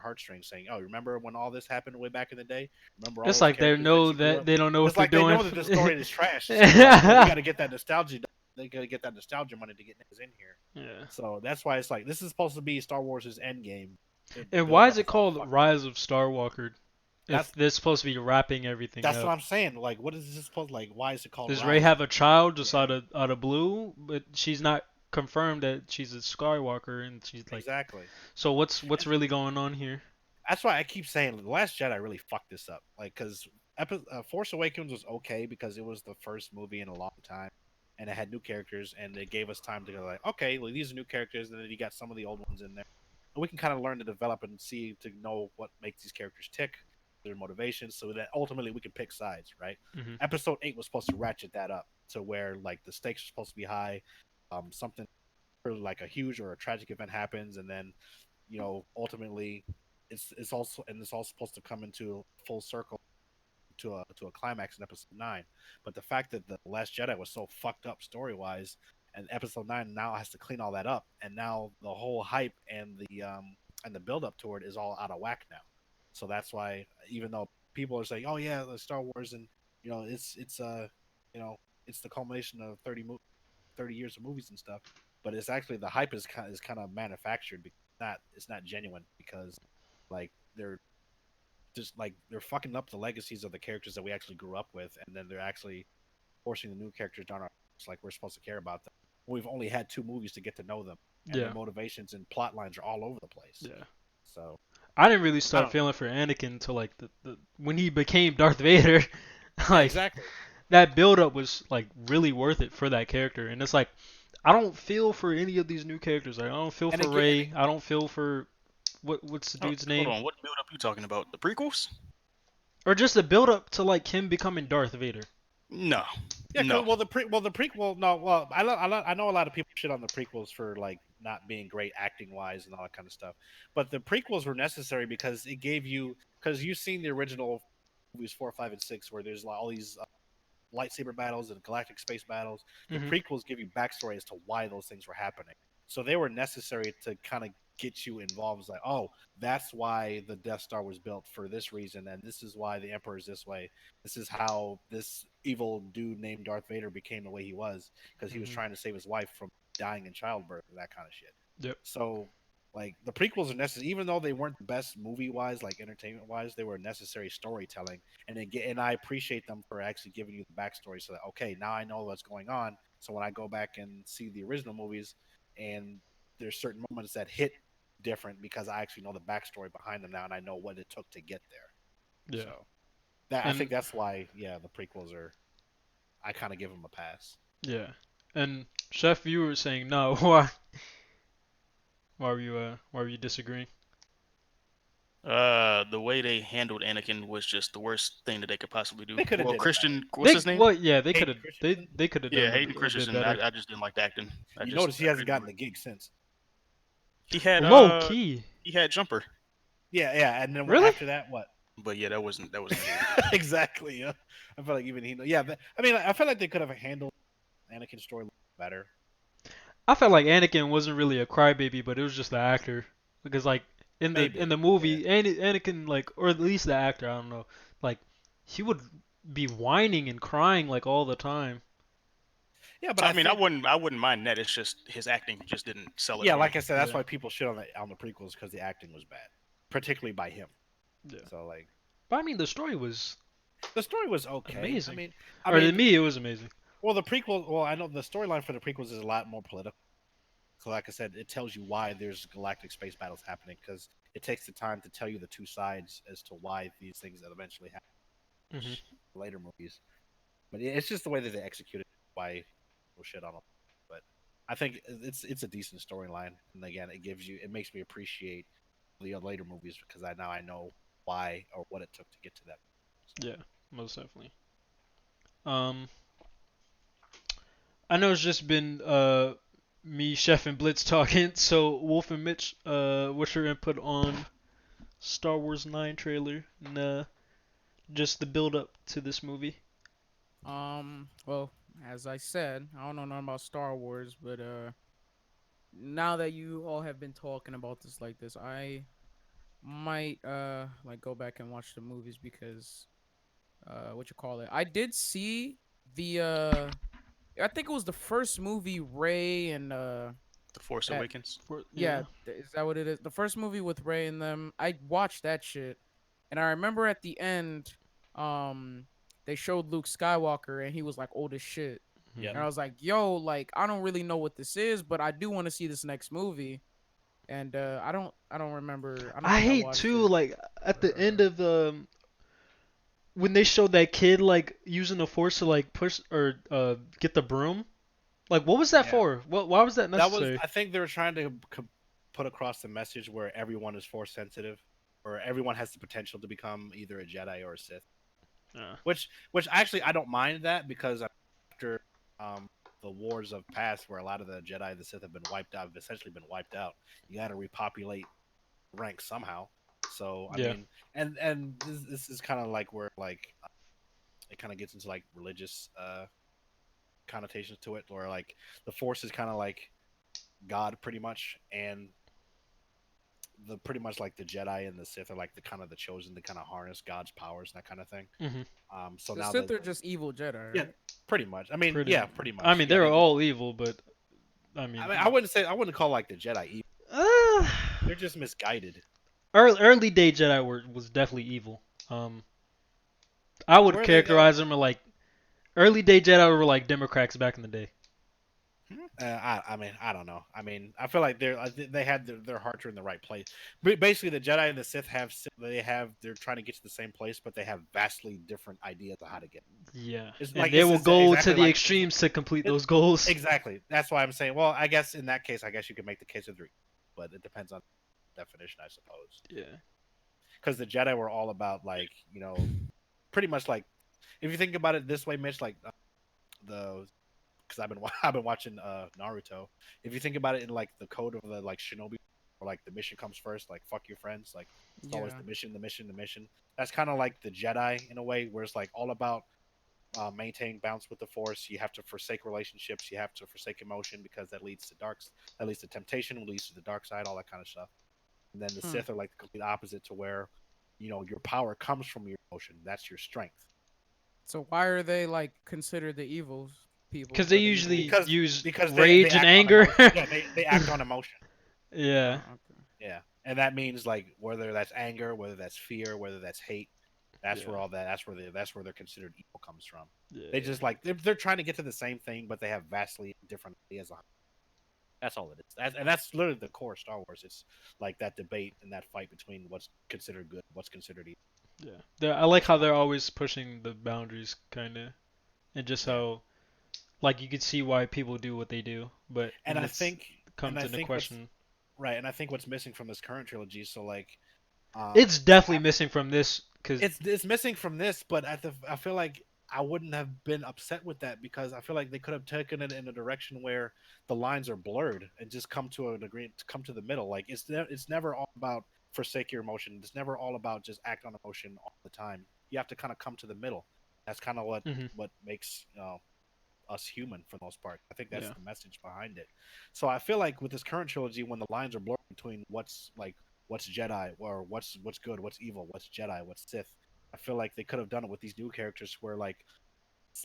heartstrings, saying, "Oh, remember when all this happened way back in the day? Remember all It's those like they characters that know you grew that up." they don't know what It's they're like they doing. know that the story is trash, so they're like, "Well, we got to get that nostalgia. They got to get that nostalgia money to get niggas in here." Yeah. So that's why it's like this is supposed to be Star Wars' end game. The And why is build-up it is all called fucked up. Rise of Starwalker if That's they're supposed to be wrapping everything that's what up? I'm saying. Like, what is this supposed like? Why is it called Does Rey Rise? have a child just Yeah, out of blue? But she's not confirmed that she's a Skywalker, and she's like, exactly. so what's And really going on here? that's why I keep saying the Last Jedi really fucked this up. Like, because Force Awakens was okay because it was the first movie in a long time, and it had new characters, and it gave us time to go like, okay, well, these are new characters, and then you got some of the old ones in there, and we can kind of learn to develop and see to know what makes these characters tick, their motivations, so that ultimately we can pick sides, right? Hmm. Episode 8 was supposed to ratchet that up to where like the stakes are supposed to be high, something like a huge or a tragic event happens, and then ultimately it's also and it's all supposed to come into full circle to a climax in episode 9. But the fact that the Last Jedi was so fucked up story wise, and episode 9 now has to clean all that up, and now the whole hype and the build up toward it is all out of whack now. So that's why even though people are saying, "Oh yeah, the Star Wars," and you know it's the culmination of 30 years of movies and stuff, but it's actually the hype is kind of manufactured because it's not genuine because like they're fucking up the legacies of the characters that we actually grew up with, and then they're actually forcing the new characters down our like we're supposed to care about them. We've only had 2 movies to get to know them, and their Yeah, motivations and plot lines are all over the place. yeah. So I didn't really I start don't. feeling for Anakin until like the when he became Darth Vader. Yeah, Like exactly. that build up was like really worth it for that character, and it's like I don't feel for any of these new characters. Like I don't feel And for again, Rey. I don't feel for what's the dude's Hold name? on, what build up you talking about? The prequels? Or just the build up to like him becoming Darth Vader. No, yeah, no. the prequel. No, well, I know a lot of people shit on the prequels for like not being great acting wise and all that kind of stuff, but the prequels were necessary because it gave you because you've seen the original movies 4, 5, and 6 where there's like all these lightsaber battles and galactic space battles. The Hmm. prequels give you backstory as to why those things were happening. So they were necessary to kind of get you involved. It's like, oh, that's why the Death Star was built for this reason, and this is why the Emperor is this way. This is how this evil dude named Darth Vader became the way he was because he was Hmm. trying to save his wife from dying in childbirth and that kind of shit. Yep. So like the prequels are necessary, even though they weren't the best movie wise, like entertainment wise, they were necessary storytelling, and I appreciate them for actually giving you the backstory, so that okay, now I know what's going on. So when I go back and see the original movies, and there's certain moments that hit different because I actually know the backstory behind them now, and I know what it took to get there. Yeah. So that I think And that's why, yeah, the prequels are. I kind of give him a pass. Yeah. And Chef, you were saying no. Why? Why were you disagreeing? The way they handled Anakin was just the worst thing that they could possibly do. They could have Well, did it better. Christian, what's his name? Well, yeah, they could Hayden have Christensen. they could have Yeah, done Hayden a bit Christensen. better. I just didn't like the acting. You notice he hasn't couldn't gotten do the it. gig since. He had Low key. he had Jumper, Yeah, yeah, and then Really? after that, what? but yeah, that wasn't good. Exactly. Yeah. I feel like even he. Yeah, I mean, I feel like they could have handled Anakin's story better. I felt like Anakin wasn't really a crybaby, but it was just the actor. Because like in Maybe. the Yeah. movie, Anakin like, or at least the actor, I don't know, like he would be whining and crying like all the time. Yeah, but I I mean, think. I wouldn't mind that. It's just his acting just didn't sell it Yeah, for me. like I said, that's Yeah. why people shit on the prequels because the acting was bad, particularly by him. Yeah. So like, But I mean, the story was the story was okay. amazing. I Or to mean, me, it was amazing. well, the prequel. Well, I know the storyline for the prequels is a lot more political. So like I said, it tells you why there's galactic space battles happening because it takes the time to tell you the two sides as to why these things eventually happen Hmm. in later movies. But it's just the way that they executed it, why people shit on them. But I think it's a decent storyline, and again, it makes me appreciate the later movies because I know why or what it took to get to that. Yeah, most definitely. Um, I know it's just been me, Chef, and Blitz talking. So Wolf and Mitch, what's your input on Star Wars 9 trailer and just the build up to this movie? Well, as I said, I don't know nothing about Star Wars, but now that you all have been talking about this like this, I might like go back and watch the movies because what you call it? I did see the I think it was the first movie Ray and The Force that Awakens. Yeah. is that what it is? The first movie with Ray and them. I watched that shit, and I remember at the end, they showed Luke Skywalker, and he was like old as shit, Yep. and I was like, yo, like I don't really know what this is, but I do want to see this next movie, and I don't remember. I don't I think I hate watched too, it. like at the Uh, end of when they showed that kid like using the force to like push or get the broom. Like, what was that Yeah. for? What? Why was that That was. necessary? I think they were trying to put across the message where everyone is force sensitive, or everyone has the potential to become either a Jedi or a Sith. Yeah. Which actually I don't mind that because after the wars of past, where a lot of the Jedi and the Sith have been wiped out, have essentially been wiped out, you got to repopulate ranks somehow. So I Yeah. mean, and this is kind of like where like it kind of gets into like religious connotations to it, where like the Force is kind of like God pretty much, and the pretty much like the Jedi and the Sith are like the kind of the chosen to kind of harness God's powers and that kind of thing. Hmm. So the now Sith the are just evil Jedi, yeah, right? pretty much. I mean, Pretty. yeah, pretty I much. mean, Yeah, they're they just. all evil, but I mean, I wouldn't call like the Jedi evil. uh, They're just misguided. early day Jedi was definitely evil. Um, I would Were they though? characterize them as like early day Jedi were like Democrats back in the day. I mean, I don't know. I mean, I feel like they had their hearts are in the right place. But basically, the Jedi and the Sith they're trying to get to the same place, but they have vastly different ideas of how to get. Yeah, It's and like they will go to exactly the like extremes to complete it, those goals. exactly. That's why I'm saying. Well, I guess in that case, I guess you could make the case of three, but it depends on definition, I suppose. Yeah. Because the Jedi were all about like pretty much like if you think about it this way, Mitch, like the because I've been watching Naruto. If you think about it in like the code of the like Shinobi, or like the mission comes first, like fuck your friends, like it's always Yeah. the mission, the mission, the mission. That's kind of like the Jedi in a way, where it's like all about maintaining balance with the Force. You have to forsake relationships, you have to forsake emotion because that leads to temptation, leads to the dark side, all that kind of stuff. And then the Hmm. Sith are like the complete opposite, to where your power comes from your emotion. That's your strength. So why are they like considered the evil people Because they or the evil? usually Because use they rage and act on anger. emotion. Yeah, they act on emotion. Yeah. Okay. Yeah, and that means like whether that's anger, whether that's fear, whether that's hate. That's Yeah. where that's where they're considered evil comes from. Yeah. They just like they're trying to get to the same thing, but they have vastly different ideas on. That's all it is. And that's literally the core of Star Wars. It's like that debate and that fight between what's considered good, what's considered evil. Yeah. I like how they're always pushing the boundaries, kind of. and just Yeah. how like you could see why people do what they do, but And when I it's think and comes I into think what's question, right, and I think what's missing from this current trilogy. So like, it's definitely I, missing from this because it's missing from this, but I feel like I wouldn't have been upset with that because I feel like they could have taken it in a direction where the lines are blurred and just come to an agreement, come to the middle. Like it's never all about forsake your emotion. It's never all about just act on emotion all the time. You have to kind of come to the middle. That's kind of hmm what makes us human for the most part. I think that's yeah, the message behind it. So I feel like with this current trilogy, when the lines are blurred between what's Jedi or what's good, what's evil, what's Jedi, what's Sith, I feel like they could have done it with these new characters where like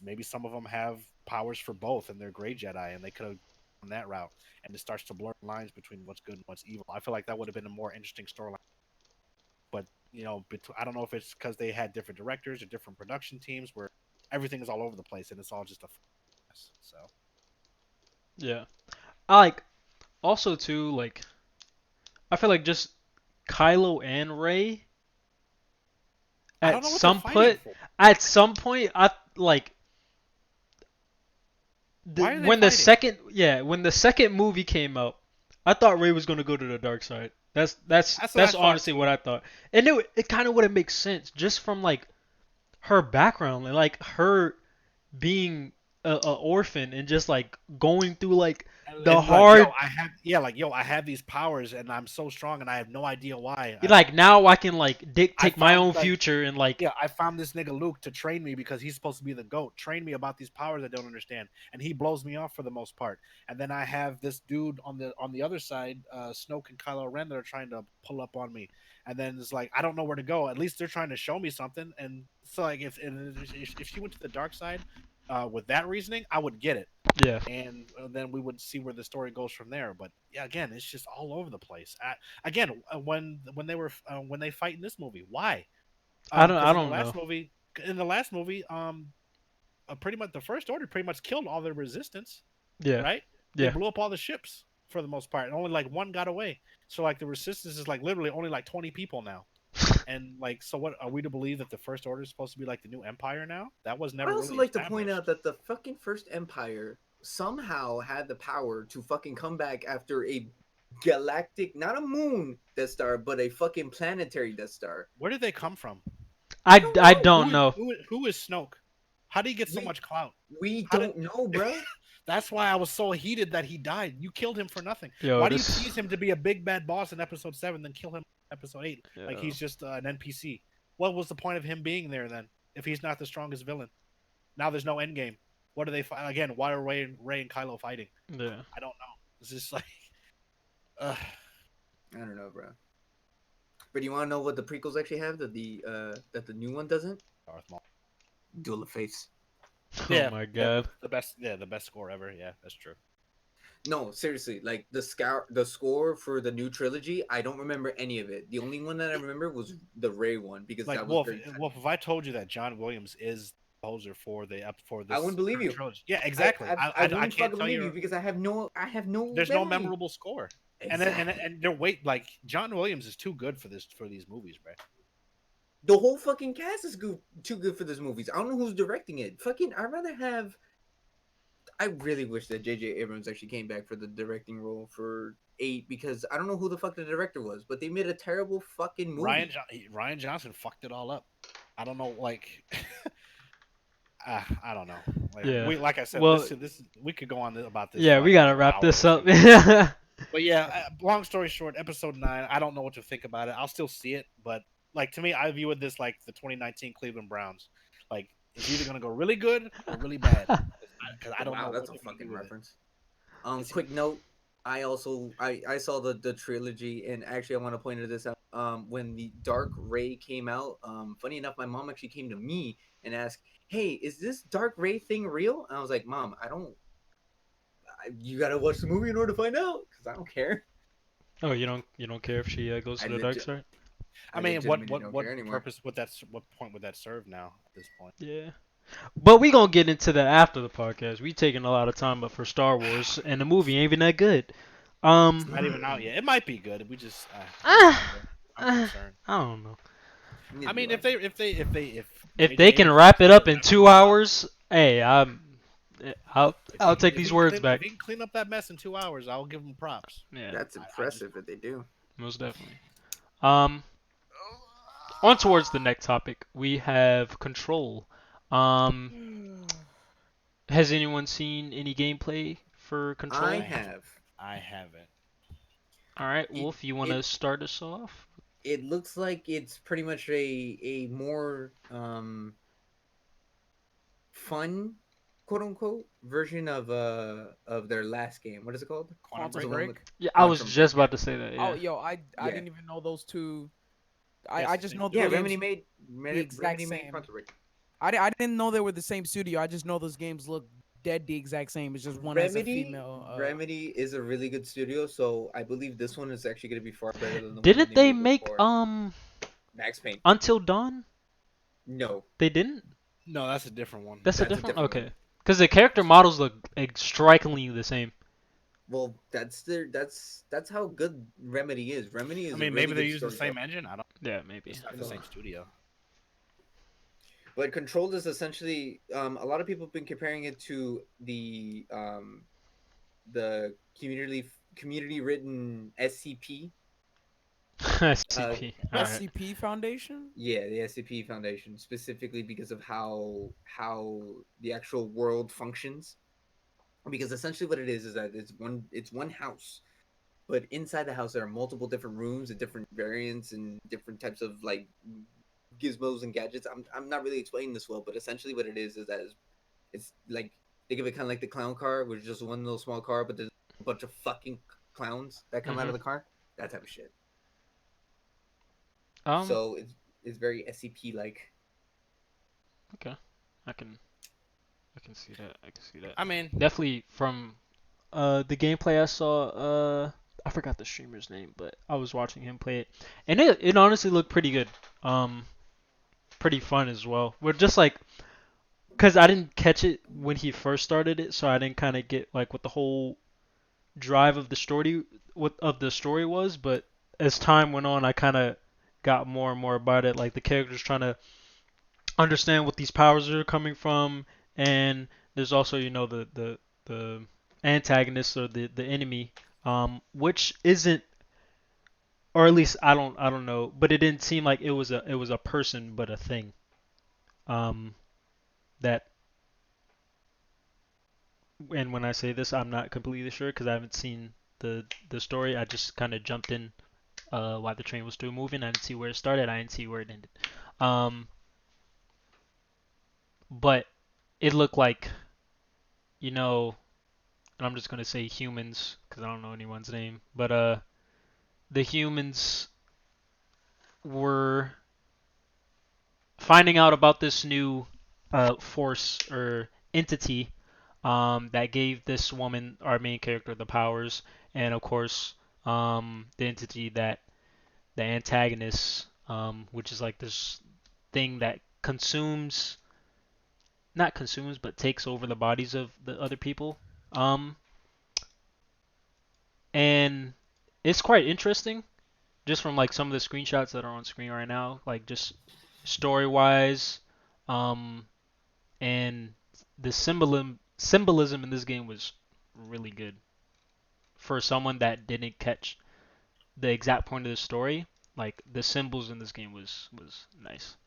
maybe some of them have powers for both and they're gray Jedi and they could have gone that route and it starts to blur lines between what's good and what's evil. I feel like that would have been a more interesting storyline. But I don't know if it's because they had different directors or different production teams where everything is all over the place and it's all just a mess. So yeah. I like also too like I feel like just Kylo and Rey I at don't know what they're some fighting point for. at some point I like Why are they when the fighting? second movie came out, I thought Rey was gonna go to the dark side. That's that's That's what I that's thought honestly what too. I thought, and it kind of wouldn't make sense just from like her background and like her being a orphan and just like going through like the And like, hard yo, I have these powers and I'm so strong and I have no idea why. like now I can like I dictate my found own like future and like yeah, I found this nigga Luke to train me because he's supposed to be the goat. Train me about these powers I don't understand, and he blows me off for the most part. And then I have this dude on the other side, Snoke and Kylo Ren, that are trying to pull up on me. And then it's like I don't know where to go. At least they're trying to show me something. And so like if she went to the dark side, with that reasoning, I would get it. yeah. And then we would see where the story goes from there. But yeah, again, it's just all over the place. Again, when they fight in this movie, why? I Because don't know. in the last movie, pretty much the First Order pretty much killed all their resistance, Yeah. right? They Yeah. blew up all the ships for the most part, and only like one got away. So like the resistance is like literally only like 20 people now. And like, so what are we to believe that the First Order is supposed to be like the new Empire now? That was I never also really like to point out established. that the fucking first Empire somehow had the power to fucking come back after a galactic, not a moon Death Star, but a fucking planetary Death Star. Where did they come from? I don't I know. don't know. Who is Snoke? How did he get so We much clout? we How did don't know, bro. That's why I was so heated that he died. You killed him for nothing. Yo, Why do you this tease him to be a big bad boss in episode 7, then kill him in episode 8? Like yeah. he's just an NPC. What was the point of him being there then? If he's not the strongest villain, now there's no end game. What do they fight again? Why are Ray and Kylo fighting? Yeah. I don't know. It's just like, uh, I don't know, bro. But you want to know what the prequels actually have that the new one doesn't? Darth Maul. Duel of Fates. Oh my god. the best, the best score ever. Yeah, that's true. No, seriously, like the score for the new trilogy, I don't remember any of it. The only one that I remember was the Ray one because Like that was Wolf, very. Wolf. If I told you that John Williams is the composer for I this wouldn't believe current you. trilogy, yeah, I exactly. I, I I wouldn't can't fucking tell believe you you. because I have no There's no memory. memorable score. Exactly. And they're wait like John Williams is too good for these movies, bro. The whole fucking cast is too good for this movies. I don't know who's directing it. Fucking, I'd rather have. I really wish that J.J. Abrams actually came back for the directing role for 8 because I don't know who the fuck the director was, but they made a terrible fucking movie. Ryan Johnson fucked it all up. I don't know, like I don't know. Like Yeah. like I said, Well, we could go on about this yeah, for we like gotta another wrap hour or this up. two. Yeah. But yeah, long story short, episode 9. I don't know what to think about it. I'll still see it, but like to me, I view it this like the 2019 Cleveland Browns. Like it's either gonna go really good or really bad because I don't Wow, know that's what a they're gonna do fucking with it. reference. It's, Quick note. I saw the trilogy and actually I want to point this out. When the Dark Ray came out, funny enough, my mom actually came to me and asked, "Hey, is this Dark Ray thing real?" And I was like, "Mom, I don't. You gotta watch the movie in order to find out because I don't care. Oh, you don't care if she goes I to the dark legit side? I I mean, legitimately don't care anymore." purpose would that what point would that serve now at this point? Yeah. But we gonna get into that after the podcast. We taking a lot of time up for Star Wars, and the movie ain't even that good. It's not even out yet. It might be good. We just Ah, I'm ah, concerned. I don't know. I mean, if If J.J. they can Abrams wrap gets it to up in direct it, 2 hours, Hey, I'll take these words back. If he can clean up that mess in 2 hours, I'll give him props. Yeah, That's I just impressive if they do. most definitely. Um, on towards the next topic, we have Control. Um, has anyone seen any gameplay for I Control? have. I haven't. All right, It Wolf, you want it to start us off? it looks like it's pretty much a more fun, quote unquote, version of their last game. What is it called? Quantum Quantum The Break. one with Break. Yeah, I was Quantum Break. just Yeah, about to say that. Oh, Yeah. yo, I yeah, didn't even know those two. Yes, I the just same know the yeah. studio. games the exact Remedy made same. Quantum Break. I didn't know they were the same studio. I just know those games look dead the exact same. It's just one as a Remedy female. Remedy is a really good studio, so I believe this one is actually going to be far better than the one that Didn't they they made make before. Max Payne. Until Dawn? No, They didn't. No, that's a different one. That's a that's a different. different one. Okay, because the character models look strikingly the same. Well, that's how good Remedy is. Remedy I is a mean, really maybe they good use the same storyteller. engine. I don't. Yeah, maybe. It's not I the don't same know. studio. But Controlled is essentially a lot of people have been comparing it to the community written SCP. SCP. All right. SCP Foundation. Yeah, the SCP Foundation, specifically because of how the actual world functions. Because essentially what it is that it's one house, but inside the house there are multiple different rooms and different variants and different types of like gizmos and gadgets. I'm not really explaining this well, but essentially what it is that it's like think of it kind of like the clown car, which is just one little small car, but there's a bunch of fucking clowns that come out Mhm. of the car. That type of shit. Um. So it's very SCP like. Okay. I can. I can see that. I can see that. I mean, Definitely from the gameplay I saw. I forgot the streamer's name, but I was watching him play it, and it honestly looked pretty good. Um. Pretty fun as well. We're just like, cause I didn't catch it when he first started it, so I didn't kind of get like what the whole drive of the story was, but as time went on, I kind of got more and more about it. Like the characters trying to understand what these powers are coming from, and there's also the antagonist or the enemy, which isn't, or at least I don't know, but it didn't seem like it was a person but a thing. Um, that and when I say this, I'm not completely sure because I haven't seen the story. I just kind of jumped in while the train was still moving. I didn't see where it started. I didn't see where it ended. Um, but it looked like, you know, and I'm just gonna say humans because I don't know anyone's name, but the humans were finding out about this new force or entity that gave this woman, our main character, the powers, and of course, the entity that the antagonist, which is like this thing that consumes, not consumes, but takes over the bodies of the other people. Um, and it's quite interesting, just from like some of the screenshots that are on screen right now, like just story wise, um, and the symbolism in this game was really good for someone that didn't catch the exact point of the story. Like the symbols in this game was nice.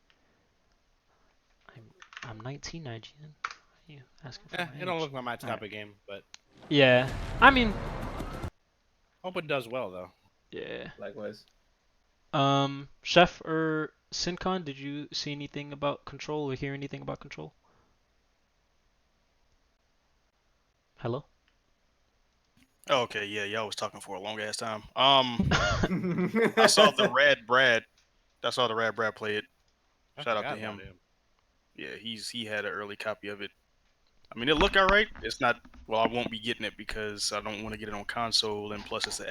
I'm 19, Nigerian. Why are you asking for my it don't age? look like my All right. type of game, but Yeah. I mean, hope it does well though. yeah. Likewise. Chef or Sincon, did you see anything about Control or hear anything about Control? Hello? Okay, yeah, y'all was talking for a long ass time. I saw the Rad Brad. I saw the Rad Brad play it. I Shout out to forgot about him. him. Yeah, he had an early copy of it. I mean, it look alright. It's not. Well, I won't be getting it because I don't want to get it on console, and plus it's an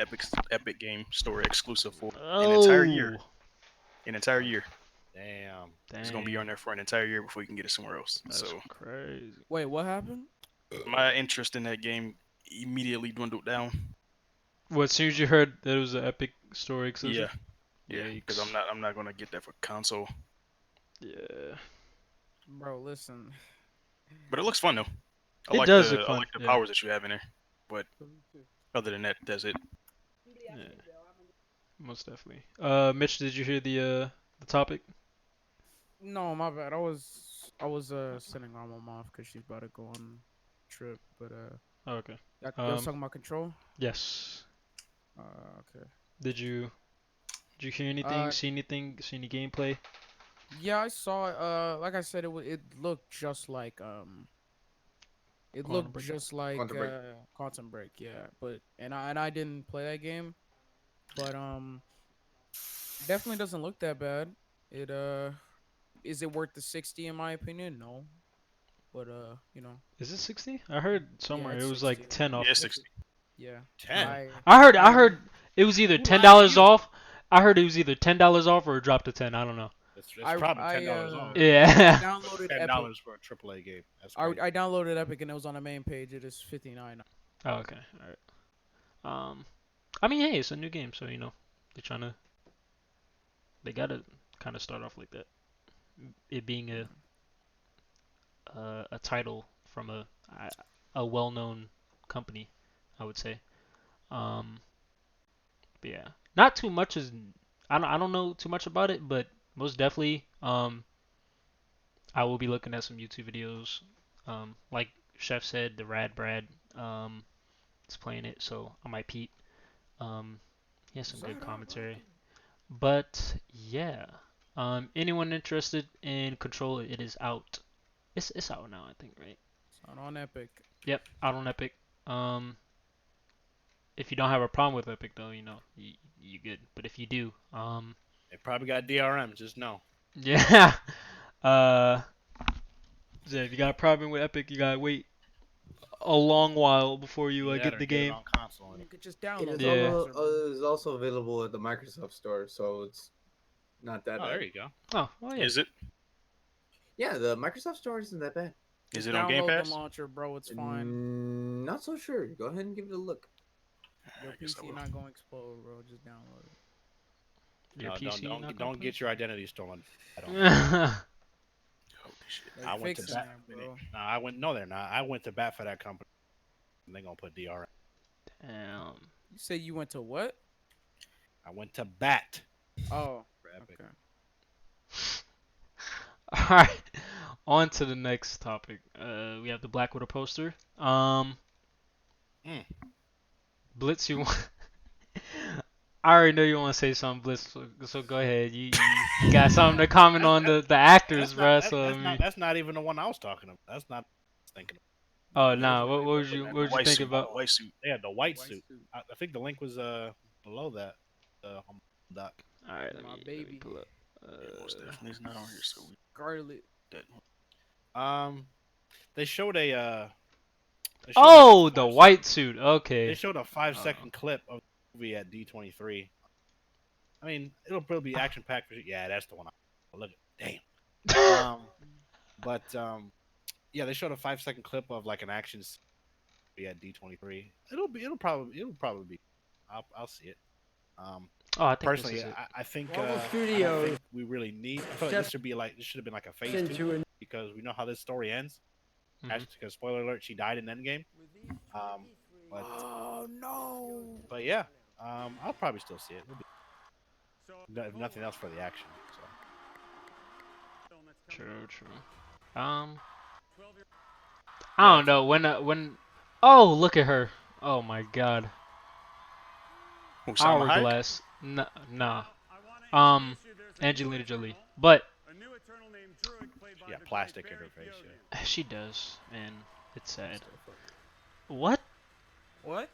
Epic Game Store exclusive for an entire year. Oh, An entire year. Damn. It's gonna be on dang. there for an entire year before you can get it somewhere else. That's So crazy. Wait, what happened? my interest in that game immediately dwindled down. Well, as soon as you heard that it was an Epic Store exclusive? Yeah, yeah, because Yikes. I'm not gonna get that for console. Yeah. Bro, listen. But it looks fun though. It does look I fun. like the Yeah. powers that you have in there. But other than that, that's it. Yeah. Most definitely. Mitch, did you hear the topic? No, my bad. I was sending our mom off because she's about to go on trip. But Oh, okay. y'all was Um. talking about control. Yes. Okay. Did you did you hear anything? Uh, See anything? See any gameplay? yeah, I saw it. Like I said, it looked just like it Quantum looked Break. just like Quantum Break. Quantum Break. Yeah, but and I didn't play that game, but definitely doesn't look that bad. It is it worth the 60 in my opinion? No, but Is it 60? I heard yeah, somewhere it it's was like 60. 10 Yeah, off. it's 60. Yeah, 10. I I heard it was either Who lied to $10 you? off. I heard it was either $10 off or it dropped to 10. I don't know. It's probably $10 off. I Yeah. downloaded Epic. $10 for a AAA game. That's I crazy. I downloaded Epic and it was on the main page. It is 59. Oh, okay. All right. I mean, hey, it's a new game, so they're trying to they gotta kind of start off like that. It being a title from a well-known company, I would say. Um, but yeah, not too much is I don't know too much about it, but most definitely I will be looking at some YouTube videos. Like Chef said, the Rad Brad is playing it, so I might peep. He has some good commentary. But yeah, anyone interested in Control? It is out. It's out now, I think, right? It's not on Epic. Yep, out on Epic. Um, if you don't have a problem with Epic, though, you good. But if you do, They probably got DRM. Just know. yeah, uh, so if you got a problem with Epic, you gotta wait a long while before you Either that get or the get it game. on console. You could just It download is the Yeah. also browser, bro. it is also available at the Microsoft Store, so it's not that Oh, there bad. you go. Oh, well, yeah. Is it? Yeah, the Microsoft Store isn't that bad. Is Just it on Game download the Pass? launcher, bro. It's fine. Not so sure. Go ahead and give it a look. Your I guess I PC will. not going to explode, bro. Just download it. Your No, PC not don't gonna get your identity stolen. I don't. play? Holy shit. They I went to fixing bat. that, bro. No, I went. No, they're not. I went to bat for that company. And they gonna put DRM. Damn. You say you went to what? I went to bat Oh, for Epic. okay. All right. On to the next topic. We have the Black Widow poster. Mm. Blitz, you want? I already know you want to say something, Blitz. So go ahead. You got something to comment on the actors, bro. So I mean, That's not even the one I was talking about. That's not what I was thinking. oh Yeah, nah. it's What really was you about what the was you White thinking suit. about? White suit. They had the white white suit. suit. I think the link was below that. On the doc. All right, My let me baby. pull up. Yeah, most definitely it's not on here, so we Scarlet. that. They showed a. They showed Oh, like a the 5 white suit. They Okay. showed a 5 second clip of the movie at D23. I mean, it'll probably be action packed. Yeah, that's the one. Look at damn. Yeah, they showed a 5 second clip of like an action movie at D23. It'll probably be. I'll see it. Oh, I think this Personally, is it. I think Marvel I don't Studios think we really need. I feel like this should have been like a phase into 2 an because we know how this story ends. Mhm. Because spoiler alert, she died in Endgame. But Oh no. but yeah, I'll probably still see it. If nothing else for the action. So. True. I don't know when. Oh, look at her. Oh my God. Who, Salma Hayek? Hourglass. Nah. Angelina Jolie. But She got plastic in her face. Yeah. she does, and it's sad. What? What?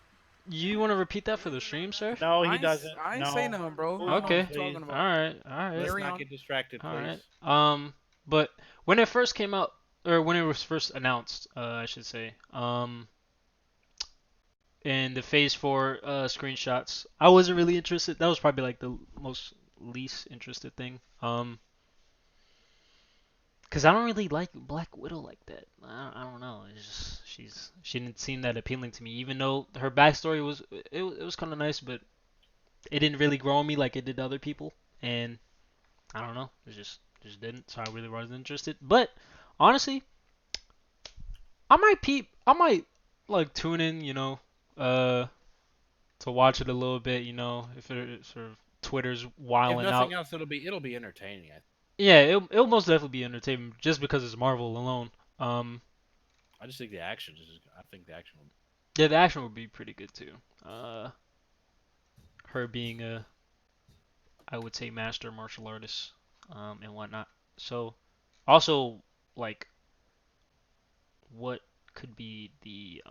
You want to repeat that for the stream, sir? No, I he ain't, doesn't. I ain't no. say nothing, bro. I don't know Okay. what you're talking All about. right. Let's Carry not on. get distracted, please. All right. But when it first came out, or when it was first announced, I should say, in the Phase 4 screenshots, I wasn't really interested. That was probably like the most least interested thing. Cause I don't really like Black Widow like that. I don't know. It's just she didn't seem that appealing to me. Even though her backstory was kind of nice, but it didn't really grow on me like it did other people. And I don't know. It just didn't. So I really wasn't interested. But honestly, I might like tune in, uh, to watch it a little bit, if it sort of Twitter's If wiling nothing out. else, it'll be entertaining. Yeah, it'll most definitely be entertainment just because it's Marvel alone. Um, I just think the action is. I think the action will. yeah, the action would be pretty good too. Uh, her being a, I would say, master martial artist, and whatnot. So, also like, what could be the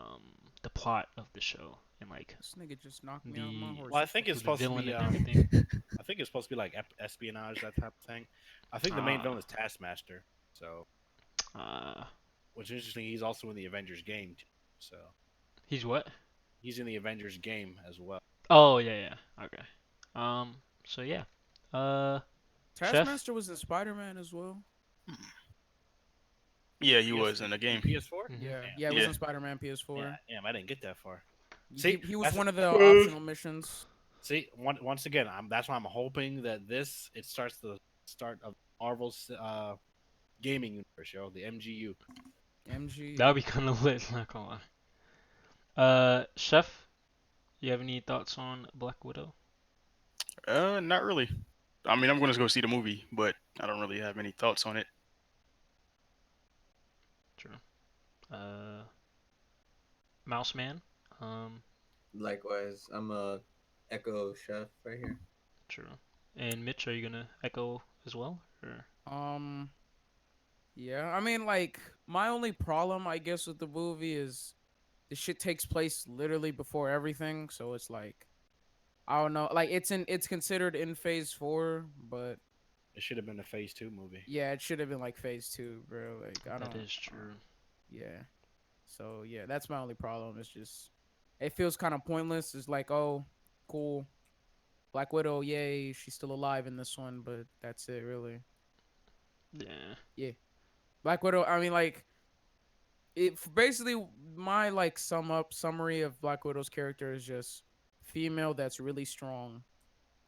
plot of the show and like This nigga just knocked me out my the Well, horse. I think it's who the supposed to villain be. and everything. I think it's supposed to be like espionage, that type of thing. I think the main Uh, villain is Taskmaster. So, uh, which is interesting. He's also in the Avengers game. Too, so he's what? he's in the Avengers game as well. Oh yeah, yeah. Okay. So yeah. Uh, Chef. Taskmaster was in Spider-Man as well. Yeah, he PS was in the in game. PS4. Mhm. Yeah, Damn, yeah, it was Yeah. in Spider-Man yeah, PS4. damn. I didn't get that far. He See, he was that's one of the optional missions. see. Once again, that's why I'm hoping that it starts the start of Marvel's gaming universe, yo, the MGU. That would MG. be kind of lit. Not gonna lie. Chef. You have any thoughts on Black Widow? Not really. I mean, I'm gonna go see the movie, but I don't really have any thoughts on it. True. Uh, Mouse Man. Um, Likewise, I'm a Echo Chef right here. true. And Mitch, are you gonna echo as well? Or Um, yeah. I mean, like, my only problem, I guess, with the movie is the shit takes place literally before everything. So it's like, I don't know. Like, it's considered in Phase 4, but It should have been a Phase 2 movie. yeah, it should have been like Phase 2, bro. Like, that is true. yeah. So yeah, that's my only problem. It's just, it feels kind of pointless. It's like, oh, cool, Black Widow, yay, she's still alive in this one, but that's it, really. Yeah. Yeah, Black Widow. I mean, like, basically my like summary of Black Widow's character is just female that's really strong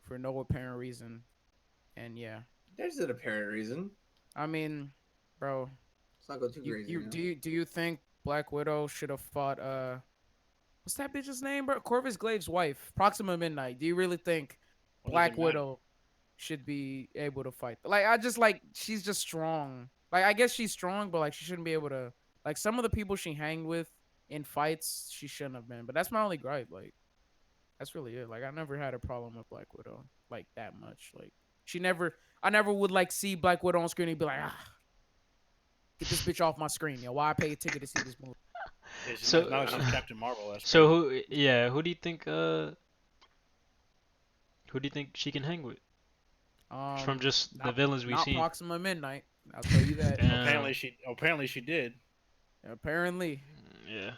for no apparent reason, and yeah, There's an apparent reason. I mean, bro, Let's not go too crazy, you you know. do you think Black Widow should have fought what's that bitch's name, bro? Corvus Glaive's wife, Proxima Midnight. Do you really think What does it Black matter? Widow should be able to fight? Like, I just like she's just strong. Like, I guess she's strong, but like she shouldn't be able to. Like, some of the people she hanged with in fights, she shouldn't have been. But that's my only gripe. Like, that's really it. Like, I never had a problem with Black Widow like that much. Like, she never. I never would like see Black Widow on screen and be like, get this bitch off my screen, yo. Why I pay a ticket to see this movie? So, Now she's Captain Marvel. That's so crazy. who do you think who do you think she can hang with from just the Not villains we've not seen? Proxima Midnight. I'll tell you that. Damn. Apparently she did. Apparently. Yeah.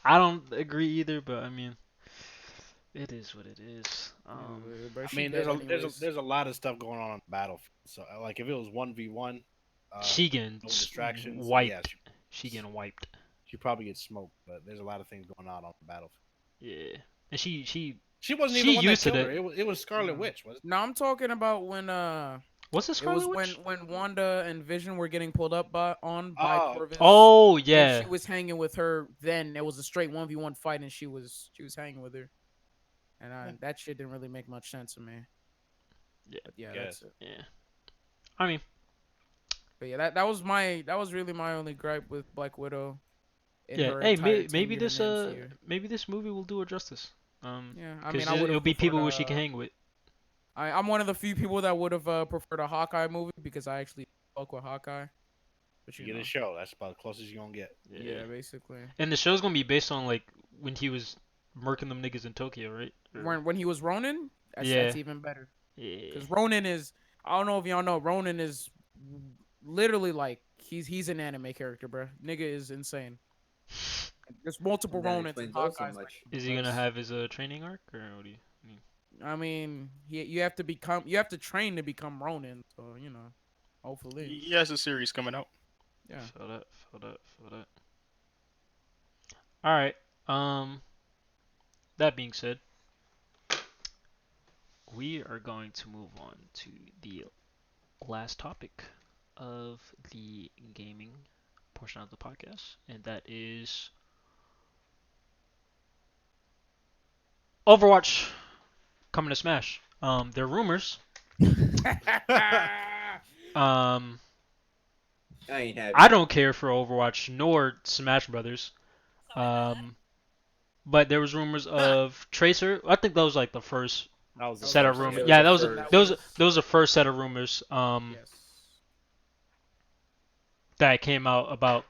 I don't agree either, but I mean, it is what it is. But I she mean, dead anyways. there's a lot of stuff going on the battlefield. So like if it was 1v1, She getting no distractions. Yeah, wiped. She getting wiped. she probably gets smoked. But there's a lot of things going on the battlefield. Yeah. And she She wasn't She even the one that used to killed her. that. It was Scarlet Witch. Was No, I'm talking about when what's the it was Scarlet Witch? when Wanda and Vision were getting pulled up by Oh, Corvus, Oh and she yeah. was hanging with her. Then it was a straight 1v1 fight, and she was hanging with her, and that shit didn't really make much sense to me. Yeah. But yeah, Yes. that's it. Yeah. I mean, But yeah, that was really my only gripe with Black Widow in yeah. her Hey, entire maybe tenure in this the MCU. maybe this movie will do her justice. Yeah, I mean, Because I would it'll have be preferred people who she can hang with. I'm one of the few people that would have preferred a Hawkeye movie because I actually fuck with Hawkeye. But You you get know, a show. That's about the closest you're gonna get. yeah, basically. And the show's gonna be based on like when he was murking them niggas in Tokyo, right? When he was Ronin, Yeah. that's even better. Yeah. Because Ronin is, I don't know if y'all know, Ronin is literally like he's an anime character, bro. Nigga is insane. There's multiple That Ronins and explains also Hawkeyes. much. Is he gonna have his training arc or what do you mean? I mean, you have to train to become Ronin. So hopefully, He has a series coming out. yeah. Feel that. All right. That being said, we are going to move on to the last topic of the gaming portion of the podcast, and that is Overwatch coming to Smash. There are rumors. Um, I ain't I happy. don't care for Overwatch nor Smash Brothers. Um, but there was rumors of Tracer. I think that was like the first That was the set of first. rumors. It was Yeah, the that was first. those the first set of rumors. Yes. That came out about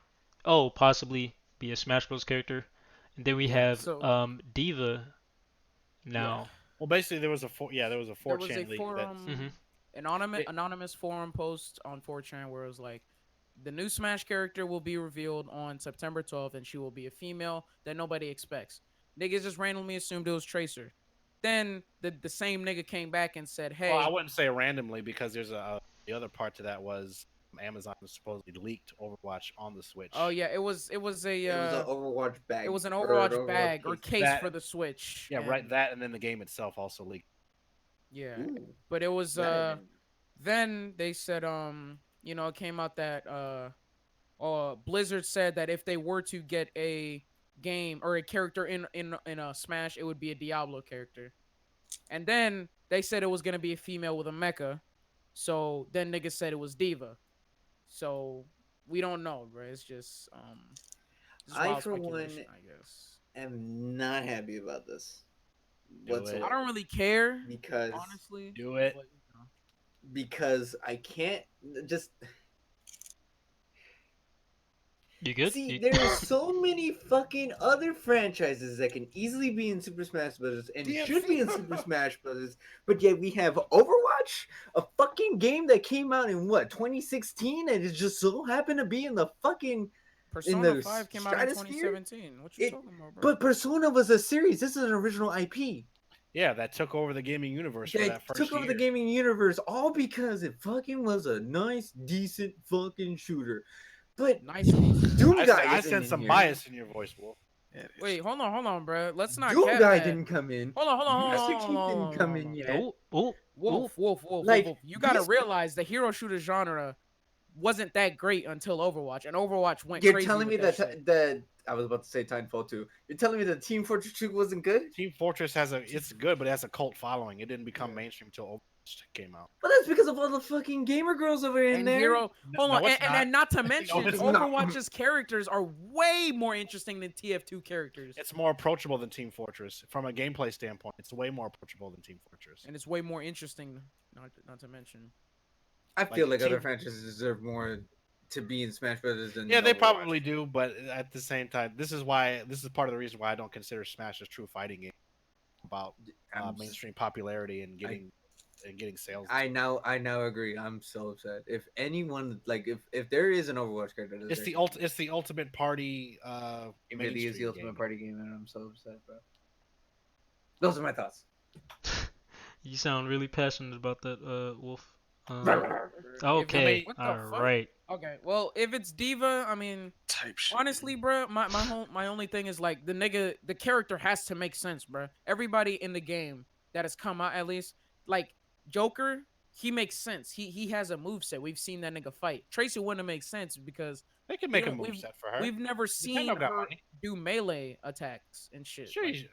possibly be a Smash Bros character, and then we Yeah. have So Diva yeah, now. Well, basically there was a there was a 4chan leak that Hmm. it, anonymous forum post on 4chan where it was like, the new Smash character will be revealed on September 12th, and she will be a female that nobody expects. Niggas just randomly assumed it was Tracer. Then the same nigga came back and said, well, I "Hey, wouldn't say randomly because there's the other part to that was Amazon supposedly leaked Overwatch on the oh Switch. yeah, it was a It was an Overwatch it bag was an or an Overwatch Overwatch bag or case. case That for the Switch, yeah, right. and That and then the game itself also leaked. yeah, Ooh, but it was that I didn't. then they said it came out that Blizzard said that if they were to get a game or a character in a Smash, it would be a Diablo character. And then they said it was gonna be a female with a mecha. So then niggas said it was Diva. So we don't know, bro. It's just I, wild for one, speculation, I guess. am not happy about this Do it. I whatsoever don't really care, because honestly. Do it. But I can't just You good? see. There are so many fucking other franchises that can easily be in Super Smash Bros. And should be in Super Smash Bros. But yet we have Overwatch, a fucking game that came out in what 2016, and it just so happened to be in the fucking in Persona the 5 came out in stratosphere. 2017. What you It, talking about, bro? but Persona was a series. This is an original IP Yeah, that took over the gaming universe for that that first took over the year. gaming universe, all because it fucking was a nice, decent fucking shooter. But Nice, decent. Doom I, Guy I isn't sense in some here. bias in your voice, Wolf. Yeah, it is. Wait, hold on, bro. Let's not Doom cap Guy that. didn't come in. Hold Master on, Chief hold on, didn't hold on, come hold in on. yet. Oh. Like You gotta these, realize the hero shooter genre wasn't that great until Overwatch, and Overwatch went you're crazy telling me with that that shit. that I was about to say Titanfall 2. You're telling me that Team Fortress 2 wasn't good? Team Fortress it's good, but it has a cult following. It didn't become Yeah. mainstream until Overwatch came out. Well, that's because of all the fucking gamer girls over in And there. hero, hold on, No, it's not. and not to No, mention, it's not. Overwatch's characters are way more interesting than TF2 characters, It's more approachable than Team Fortress from a gameplay standpoint. It's way more approachable than Team Fortress. and it's way more interesting. Not to mention. I feel like other Team, franchises deserve more to be in Smash Brothers than yeah, they Overwatch. probably do, but at the same time, this is part of the reason why I don't consider Smash a true fighting game about I'm s- mainstream popularity and getting sales. I now agree. I'm so upset. If anyone like if there is an Overwatch character, that It's the ultimate party. it really is the mainstream ultimate game. party game, and I'm so upset, bro. Those are my thoughts. You sound really passionate about that, Wolf. If- Okay, what the all fuck? right. Okay, well, if it's Diva, I mean, Type shit. honestly, bro, my only thing is like the character has to make sense, bro. Everybody in the game that has come out, at least, like Joker, he makes sense. He has a move set. We've seen that nigga fight. Tracy wouldn't make sense because They can we make a don't move we've set for her. we've never seen Nintendo got her money. do melee attacks and shit. Sure, Like,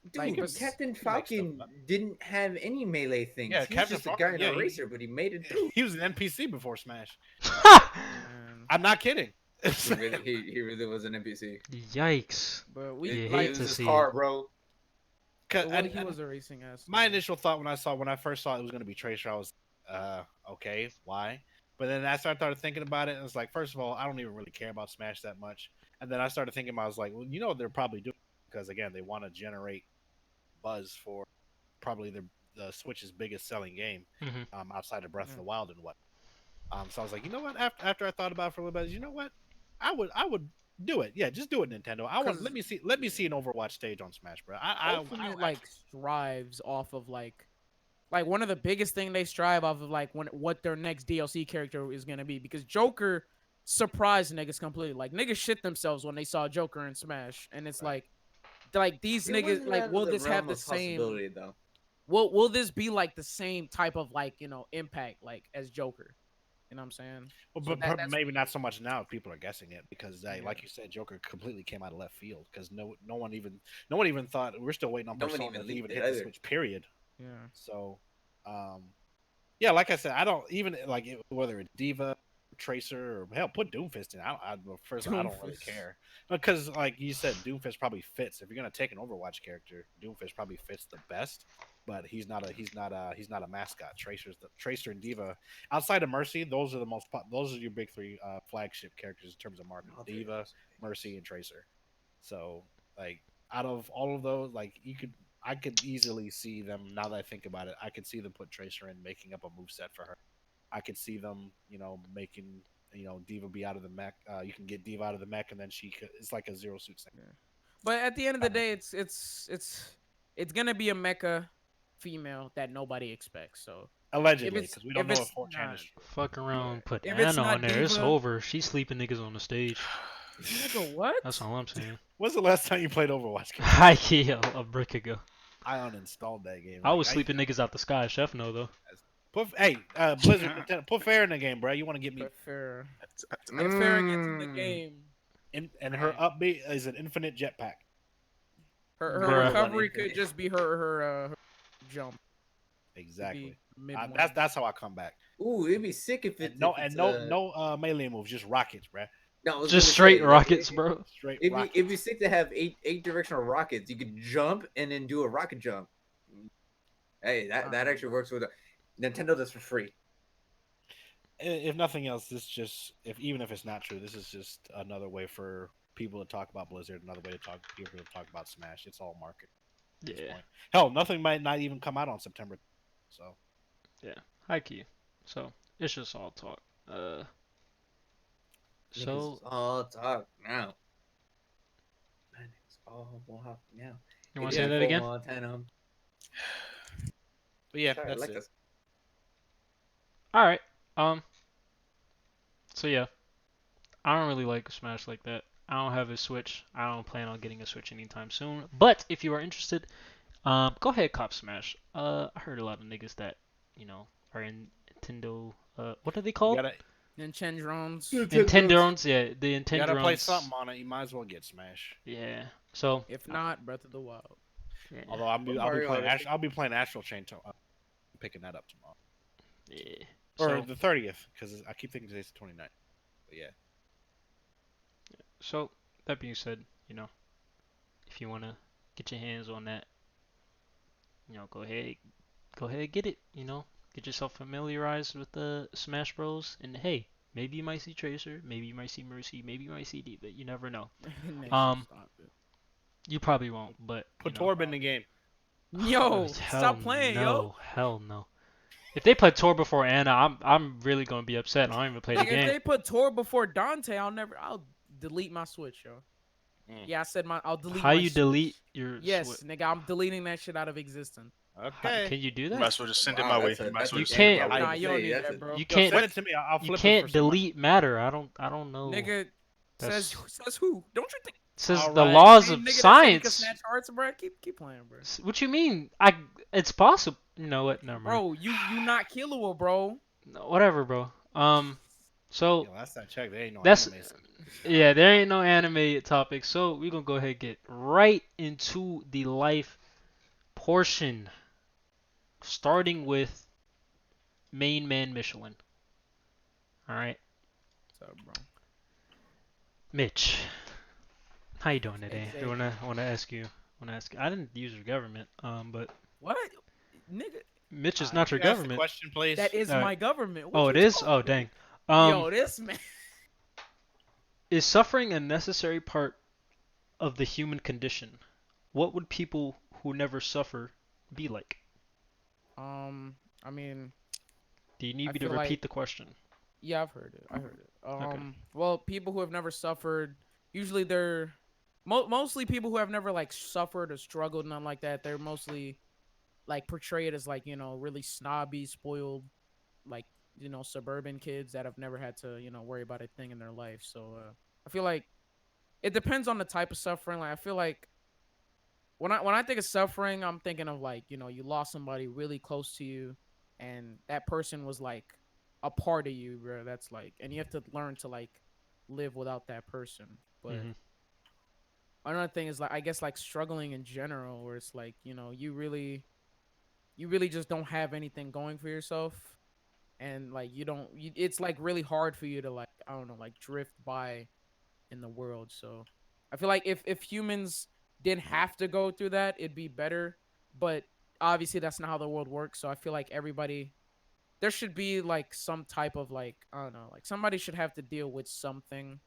Dude, Like, but- Captain make stuff Falcon up. didn't have any melee things. Yeah, he was Captain just a Falcon, guy in yeah, a racer, but he made it through. he was an NPC before Smash. man, I'm not kidding. He really was an NPC. Yikes. but You we hate like it to was his see car, it. bro. he was a racing ass. My nigga. initial thought when I first saw it was going to be Tracer, I was okay, why? But then as I started thinking about it, I was like, first of all, I don't even really care about Smash that much. And then I started thinking, I was like, well, you know what they're probably doing, because again, they want to generate buzz for probably the Switch's biggest selling game, Mhm. outside of Breath of Mhm. the Wild and what. So I was like, you know what? After I thought about it for a little bit, you know what? I would do it. Yeah, just do it, Nintendo. Let me see an Overwatch stage on Smash, bro. Ultimate like strives off of like one of the biggest thing they strive off of like what their next DLC character is gonna be, because Joker surprised niggas completely. Like niggas shit themselves when they saw Joker in Smash, and it's Right. like these It niggas wasn't like out of will the this have realm the of same possibility, though. will this be like the same type of like impact like as Joker? You know what I'm saying? Well, So but that's maybe not so much now if people are guessing it because, yeah. like you said, Joker completely came out of left field because no one even thought we're still waiting on No one Persona even to even leaked it hit the either. Switch. Period. Yeah. So, um, yeah, like I said, I don't even like whether it's Diva, Tracer, or hell, put Doomfist in. Well, first, I don't really Doomfist. care because, like you said, Doomfist probably fits. If you're gonna take an Overwatch character, Doomfist probably fits the best. But he's not a mascot. Tracer and Diva. Outside of Mercy, those are those are your big three flagship characters in terms of marketing: All three of Diva, those Mercy, and Tracer. So, like, out of all of those, like I could easily see them. Now that I think about it, I could see them put Tracer in, making up a move set for her. I could see them, making Diva be out of the mech. You can get Diva out of the mech, and then it's like a zero suit thing. Yeah. But at the end of the Kind of day, it's gonna be a mecha female that nobody expects. So allegedly, because we don't if know if it's 4chan not is true. Fuck yeah, around, put if it's Anna on not there. It's Diva, over. She's sleeping niggas on the stage. nigga, what? That's all I'm saying. When's the last time you played Overwatch? High key a brick ago. I uninstalled that game. I Like was sleeping niggas out the sky. Chef no though. Blizzard, Nintendo, put fair in the game, bro. You want to get me But fair, guys. if fair gets in the game, and her man, upbeat is an infinite jetpack. her Bruh. recovery could just be her jump. Could be Exactly. mid one. That's how I come back. Ooh, it'd be sick if And it's no if it's and no no melee moves, just rockets, bruh. No, I was Just gonna straight say like rockets, bro. Straight it'd be rockets. sick to have eight directional rockets. You could jump and then do a rocket jump. Hey, that actually works with Nintendo does for free. If nothing else, this just even if it's not true, this is just another way for people to talk about Blizzard, another way to people to talk about Smash. It's all market at this Yeah, point. Hell, nothing might not even come out on September. So yeah. High key. So it's just all talk. Niggas is So all talk now. Man, niggas all walk now. you want to say that 84 again? Montana. but yeah, Sorry, I that's like it. this. All right. Um. So yeah, I don't really like Smash like that. I don't have a Switch. I don't plan on getting a Switch anytime soon. But if you are interested, go ahead, cop Smash. I heard a lot of niggas that are in Nintendo. What are they You called? gotta Nintendo's. Nintendones. Yeah, the you gotta play Nintendones. something on it. You might as well get Smash. Yeah. So. If not, Breath of the Wild. Yeah. Although Or Mario Odyssey. I'll be playing Astral Chain. Picking that up tomorrow Yeah. or So. the 30th because I keep thinking today's the 29th. But yeah. So that being said, if you wanna get your hands on that, go ahead, get it. Get yourself familiarized with the Smash Bros. And hey, maybe you might see Tracer, maybe you might see Mercy, maybe you might see Diva. You never know. Nation, Um, stop it. you probably won't, but Put Torb in the game. Yo, hell stop playing, no, yo. hell no. If they put Tor before Anna, I'm really gonna be upset. I don't even play the Like, if game. they put Tor before Dante, I'll delete my Switch, yo. Mm. Yeah, I said I'll delete How my you delete your Yes, Switch? nigga, I'm deleting that shit out of existence. Okay. Can you do You might that? as well just send it Wow, my way. that's a You might as that's well a You just send it can't- my way. Nah, you don't need that, bro. You Yo, can't. send it to me. I'll You flip it can't for some money. delete matter. I don't know. Nigga That's- says who? Don't you think? It says All the right. laws Same of nigga that said he could science. snatch hearts, bro. Keep playing, bro. What you mean? It's possible. You know what? Never mind. Bro, you not killable, bro. No, whatever, bro. So Yo, last time I checked, there ain't no that's anime. yeah. There ain't no anime topic. So we gonna go ahead and get right into the life portion, starting with main man Michelin. All right, What's up, bro? Mitch. How you doing today? Hey, I wanna ask you. I didn't use your government. But What? Nigga, Mitch is not your Can you ask the government. question, please. that is Alright. my government. What Oh, you it is. talking Oh, about? dang. Yo, this man. Is suffering a necessary part of the human condition? What would people who never suffer be like? I mean, Do you need I me to feel like- repeat the question? yeah, I've heard it. I heard it. Okay. Well, people who have never suffered, usually they're mostly people who have never like suffered or struggled, nothing like that. They're mostly like portrayed as like really snobby, spoiled, like suburban kids that have never had to worry about a thing in their life. So I feel like it depends on the type of suffering. Like I feel like when I think of suffering, I'm thinking of like you lost somebody really close to you, and that person was like a part of you, bro. That's like, and you have to learn to like live without that person. But Mm-hmm. another thing is like, I guess like struggling in general, where it's like, you really just don't have anything going for yourself, and like you don't, it's like really hard for you to like, I don't know, like drift by in the world. So I feel like if humans didn't have to go through that, it'd be better. But obviously that's not how the world works. So I feel like everybody, there should be like some type of like, I don't know, like somebody should have to deal with something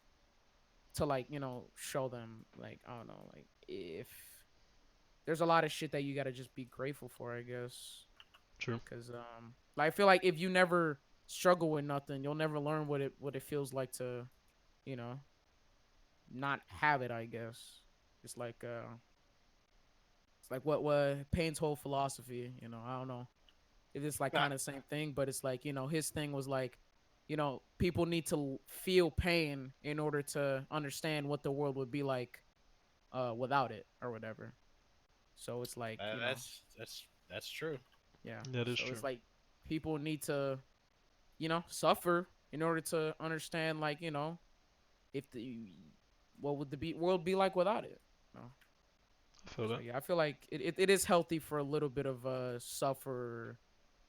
to like, show them like, I don't know, like if there's a lot of shit that you got to just be grateful for, I guess. True. Cuz like I feel like if you never struggle with nothing, you'll never learn what it feels like to, you know, not have it, I guess. It's like it's like what Payne's whole philosophy, I don't know if it's like Nah, kind of the same thing, but it's like, his thing was like, people need to feel pain in order to understand what the world would be like without it or whatever. So it's like, that's true. yeah. That is So true. it's like people need to, suffer in order to understand like, if the what would the world be like without it. You know? I feel So that. yeah, I feel like it is healthy for a little bit of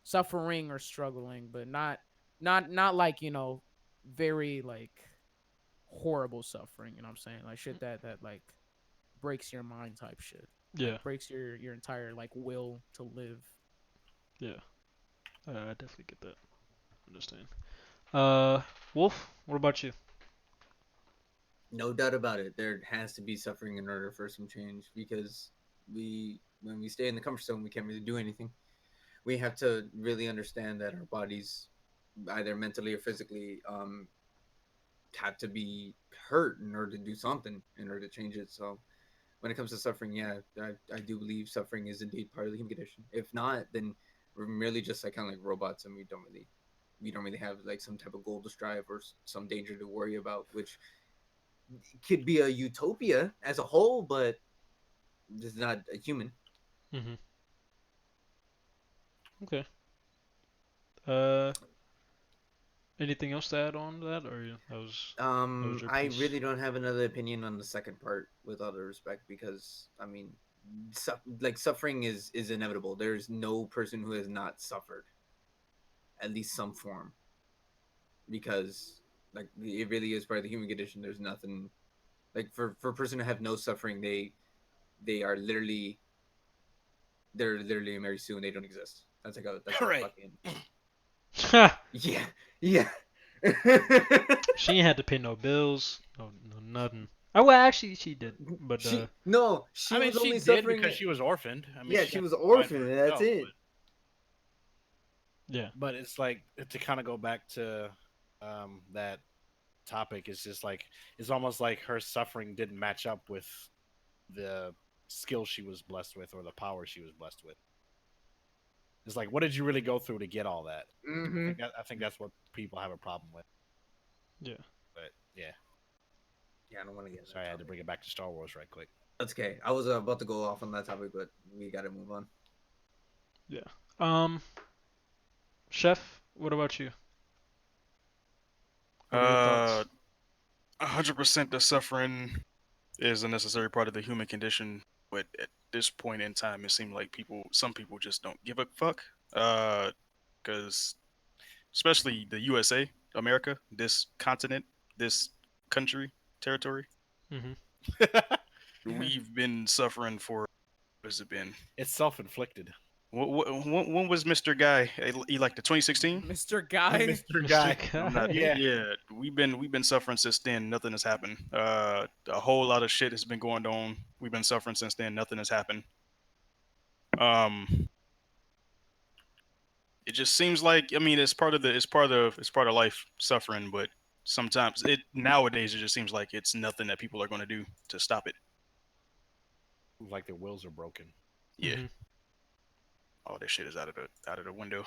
suffering or struggling, but not like, very like horrible suffering, you know what I'm saying? Like shit that like breaks your mind type shit. Yeah. Like breaks your entire like will to live. Yeah. I definitely get that. Understand. Wolf, what about you? No doubt about it. There has to be suffering in order for some change because when we stay in the comfort zone, we can't really do anything. We have to really understand that our bodies, either mentally or physically, have to be hurt in order to do something in order to change it. So when it comes to suffering, yeah, I do believe suffering is indeed part of the human condition. If not, then we're merely just like kind of like robots, and we don't really have like some type of goal to strive or some danger to worry about, which could be a utopia as a whole, but it's not a human. Mm-hmm. Okay. Uh, anything else to add on to that, or that was your I piece? really don't have another opinion on the second part, with all due respect, because I mean, like suffering is inevitable. There's no person who has not suffered at least some form, because like it really is part of the human condition. There's nothing like for a person to have no suffering, they are literally they're literally very soon they don't exist. That's a Right. fucking yeah, yeah. She ain't had to pay no bills, no nothing. Oh well, actually she did, but she no, I she mean, was she only did because suffering. she was orphaned. I mean, Yeah, she she had to was provide for orphaned, and that's herself, it. yeah. but it's like to kind of go back to that topic. Is just like it's almost like her suffering didn't match up with the skill she was blessed with or the power she was blessed with. It's like, what did you really go through to get all that? Mm-hmm. I think that's what people have a problem with. Yeah. But yeah, Yeah, I don't want to get in sorry, that I had to topic. bring it back to Star Wars right quick. That's okay. I was about to go off on that topic, but we got to move on. Yeah. Um, Chef, what about you? What are your Uh, thoughts? 100% the suffering is a necessary part of the human condition, but at this point in time, it seems like some people just don't give a fuck. Because especially the USA, America, this continent, this country, territory, Mm-hmm. we've been suffering for what has it been? It's self-inflicted. When was Mr. Guy? He like the 2016? Mr. Guy. Mr. Mr. Guy. I'm not. Guy. Yeah, Yeah, we've been suffering since then. Nothing has happened. A whole lot of shit has been going on. We've been suffering since then. Nothing has happened. Um, it just seems like, I mean, it's part of life suffering, but sometimes nowadays it just seems like it's nothing that people are going to do to stop it. like their wills are broken. Yeah, Mm-hmm. all this shit is out of the window.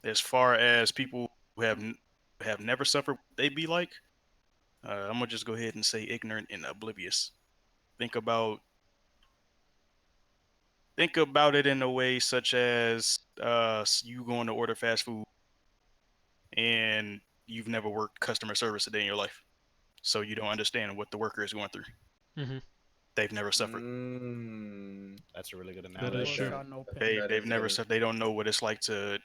As far as people who have never suffered, what they be like. I'm gonna just go ahead and say ignorant and oblivious. Think about think about it in a way such as you going to order fast food and you've never worked customer service a day in your life, so you don't understand what the worker is going through. Hmm. They've never suffered. That's a really good That No is analogy. true. bloodshot, no pain. They've never Good. suffered. They don't know what it's like to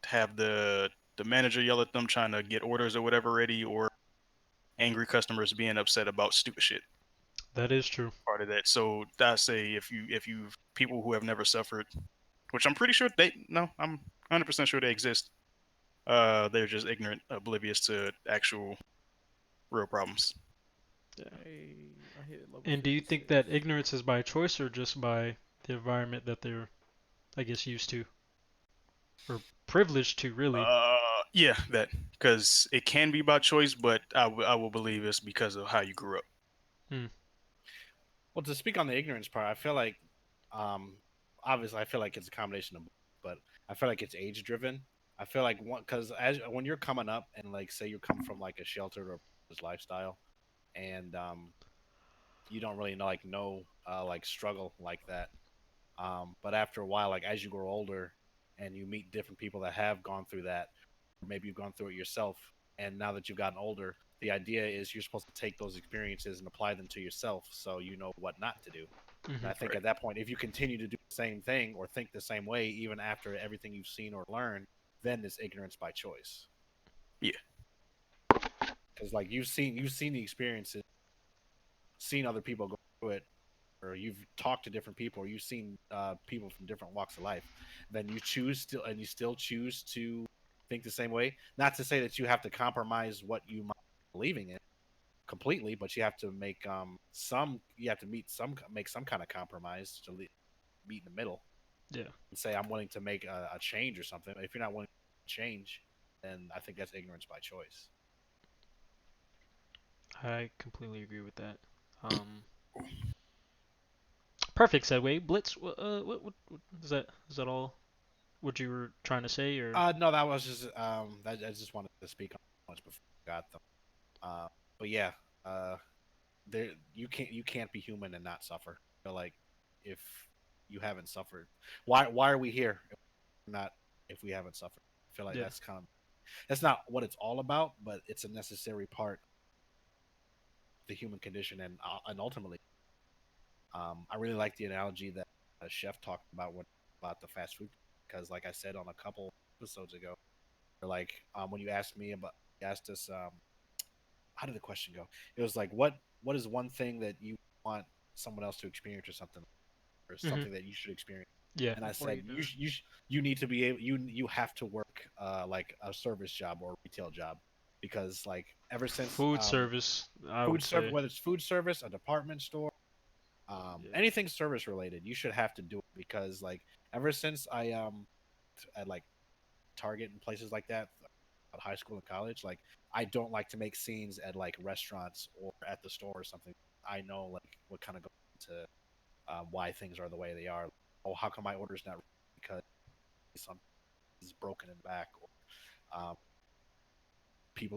have the manager yell at them trying to get orders or whatever ready, or angry customers being upset about stupid shit. That is true. Part of that. So I say if you people who have never suffered, which I'm pretty sure they no, I'm 100% sure they exist. They're just ignorant, oblivious to actual real problems. Yeah. Hey, I hit level And do you think 56. that ignorance is by choice or just by the environment that they're, I guess, used to or privileged to, really? Yeah, that because it can be by choice, but I will believe it's because of how you grew up. Hmm. Well, to speak on the ignorance part, I feel like, um, obviously, I feel like it's a combination of both, but I feel like it's age driven. I feel like because as when you're coming up and like say you come from like a sheltered or lifestyle, and you don't really know like struggle like that. But after a while, like as you grow older and you meet different people that have gone through that, or maybe you've gone through it yourself, and now that you've gotten older, the idea is you're supposed to take those experiences and apply them to yourself so you know what not to do. And Hmm. I think Right. at that point, if you continue to do the same thing or think the same way, even after everything you've seen or learned, then it's ignorance by choice. Yeah. Because like you've seen the experiences, seen other people go through it, or you've talked to different people, or you've seen people from different walks of life, then you choose still, and you still choose to think the same way. Not to say that you have to compromise what you might be believing in completely, but you have to make you have to make some kind of compromise to meet in the middle Yeah, and say I'm willing to make a change or something. If you're not willing to change, then I think that's ignorance by choice. I completely agree with that. Um, Perfect segue. Blitz, what is that? Is that all? What you were trying to say, or? No, that was just I just wanted to speak on much before I got them. Uh, but yeah, uh, there you can't be human and not suffer. I feel like if you haven't suffered, why are we here? If we're not if we haven't suffered. I feel like Yeah. that's not what it's all about, but it's a necessary part of the human condition, and ultimately, I really like the analogy that a chef talked about when about the fast food because, like I said on a couple episodes ago, like when you asked us how did the question go? It was like what is one thing that you want someone else to experience or Hmm. something that you should experience? Yeah. And I Before said you die. you need to be able you have to work like a service job or a retail job because like ever since Food service, I food would service, say. whether it's food service, a department store, Yeah. anything service related, you should have to do it because like ever since I at like Target and places like that, at high school and college, like I don't like to make scenes at like restaurants or at the store or something. I know like what kind of goes into why things are the way they are. Oh, how come my order's not ready? Because something is broken in the back, or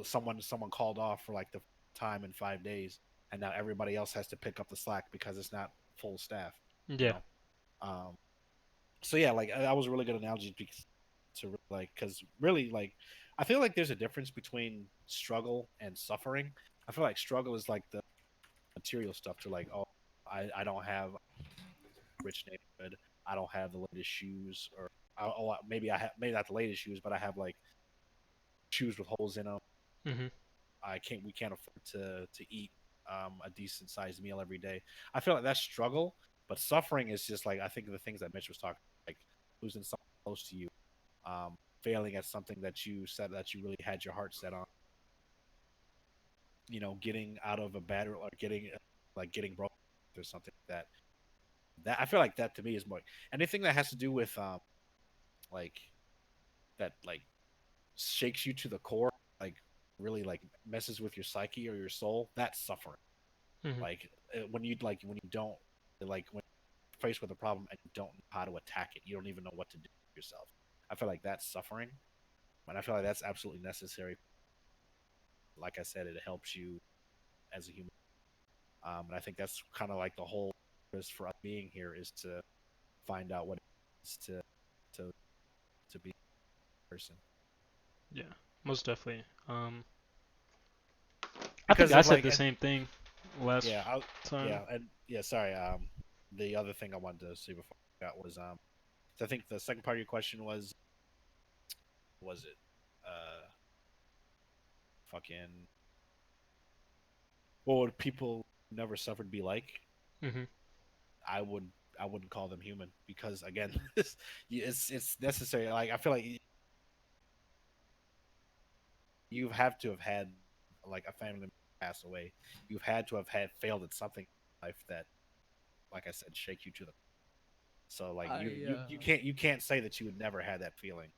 someone called off for like the time in 5 days, and now everybody else has to pick up the slack because it's not full staff. You Yeah. know, um, so yeah, like that was a really good analogy because to like because really like I feel like there's a difference between struggle and suffering. I feel like struggle is like the material stuff to like oh I don't have a rich neighborhood, I don't have the latest shoes, or oh maybe I have maybe not the latest shoes, but I have like shoes with holes in them. Hmm. We can't afford to eat a decent sized meal every day. I feel like that's struggle, but suffering is just like I think of the things that Mitch was talking like losing someone close to you, failing at something that you said that you really had your heart set on. You know, getting out of a bad or getting broke or something like that. That I feel like that to me is more anything that has to do with like that like shakes you to the core, like really like messes with your psyche or your soul. That's suffering. Hmm. When you don't like when you're faced with a problem and you don't know how to attack it, you don't even know what to do yourself. I feel like that's suffering, and I feel like that's absolutely necessary. Like I said, it helps you as a human, and I think that's kind of like the whole purpose for us being here is to find out what it is to to be a person. Yeah. most definitely. I think because I of said like the and same thing last yeah, time. yeah, and yeah. Sorry. The other thing I wanted to see before I got was I think the second part of your question was it fucking what would people who never suffered be like? Hmm. I would I wouldn't call them human because again, Yeah. it's necessary. Like I feel like you have to have had like a family member pass away. You've had to have had failed at something in life that, like I said, shake you to the. So like I you can't say that you would never had that feeling.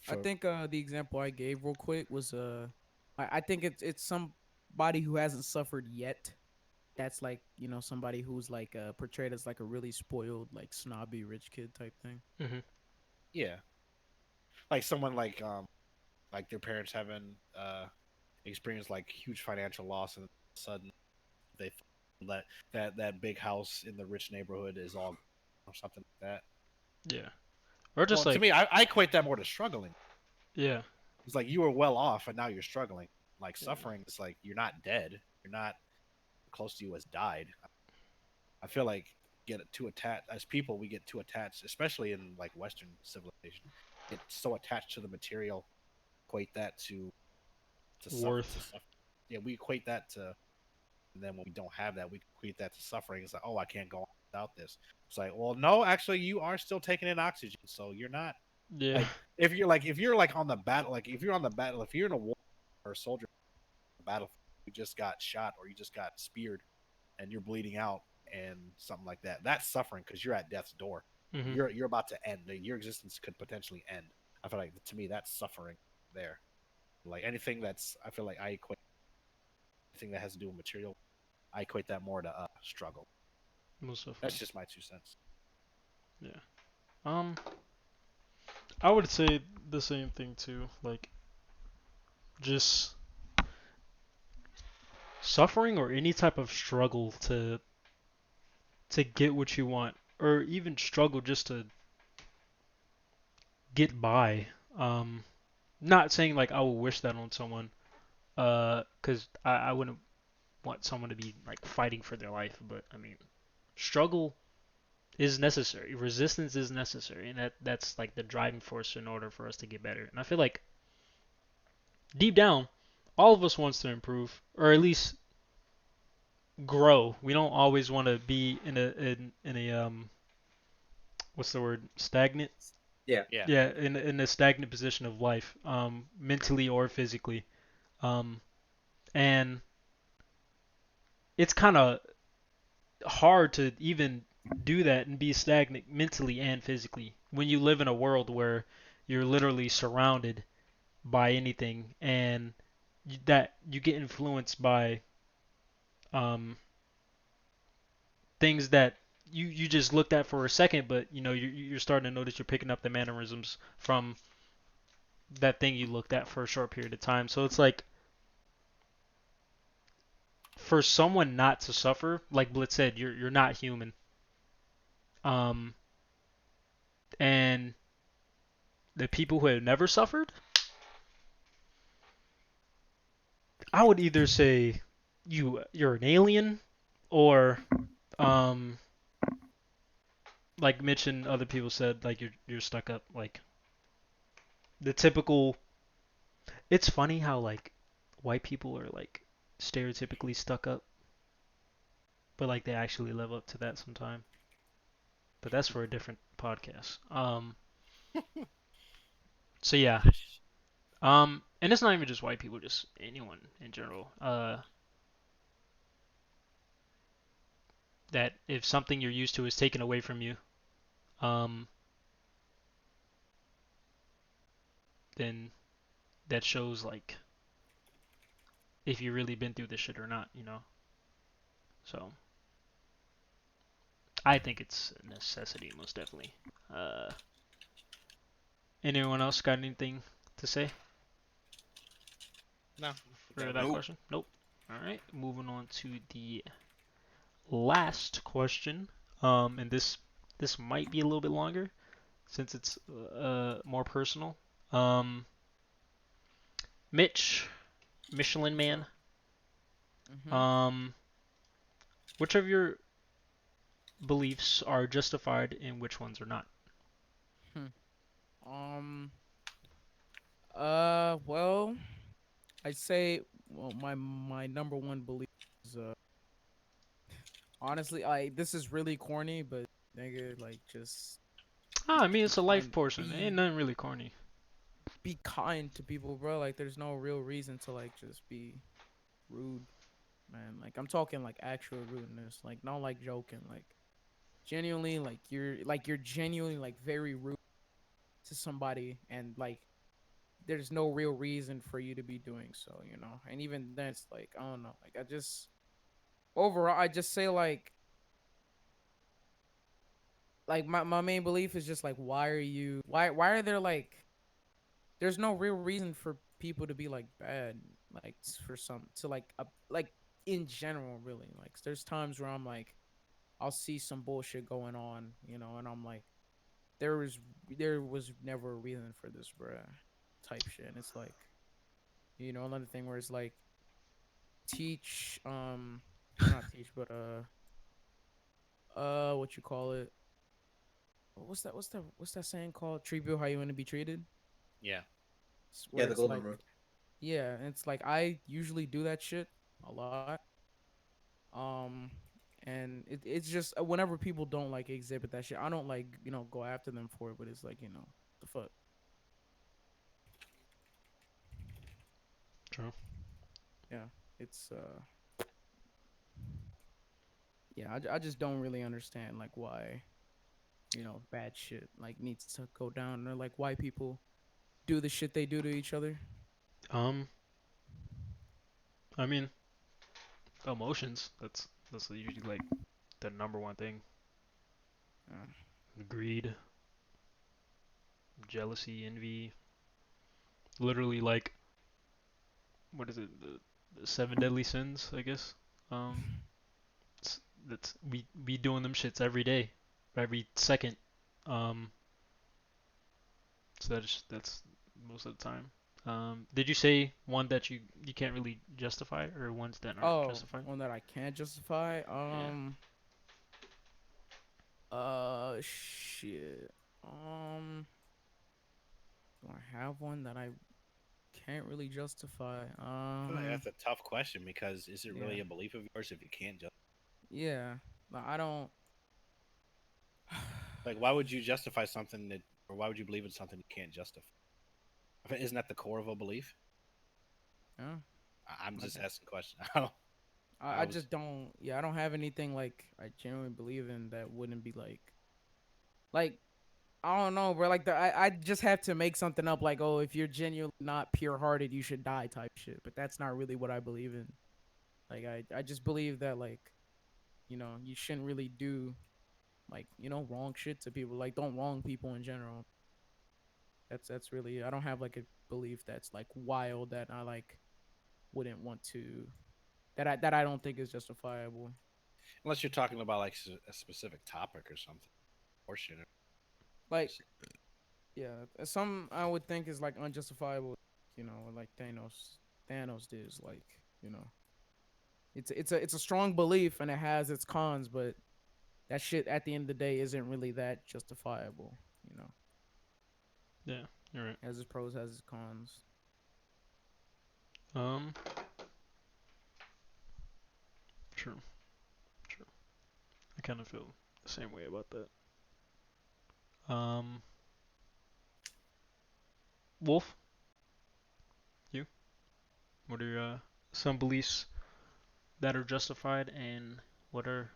I For think the example I gave real quick was I think it's somebody who hasn't suffered yet. That's like, somebody who's like portrayed as like a really spoiled, like snobby rich kid type thing. Hmm. yeah, like someone like their parents having experienced like huge financial loss and sudden they let that big house in the rich neighborhood is all or something like that. Yeah. Or just Well, to like, me, I equate that more to struggling. yeah, It's like you were well off and now you're struggling. Like yeah. suffering is like you're not dead. You're not close to you has died. I feel like get too attached as people. We get too attached, especially in like Western civilization. Get so attached to the material, equate that to Worth. suffer. Yeah, we equate that to. And then when we don't have that, we equate that to suffering. It's like, oh, I can't go on without this. It's like, well, no, actually, you are still taking in oxygen, so you're not Yeah. like if you're like on the battle, like if you're on the battle, if you're in a war or a soldier on the battlefield, you just got shot or you just got speared and you're bleeding out and something like that. That's suffering because you're at death's door. Hmm. You're about to end. Your existence could potentially end. I feel like to me that's suffering there. Like anything that's I feel like I equate anything that has to do with material. I equate that more to struggle. Most That's definitely. just my 2 cents. Yeah. Um, I would say the same thing too. Like, just suffering or any type of struggle to get what you want, or even struggle just to get by. Um, Not saying like I would wish that on someone, 'cause I wouldn't want someone to be like fighting for their life, but I mean, struggle is necessary. Resistance is necessary, and that's like the driving force in order for us to get better. And I feel like deep down, all of us wants to improve, or at least grow. We don't always want to be in a what's the word, stagnant. Yeah. Yeah, Yeah, in a stagnant position of life, mentally or physically. Um, and it's kind of hard to even do that and be stagnant mentally and physically when you live in a world where you're literally surrounded by anything and that you get influenced by um, things that you just looked at for a second, but you're starting to notice you're picking up the mannerisms from that thing you looked at for a short period of time. So it's like for someone not to suffer, like Blitz said, you're not human. Um, and the people who have never suffered, I would either say you're an alien, or um, like Mitch and other people said, like you're stuck up. Like the typical. It's funny how like white people are like stereotypically stuck up, but like they actually live up to that sometime. But that's for a different podcast. So yeah. And it's not even just white people, just anyone in general. That if something you're used to is taken away from you, um, then that shows like if you really been through this shit or not. So I think it's a necessity, most definitely. Uh, Anyone else got anything to say no, for that that was Nope. question? Nope. All right, moving on to the last question. And this might be a little bit longer since it's more personal. Um, Mitch, Michelin What's Man. up? Mm-hmm. Um, which of your beliefs are justified and which ones are not? Hmm. Um. Well, I'd say my number one belief is honestly, I this is really corny, but nigga, like just Ah, I mean be it's a life kind, portion. Ain't nothing really corny. be kind to people, bro. Like there's no real reason to like just be rude, man. Like I'm talking like actual rudeness, like not like joking, like genuinely, like you're genuinely like very rude to somebody, and like there's no real reason for you to be doing so, you know. And even then, it's like I don't know, like I just overall, I just say like my main belief is just like why are you why are there like there's no real reason for people to be like bad like for some to like in general really like there's times where I'm like I'll see some bullshit going on, you know, and I'm like there was there was never a reason for this, bruh, type shit. And it's like, you know, another thing where it's like teach or not teach but what you call it, what's that saying called, treat people how you want to be treated. Yeah. Yeah, Where the it's golden like, rule. yeah, and it's like I usually do that shit a lot. Um, and it's just whenever people don't like exhibit that shit, I don't like, you know, go after them for it. But it's like, you know, the fuck, True. yeah, it's yeah, I just don't really understand like why, you know, bad shit like needs to go down, or like why people do the shit they do to each other. Um, I mean emotions. That's usually like the number one thing. Uh, Greed, jealousy, envy. Literally like what is it? The seven deadly sins, I guess. Um, that's we doing them shits every day, every second. Um, so that's most of the time. Did you say one that you can't really justify, or ones that aren't oh, justified? one that I can't justify. Yeah. Shit. Do I have one that I can't really justify? I feel like that's a tough question because is it Yeah, really a belief of yours if you can't just yeah. But I don't. like why would you justify something that or why would you believe in something you can't justify? I mean, isn't that the core of a belief? Yeah, I'm I, just d- asking a question. I don't. I I was just don't. Yeah, I don't have anything like I genuinely believe in that wouldn't be like I don't know, bro. Like I just have to make something up like, oh, if you're genuinely not pure hearted, you should die type shit. But that's not really what I believe in. Like I just believe that like, you know, you shouldn't really do like, you know, wrong shit to people. Like don't wrong people in general. That's really, I don't have like a belief that's like wild that I like wouldn't want to, that I don't think is justifiable. unless you're talking about like a specific topic or something. Portion. Like yeah, some I would think is like unjustifiable. You know, like Thanos did is like, you know, it's a strong belief and it has its cons, but that shit at the end of the day isn't really that justifiable. You know, Yeah, you're right. has its pros, has its cons. Um, true, true. I kind of feel the same way about that. Um, Wolf, you? What are some beliefs that are justified, and what are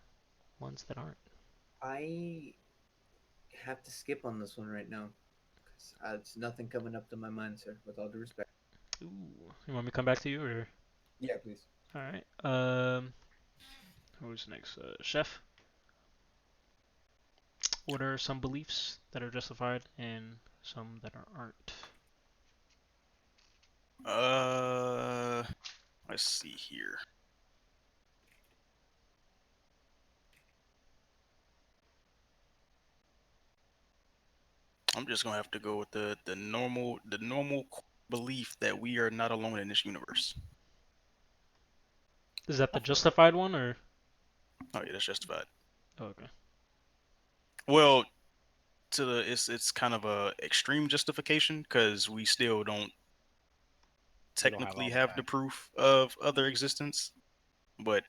ones that aren't? I have to skip on this one right now because it's nothing coming up to my mind, sir. With all due respect. Ooh, you want me to come back to you, or Yeah, please. all right? Who's next? Chef. What are some beliefs that are justified and some that aren't? Uh, let's see here. I'm just gonna have to go with the normal. belief that we are not alone in this universe. Is that I the feel justified one or? Oh yeah, that's justified. Oh, okay. Well, it's kind of a extreme justification because we still don't we don't have technically all the have the facts. proof of other existence. But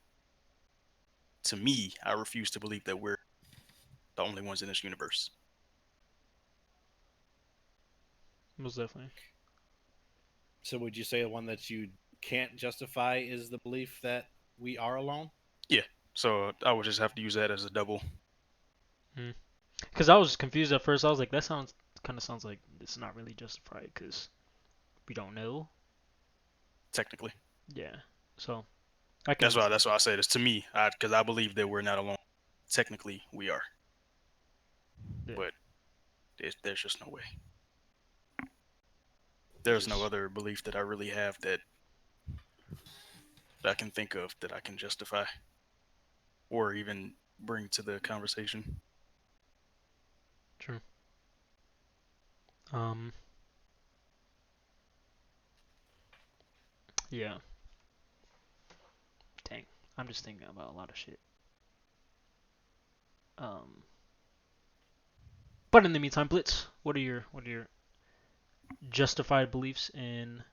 to me, I refuse to believe that we're the only ones in this universe. Most definitely. So would you say the one that you can't justify is the belief that we are alone? Yeah. So I would just have to use that as a double. Because I was confused at first. I was like, that sounds kind of sounds like it's not really justified because we don't know. Technically, Yeah. So I that's can. why I say this to me, because I believe that we're not alone. Technically, we are, Yeah. but there's just no way. It There's no just other belief that I really have that I can think of that I can justify or even bring to the conversation. true. Um. Yeah. Dang. I'm just thinking about a lot of shit. Um. But in the meantime, Blitz, what are your justified beliefs and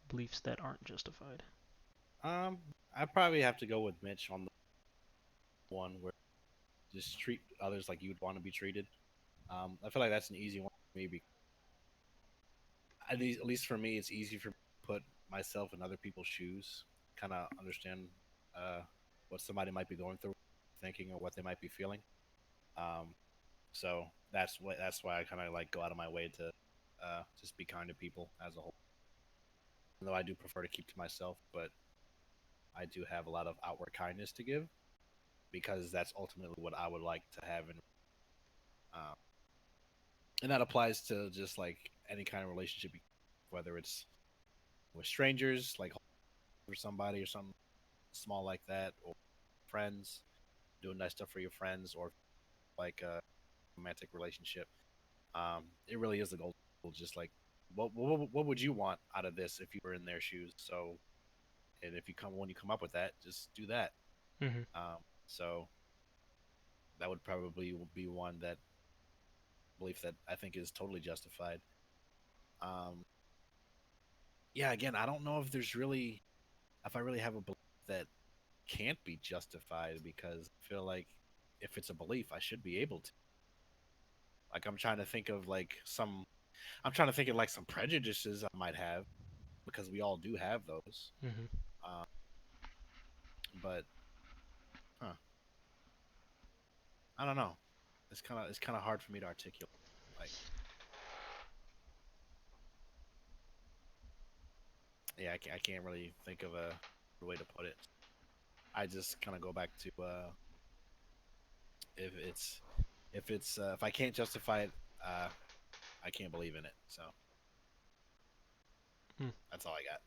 beliefs that aren't justified? Um, I probably have to go with Mitch on the one where just treat others like you would want to be treated. I feel like that's an easy one for me because at least for me, it's easy for me to put myself in other people's shoes, kind of understand uh, what somebody might be going through, thinking, or what they might be feeling. Um, so that's why I kind of like go out of my way to just be kind to people as a whole. Even though I do prefer to keep to myself, but I do have a lot of outward kindness to give because that's ultimately what I would like to have in. Um, and that applies to just like any kind of relationship, whether it's with strangers, like for somebody or something small like that, or friends, doing nice stuff for your friends, or like a romantic relationship. It really is the goal. Just like, what would you want out of this if you were in their shoes? So, and if you come when you come up with that, just do that. Mm-hmm. So that would probably be one that belief that I think is totally justified. Um, yeah, again, I don't know if I really have a belief that can't be justified because I feel like if it's a belief, I should be able to. Like I'm trying to think of like some prejudices I might have because we all do have those. Mm-hmm. Um, but huh, I don't know. It's kind of hard for me to articulate. Like, yeah, I can't really think of a way to put it. I just kind of go back to if it's if I can't justify it, uh, I can't believe in it. So Hmm. that's all I got.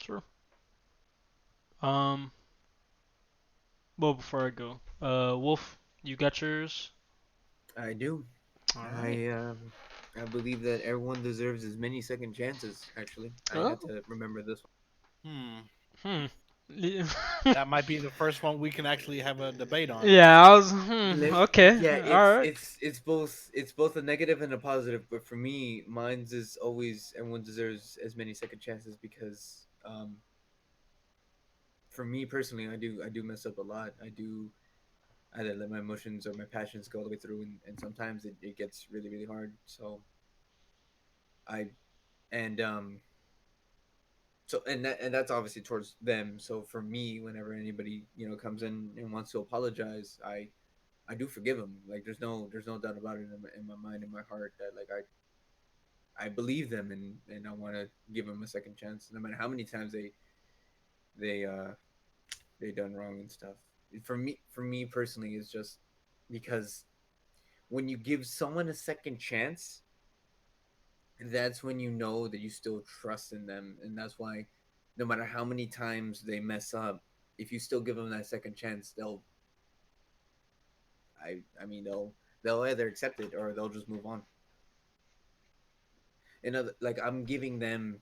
Sure. Um. Well, before I go, Wolf, you got yours. I do. All right. I believe that everyone deserves as many second chances. Actually, I had Oh. to remember this Hmm. Hmm. That might be the first one we can actually have a debate on. Yeah, I was. Okay. Yeah, All right. it's both a negative and a positive. But for me, mine's is always everyone deserves as many second chances because for me personally, I do mess up a lot. I do either let my emotions or my passions go all the way through, and sometimes it gets really hard. So I and so and that's obviously towards them. So for me, whenever anybody comes in and wants to apologize, I do forgive them. Like there's no doubt about it in my mind, in my heart, that like I believe them, and I want to give them a second chance, no matter how many times they uh they done wrong and stuff. For me personally, is just because when you give someone a second chance, that's when you know that you still trust in them, and that's why no matter how many times they mess up, if you still give them that second chance, I mean they'll either accept it or they'll just move on. In other, like I'm giving them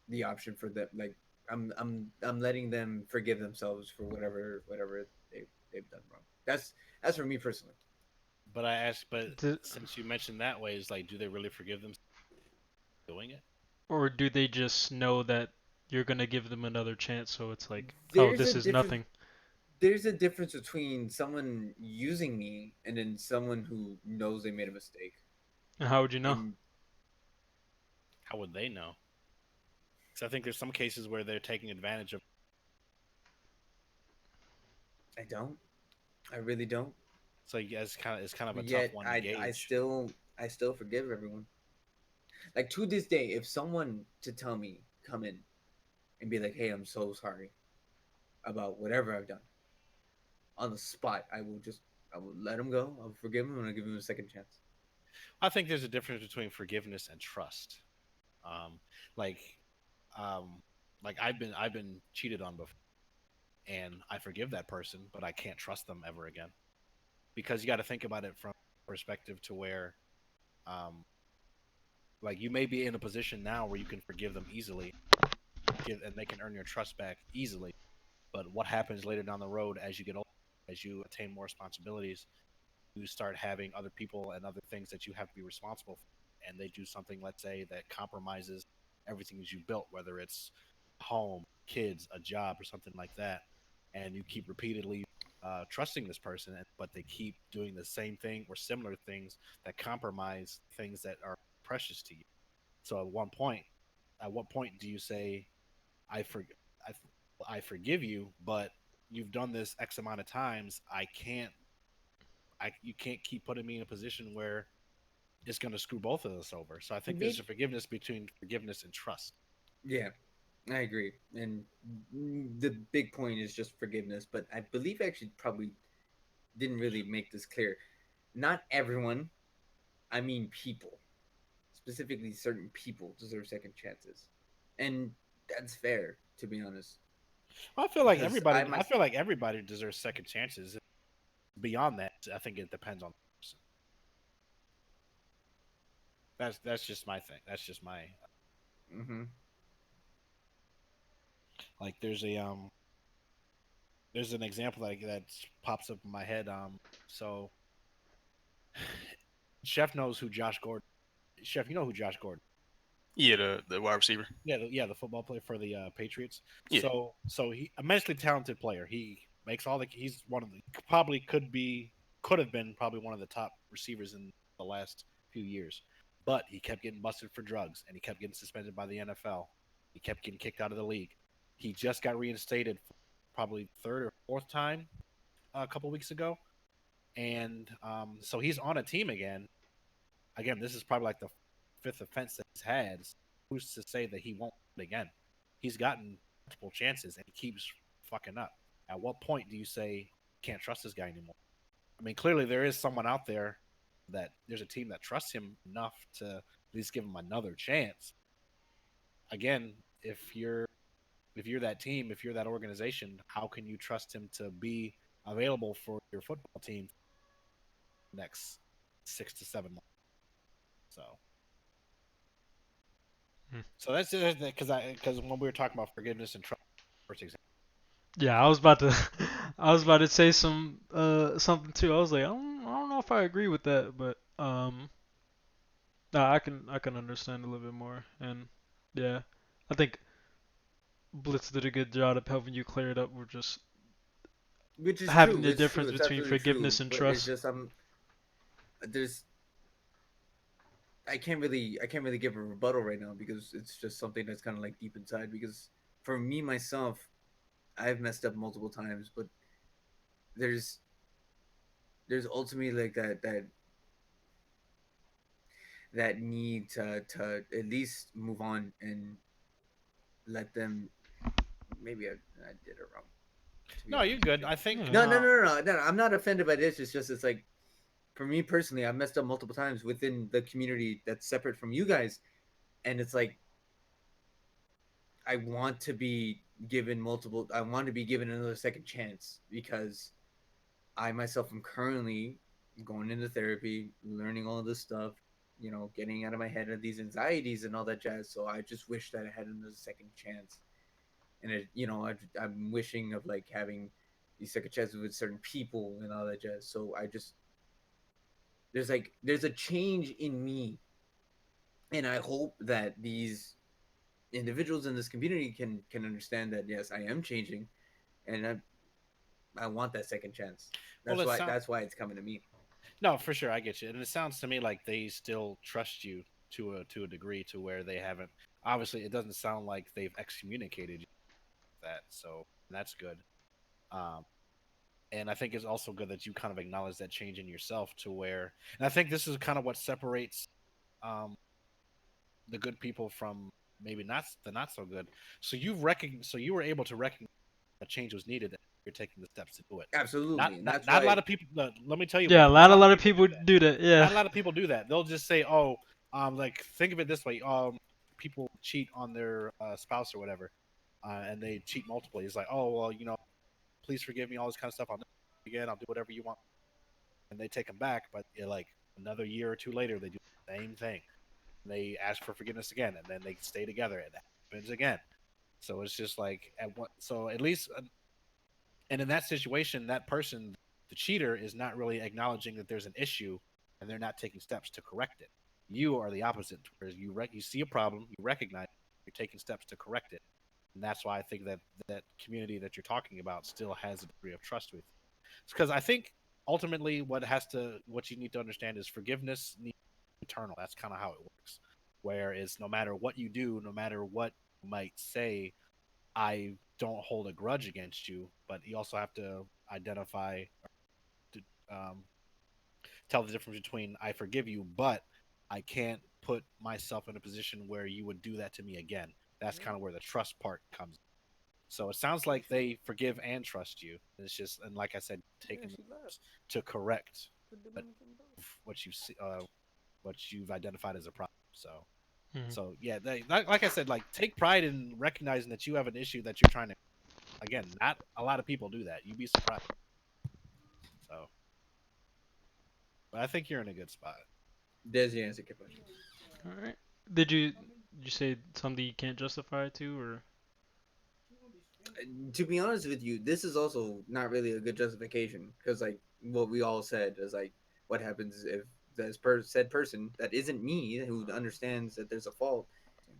the option for them. Like I'm letting them forgive themselves for whatever they've done wrong. That's for me personally. But I asked, but D- since you mentioned that way, is like, do they really forgive them doing it? or do they just know that you're gonna give them another chance? So it's like, oh, There's a this is difference. nothing. There's a difference between someone using me and then someone who knows they made a mistake. And how would you know? And How would they know? Because I think there's some cases where they're taking advantage of. I don't. I really don't. So yeah, it's kind of a But tough yet one to gauge. I still forgive everyone. Like to this day, if someone to tell me come in and be like, "Hey, I'm so sorry about whatever I've done," on the spot, I will let him go. I'll forgive him and I'll give him a second chance. I think there's a difference between forgiveness and trust. Um, like, um, like I've been cheated on before, and I forgive that person, but I can't trust them ever again because you got to think about it from perspective to where, um, like you may be in a position now where you can forgive them easily, and they can earn your trust back easily. But what happens later down the road as you get older, as you attain more responsibilities, you start having other people and other things that you have to be responsible for, and they do something, let's say, that compromises everything that you built, whether it's a home, kids, a job, or something like that, and you keep repeatedly trusting this person, but they keep doing the same thing or similar things that compromise things that are precious to you. So at what point do you say, I for I, I forgive you, but you've done this X amount of times. You can't keep putting me in a position where it's going to screw both of us over. So I think there's a Maybe, forgiveness between forgiveness and trust. yeah, I agree. And the big point is just forgiveness. But I believe I actually probably didn't really make this clear. Not everyone, I mean people, specifically certain people, deserve second chances, and that's fair to be honest. I feel like Because everybody. I feel like everybody deserves second chances. Beyond that, I think it depends on the person. That's just my thing. That's just my hmm like. There's an example that pops up in my head. So Chef knows who Josh Gordon. Chef, you know who Josh Gordon. Yeah, the wide receiver. Yeah, the football player for the Patriots. Yeah, So he immensely talented player. He makes all the. He's one of the probably could have been probably one of the top receivers in the last few years, but he kept getting busted for drugs and he kept getting suspended by the NFL. He kept getting kicked out of the league. He just got reinstated, for probably third or fourth time a couple weeks ago, and so he's on a team again. Again, this is probably like the fifth offense that he's had. Who's to say that he won't do it again? He's gotten multiple chances and he keeps fucking up. At what point do you say can't trust this guy anymore? I mean, clearly there is someone out there that there's a team that trusts him enough to at least give him another chance. Again, if you're that team, if you're that organization, how can you trust him to be available for your football team next 6 to 7 months? So Hmm. So that's because when we were talking about forgiveness and trust, first example. Yeah, I was about to, I was about to say something too. I was like, I don't know if I agree with that, but nah, I can understand a little bit more, and yeah, I think Blitz did a good job of helping you clear it up. We're just which is having true. the It's true. difference It's between absolutely true. forgiveness and But it's trust. just there's I can't really give a rebuttal right now because it's just something that's kind of like deep inside. Because for me myself, I've messed up multiple times, but there's there's ultimately like that need to at least move on and let them. Maybe I did it wrong. To be No, you're honest with good. you. I think Yeah. No. I'm not offended by this. It's just it's like for me personally, I've messed up multiple times within the community that's separate from you guys, and it's like I want to be given multiple. I want to be given another second chance because I myself am currently going into therapy, learning all of this stuff. getting out of my head of these anxieties and all that jazz. So I just wish that I had another second chance. And I'm wishing of like having these second chances with certain people and all that jazz. So I just there's a change in me, and I hope that these individuals in this community can understand that yes, I am changing, and I want that second chance. Well, That's why it's coming to me. no, for sure, I get you, and it sounds to me like they still trust you to a degree to where they haven't. Obviously, it doesn't sound like they've excommunicated you with that, so that's good. Um, and I think it's also good that you kind of acknowledge that change in yourself to where, and I think this is kind of what separates um, the good people from maybe not the not so good. So you were able to recognize a change was needed, and you're taking the steps to do it. Not Absolutely, and not that's not a lot why. of people. Let me tell you Yeah, why. Not a a lot of lot of people people do that. do that. Yeah. Not a lot of people do that. They'll just say, "Oh, like think of it this way: people cheat on their spouse or whatever, and they cheat multiply. It's like, oh well, please forgive me, all this kind of stuff. I'll never do it again. I'll do whatever you want." And they take them back, but like another year or two later, they do the same thing. And they ask for forgiveness again, and then they stay together, and that happens again. So it's just like so at least, and in that situation, that person, the cheater, is not really acknowledging that there's an issue, and they're not taking steps to correct it. You are the opposite, whereas you see a problem, you recognize, it, you're taking steps to correct it, and that's why I think that that community that you're talking about still has a degree of trust with. Because I think ultimately, what you need to understand is forgiveness needs eternal. That's kind of how it works. Whereas no matter what you do, no matter what you might say, I don't hold a grudge against you, but you also have to identify, um, tell the difference between I forgive you, but I can't put myself in a position where you would do that to me again. That's kind of where the trust part comes in. So it sounds like they forgive and trust you. It's just, and like I said, Yeah, taking the she left. steps to correct The what Dominican bus. what you see, what you've identified as a problem. So, Mhm. so yeah, like I said, like take pride in recognizing that you have an issue that you're trying to. Again, not a lot of people do that. You'd be surprised. So, but I think you're in a good spot. There's the answer, Kenpachi. All right. Did you say something you can't justify to or? To be honest with you, this is also not really a good justification because, like, what we all said is like, what happens if said person that isn't me who understands that there's a fault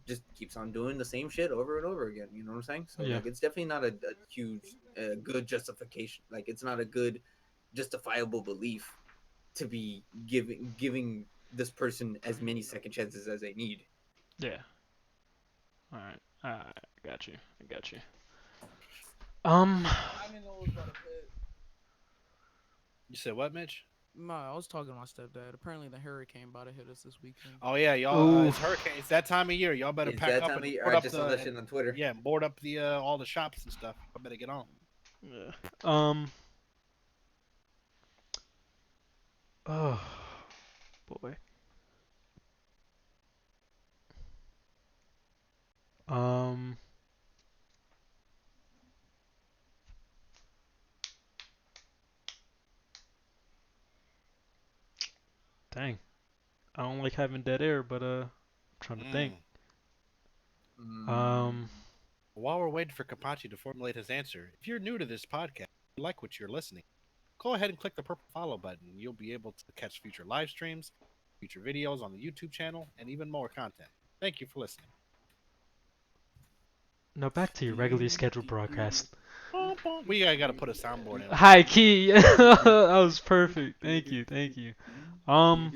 just keeps on doing the same shit over and over again. You know what I'm saying? So Yeah. like, it's definitely not a huge, good justification. Like, it's not a good, justifiable belief to be giving this person as many second chances as they need. Yeah. All right. I got you. I got you. Um. I didn't know it was about a pit. You said what, Mitch? No, I was talking to my stepdad. Apparently, the hurricane about to hit us this weekend. Oh yeah, y'all. Ooh. It's hurricane. It's that time of year. Y'all better It's pack that up time and of year. board I up just saw that and shit on Twitter. yeah, board up the all the shops and stuff. I better get on. Yeah. Um. Oh boy. Um. Dang. I don't like having dead air, but I'm trying to think. Mm. Mm. Um. While we're waiting for Kapachi to formulate his answer, if you're new to this podcast, you like what you're listening, go ahead and click the purple follow button. You'll be able to catch future live streams, future videos on the YouTube channel, and even more content. Thank you for listening. Now back to your regularly scheduled broadcast. We got to put a soundboard in. High key. That was perfect. Thank you. Thank you. Um.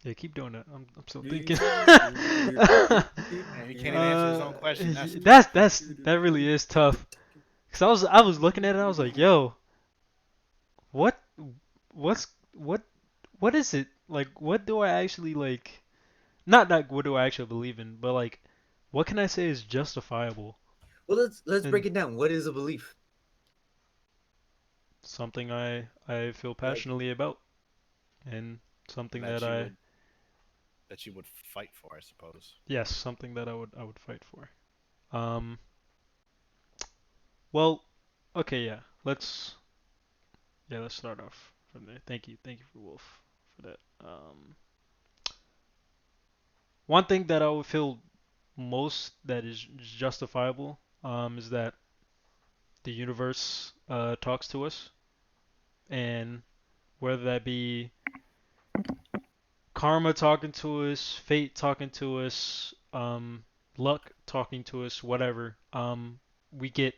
Yeah, keep doing that. I'm still thinking. Man, he can't even answer his own question. That's tough. That really is tough. Cause I was looking at it. I was like, yo, what what what is it like? What do I actually like? Not like what do I actually believe in, but like, what can I say is justifiable Well, let's break and it down. What is a belief? something I feel Like, passionately about and something that that you I would fight for, I suppose. yes something that I would fight for. Um. Well, okay, yeah. Let's start off. from there. Thank you for Wolf for that. One thing that I would feel most that is justifiable is that the universe talks to us, and whether that be karma talking to us, fate talking to us, luck talking to us, whatever. We get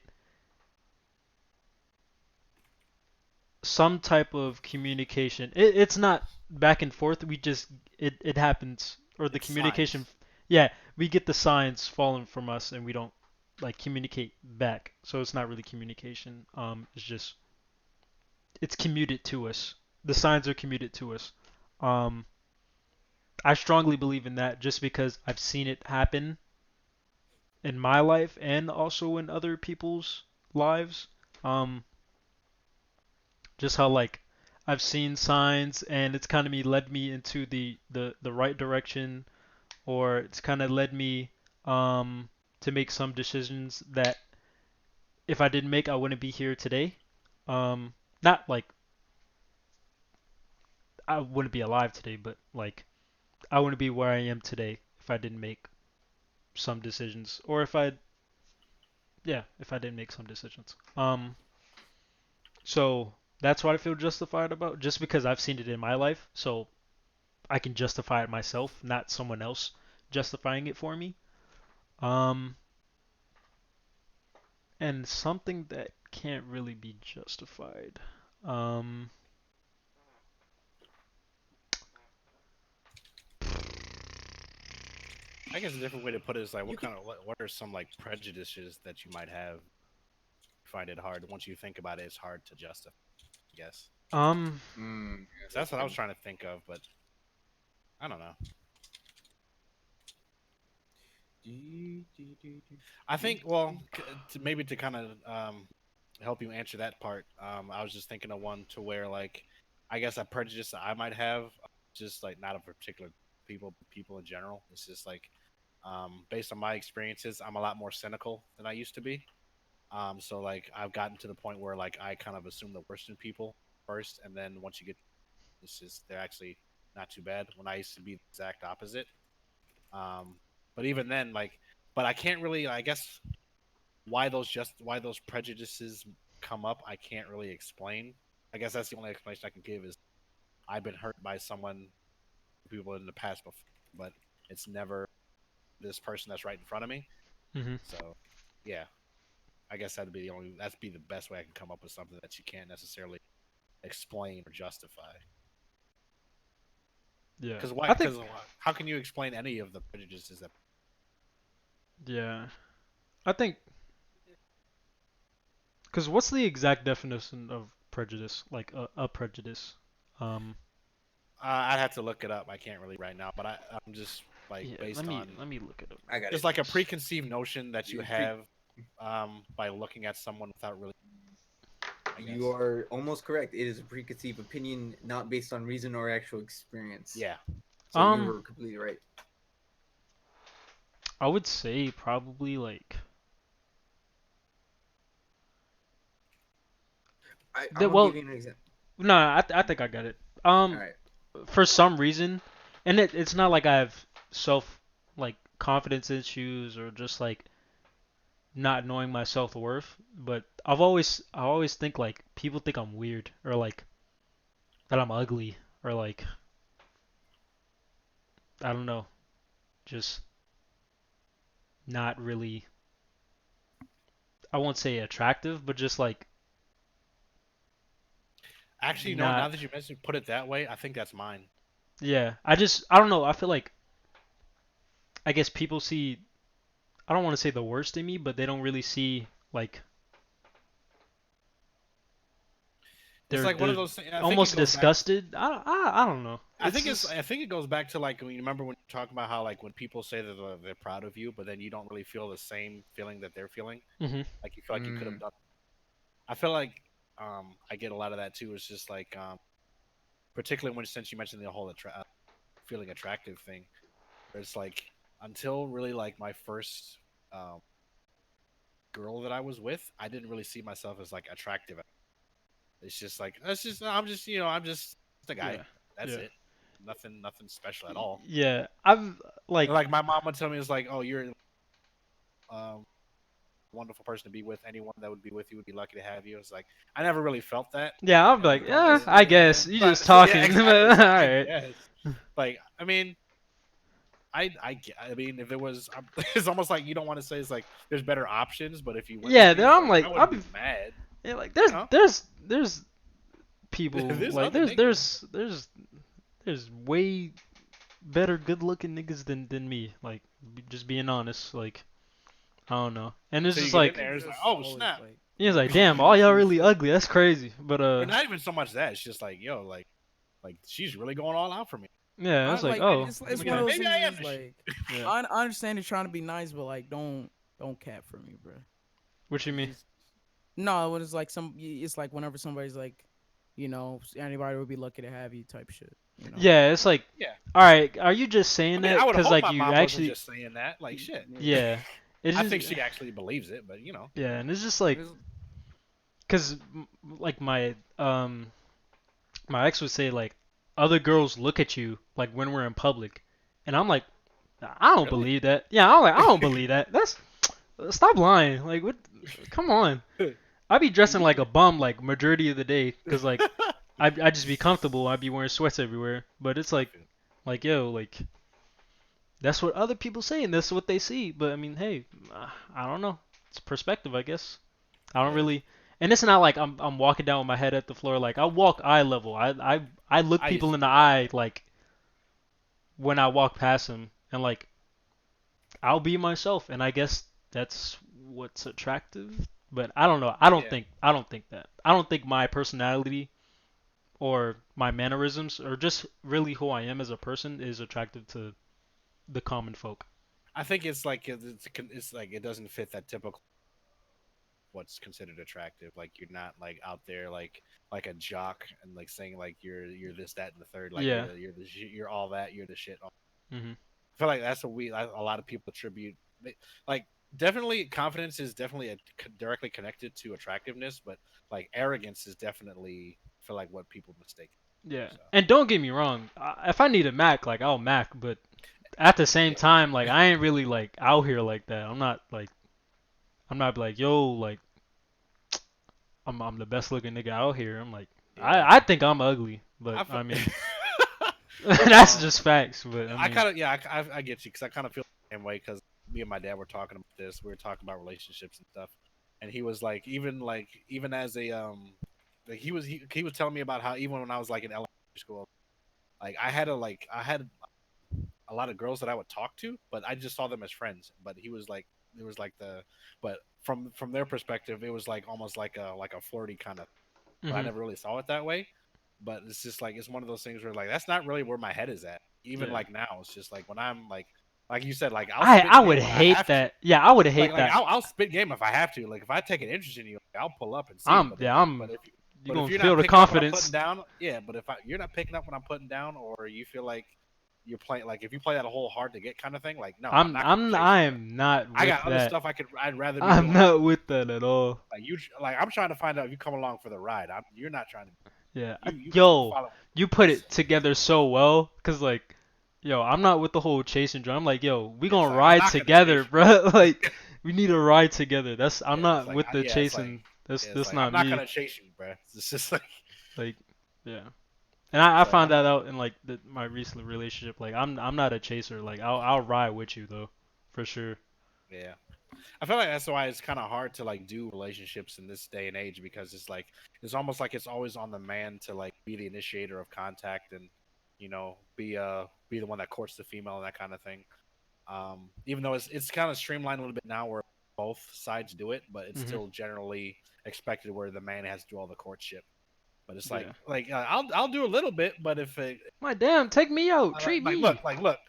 some type of communication. It's not back and forth. We just it happens, or the It's communication. signs. Yeah, we get the signs falling from us, and we don't like communicate back. So it's not really communication. It's just it's commuted to us. The signs are commuted to us. Um, I strongly believe in that just because I've seen it happen in my life and also in other people's lives. Um, just how like I've seen signs and it's kind of me led me into the right direction, or it's kind of led me to make some decisions that if I didn't make I wouldn't be here today. Not like I wouldn't be alive today, but like I wouldn't be where I am today if I didn't make some decisions, or if I yeah, if I didn't make some decisions. So that's what I feel justified about, just because I've seen it in my life, so I can justify it myself, not someone else justifying it for me. Um, and something that can't really be justified. Um, I guess a different way to put it is like, You could. what are some like prejudices that you might have? Find it hard once you think about it. It's hard to justify. I guess Yeah, so that's that's what I was good. trying to think of, but I don't know. I think well, maybe to kind of help you answer that part, I was just thinking of one to where like I guess a prejudice that I might have, just like not of particular people, but people in general. It's just like based on my experiences, I'm a lot more cynical than I used to be. So like I've gotten to the point where like I kind of assume the worst in people first, and then once you get, it's just they're actually not too bad. When I used to be the exact opposite. Um, but even then, like, but I can't really, I guess, why those prejudices come up. I can't really explain. I guess that's the only explanation I can give is I've been hurt by someone, people in the past before, but it's never this person that's right in front of me. mhm. So, yeah, I guess that'd be the best way I can come up with something that you can't necessarily explain or justify. Yeah. Because why? I think Because how can you explain any of the prejudices that? yeah. I think because what's the exact definition of prejudice? Like a prejudice. Um, I'd have to look it up. I can't really right now, but I'm just like yeah. Let based me on let me look it up. I got just it. like a preconceived notion that you You pre- have by looking at someone without really, I you guess. are almost correct. It is a preconceived opinion, not based on reason or actual experience. Yeah, So you Um, were completely right. I would say probably like I'm that. gonna give Well, you an example. no, I think I got it. All Um, right. for some reason, and it's not like I have self like confidence issues or just like not knowing my self worth, but I always think like people think I'm weird or like that I'm ugly or like I don't know, just not really. I won't say attractive, but just like actually, no. Now not. that you mentioned put it that way, I think that's mine. Yeah, I don't know. I feel like I guess people see. I don't want to say the worst in me, but they don't really see like It's like one of they're those things. I think it almost goes back. disgusted. I don't know. It's just I think it goes back to like when you remember when you talk about how like when people say that they're proud of you, but then you don't really feel the same feeling that they're feeling. hmm Like you feel like you could have Mm, done. I feel like I get a lot of that too. It's just like particularly when since you mentioned the whole feeling attractive thing. It's like until really like my first um, girl that I was with, I didn't really see myself as like attractive. It's just like that's just I'm just a guy. Yeah. That's Yeah. it. Nothing special at all. Yeah. I've And like like my mom would tell me, it's like, oh, you're um wonderful person to be with. Anyone that would be with you would be lucky to have you. It's like I never really felt that, yeah, I'm and like, like yeah, always, I guess you but just yeah, talking. exactly. All So I right. guess, like, I mean, I mean, if it was, it's almost like you don't want to say it's like there's better options, but if you went with Yeah, me, then it's I'm like I like, wouldn't be mad, yeah, like you know. there's people There's like other niggas. there's way better good looking niggas than me. Like just being honest, like I don't know. And it's Until you just get in I like there, think it's like, there's oh always snap. like he's like, some damn, all y'all country really shit. ugly. That's crazy. But Or not even so much that. It's just like, yo, like she's really going all out for me. yeah, I it's like, like oh, it's one of okay, those Maybe things. I am Is the shit. like yeah. I understand you're trying to be nice, but like don't cap for me, bro. What you It's mean? just no. When it's like it's like whenever somebody's like, anybody would be lucky to have you type shit. You know. Yeah, it's like, Yeah. all right, are you just I saying mean, that I would because hope like my you mom wasn't actually, just saying that. Like shit. Yeah. yeah, it's I just think she actually believes it, but you know. yeah, and it's just like It's- because like my ex would say like other girls look at you like when we're in public, and I'm like, I don't Really? believe that. Yeah, I'm like, I don't believe that. That's stop lying. Like what? Come on. I be dressing like a bum like majority of the day because like I just be comfortable. I be wearing sweats everywhere. But it's I like feel. yo like that's what other people say and that's what they see. But I mean, hey, I don't know. It's perspective, I guess. I don't Yeah. really. And it's not like I'm walking down with my head at the floor. Like I walk eye level. I look I used people to in the do that. eye like when I walk past them and like I'll be myself. And I guess that's what's attractive. But I don't know. Yeah. I don't think that. I don't think my personality or my mannerisms or just really who I am as a person is attractive to the common folk. I think it's like it's like it doesn't fit that typical what's considered attractive. Like you're not like out there like a jock and like saying like you're this that and the third. Like Yeah. you're all that. You're the shit. I Mhm. feel like that's what a lot of people attribute. Like definitely confidence is definitely directly connected to attractiveness, but like arrogance is definitely for like what people mistake. Yeah. So And don't get me wrong. If I need a Mac, like I'll Mac, but at the same yeah, time, like I ain't really like out here like that. I'm not like yo like I'm the best looking nigga out here. I'm like yeah. I think I'm ugly, but I I feel, mean that's just facts. But I I mean kind of yeah, I get you because I kind of feel the same way because me and my dad were talking about this. We were talking about relationships and stuff, and he was like even as a like he was telling me about how even when I was like in elementary school, like I had a lot of girls that I would talk to, but I just saw them as friends. But he was like there was like but from their perspective, it was like almost like a flirty kind of. But I mhm. never really saw it that way. But it's just like it's one of those things where like that's not really where my head is at. Even Yeah. like now, it's just like when I'm like you said, like I'll spit I game would when I hate have to. that. Yeah, I would hate Like that. I'll spit game if I have to. Like if I take an interest in you, like, I'll pull up and see. I'm yeah, I'm you But if gonna you're feel not the picking up what I'm putting confidence. down, yeah. But if you're not picking up what I'm putting down, or you feel like you're playing like if you play that a whole hard to get kind of thing, like no, I'm not gonna chase I you, bro. am not I with got other that. stuff I'd rather be I'm doing. not with that at all. Like you, like I'm trying to find out if you come along for the ride. You're not trying to. Yeah. You Yo, follow. you put it together so well, cause like, yo, I'm not with the whole chasing drum. I'm like, yo, we It's gonna like I'm ride not gonna together, chase bro. you. Like, we need to ride together. That's I'm Yeah, it's not like with the yeah, it's like chasing. That's yeah, it's like I'm not not me. gonna chase you, bro. It's just like Like, yeah. And I it's like found I'm that out in like my recent relationship. Like, I'm not a chaser. Like, I'll ride with you though, for sure. yeah. I feel like that's why it's kind of hard to like do relationships in this day and age because it's like it's almost like it's always on the man to like be the initiator of contact and be the one that courts the female and that kind of thing. Even though it's kind of streamlined a little bit now where both sides do it, but it's Mhm. still generally expected where the man has to do all the courtship. But it's Yeah. I'll do a little bit, but if it, My damn, take me out, treat me. look,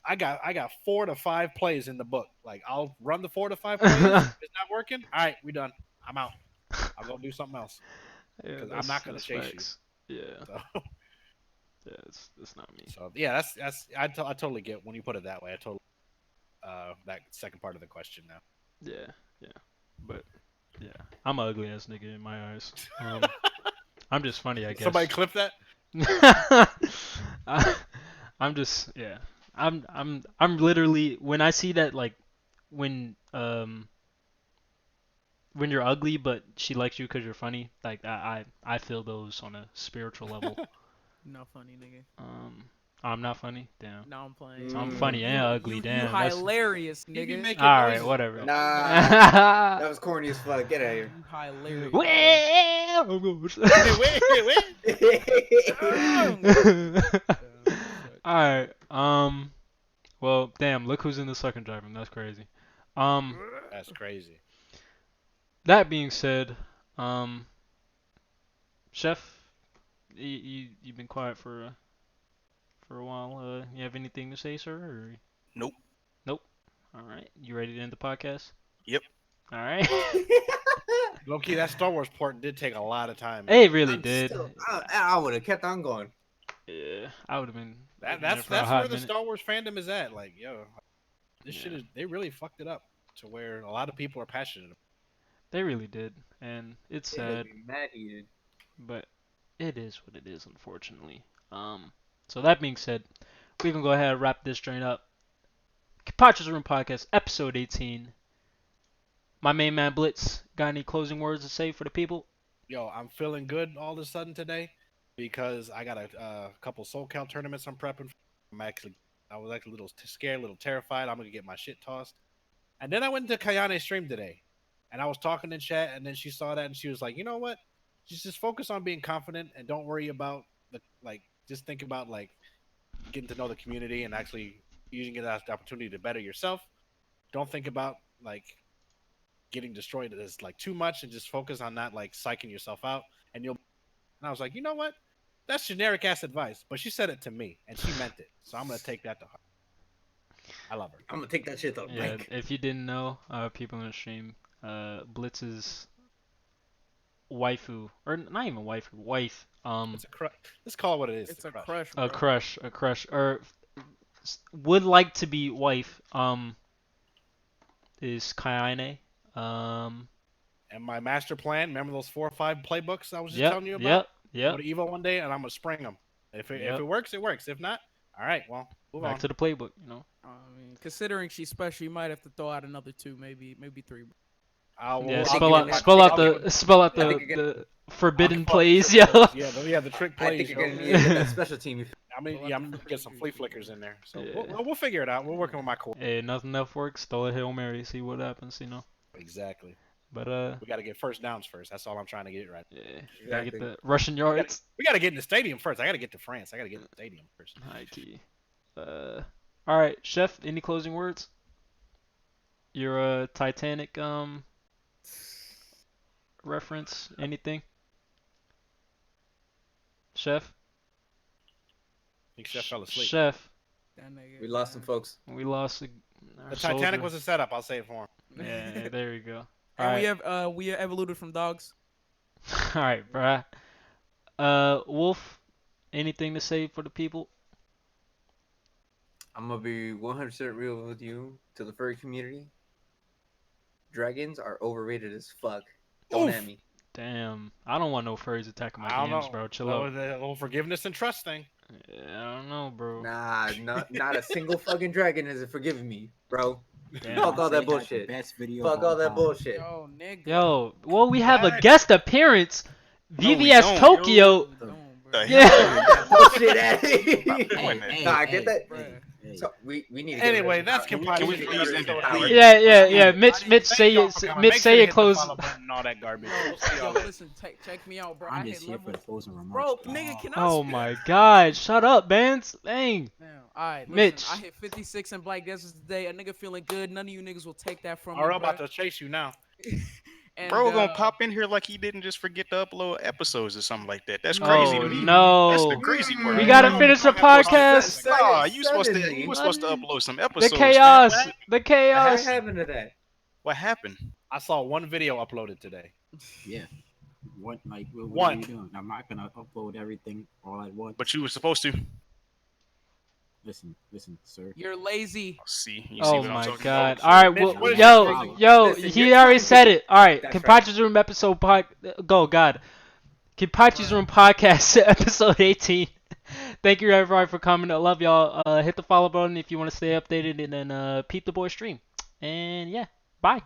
I got 4 to 5 plays in the book. Like I'll run the 4 to 5 plays. If it's not working, all right, we done. I'm out. I'll go do something else Yeah, because I'm not gonna that's chase you. facts. Yeah, So yeah, it's not me. so yeah, that's I totally get when you put it that way. I totally that second part of the question now. Yeah, yeah, but yeah, I'm an ugly ass nigga in my eyes. I'm just funny, I guess. Somebody clip that. I- I'm just yeah. I'm literally when I see that like when you're ugly but she likes you because you're funny, like I feel those on a spiritual level. Not funny, nigga. I'm not funny. Damn. No, I'm playing. So I'm Mm. funny and ugly. You Damn. That's hilarious, You be nigga. making all right. noises. Whatever. Nah, that was corny as fuck. Get out of here. You hilarious. Alright, well, damn, look who's in the second driving. That's crazy. That's crazy. That being said, Chef, you've been quiet for a while. You have anything to say, sir? Or... Nope. Nope. All right, you ready to end the podcast? Yep. All right. Low-key, that Star Wars port did take a lot of time. It really I'm did. still- I would have kept on going. Yeah, I would have been. That's for a where hot the minute. Star Wars fandom is at. Like, yo, this Yeah. shit is. They really fucked it up to where a lot of people are passionate. They really did, and it's It had sad. me mad heated. But it is what it is, unfortunately. So that being said, we can go ahead and wrap this joint up. Kenpachi's Room Podcast, episode 18. My main man Blitz, got any closing words to say for the people? Yo, I'm feeling good all of a sudden today because I got a couple SoCal tournaments I'm prepping for. I was like a little scared, a little terrified. I'm gonna get my shit tossed. And then I went to Kayane's stream today, and I was talking in chat, and then she saw that, and she was like, "You know what? Just focus on being confident, and don't worry about Just think about getting to know the community and actually using it as the opportunity to better yourself. Don't think about getting destroyed as too much, and just focus on not psyching yourself out, and you'll." And I was like, you know what? That's generic ass advice, but she said it to me, and she meant it, so I'm gonna take that to heart. I love her. I'm gonna take that shit though. Yeah, if you didn't know, people in the stream, Blitz's waifu, or not even waifu, wife, It's a crush. Let's call it what it is. It's a crush, bro. a crush, or would like to be wife, is Kayane. And my master plan, remember those 4 or 5 playbooks I was just Yep, telling you about? yep. Go to Evo one day, and I'm gonna spring them. If Yep. it works, it works. If not, all right, well, move Back on. to the playbook, you know. I mean, considering she's special, you might have to throw out another 2, maybe 3. Yeah, I'll spell give out I think you're the forbidden I'll give plays, you yeah. Yeah, the trick I plays. think you're yo. gonna need to get that special team. I'm gonna get some flea flickers in there. So Yeah. we'll figure it out. We're working with my core. Hey, nothing else works. Throw a Hail Mary, see what happens, you know. Exactly. But We got to get first downs first. That's all I'm trying to get right. yeah, you gotta get Exactly. the Russian yards. We got to get in the stadium first. I got to get to France. I got to get in the stadium first. High key. All right, Chef. Any closing words? Your Titanic reference? Anything? Chef. I think Chef fell asleep. Chef. That nigga, We lost some folks. We lost our The Titanic soldier. was a setup. I'll say it for him. Yeah, there you go. And Alright. we evoluted from dogs. All right, bruh. Wolf. Anything to say for the people? I'm gonna be 100% real with you to the furry community. Dragons are overrated as fuck. Don't Oof. at me. Damn, I don't want no furries attacking my I don't games, know. bro. Chill Oh, out. the whole forgiveness and trust thing. Yeah, I don't know, bro. Nah, not a single fucking dragon is forgiving me, bro. Damn. Fuck all that Say the bullshit. Best video Fuck of all that time. bullshit. Yo, nigga. Yo, well, we have a What? guest appearance. No, we VVS don't, Tokyo. Don't, bro. The Yeah. That bullshit at me. Hey, Nah, get that. Bruh. hey. So we need to Anyway, get that's Can we Kenpachi. please end it, please? Yeah. Mitch Thank say y'all it. for coming. Mitch Make say sure to it hit the close. follow button and all that garbage. We'll see Yo, y'all later. listen, check me out, bro. I'm I just hit here for level. the closing remarks. Bro, bro. nigga, can I? Oh my God! Shut up, Vance. Dang. Now, all right, listen, Mitch. I hit 56 in Black Deserts today. A nigga feeling good. None of you niggas will take that from me. I'm about bruh. to chase you now. And, Bro, gonna pop in here like he didn't just forget to upload episodes or something like that. That's No, crazy to Oh me. no. That's the crazy part. We gotta finish the podcast. Nah, you supposed to. Suddenly. You were supposed to upload some The episodes. chaos. man. The What chaos. happened to that? What happened? I saw one video uploaded today. Yeah. What what One. are you doing? I'm not gonna upload everything all at once. But you were supposed to. Listen, sir. You're lazy. See, you see Oh what I'm my talking God! about? All right, Mitch, well, what is yo, your yo, Listen, he you're already trying to- said it. All right, That's Kenpachi's Room episode pod. Go, God. Kenpachi's Room Podcast, episode 18. Thank you everybody for coming. I love y'all. Hit the follow button if you want to stay updated, and then peep the boy stream. And yeah, bye.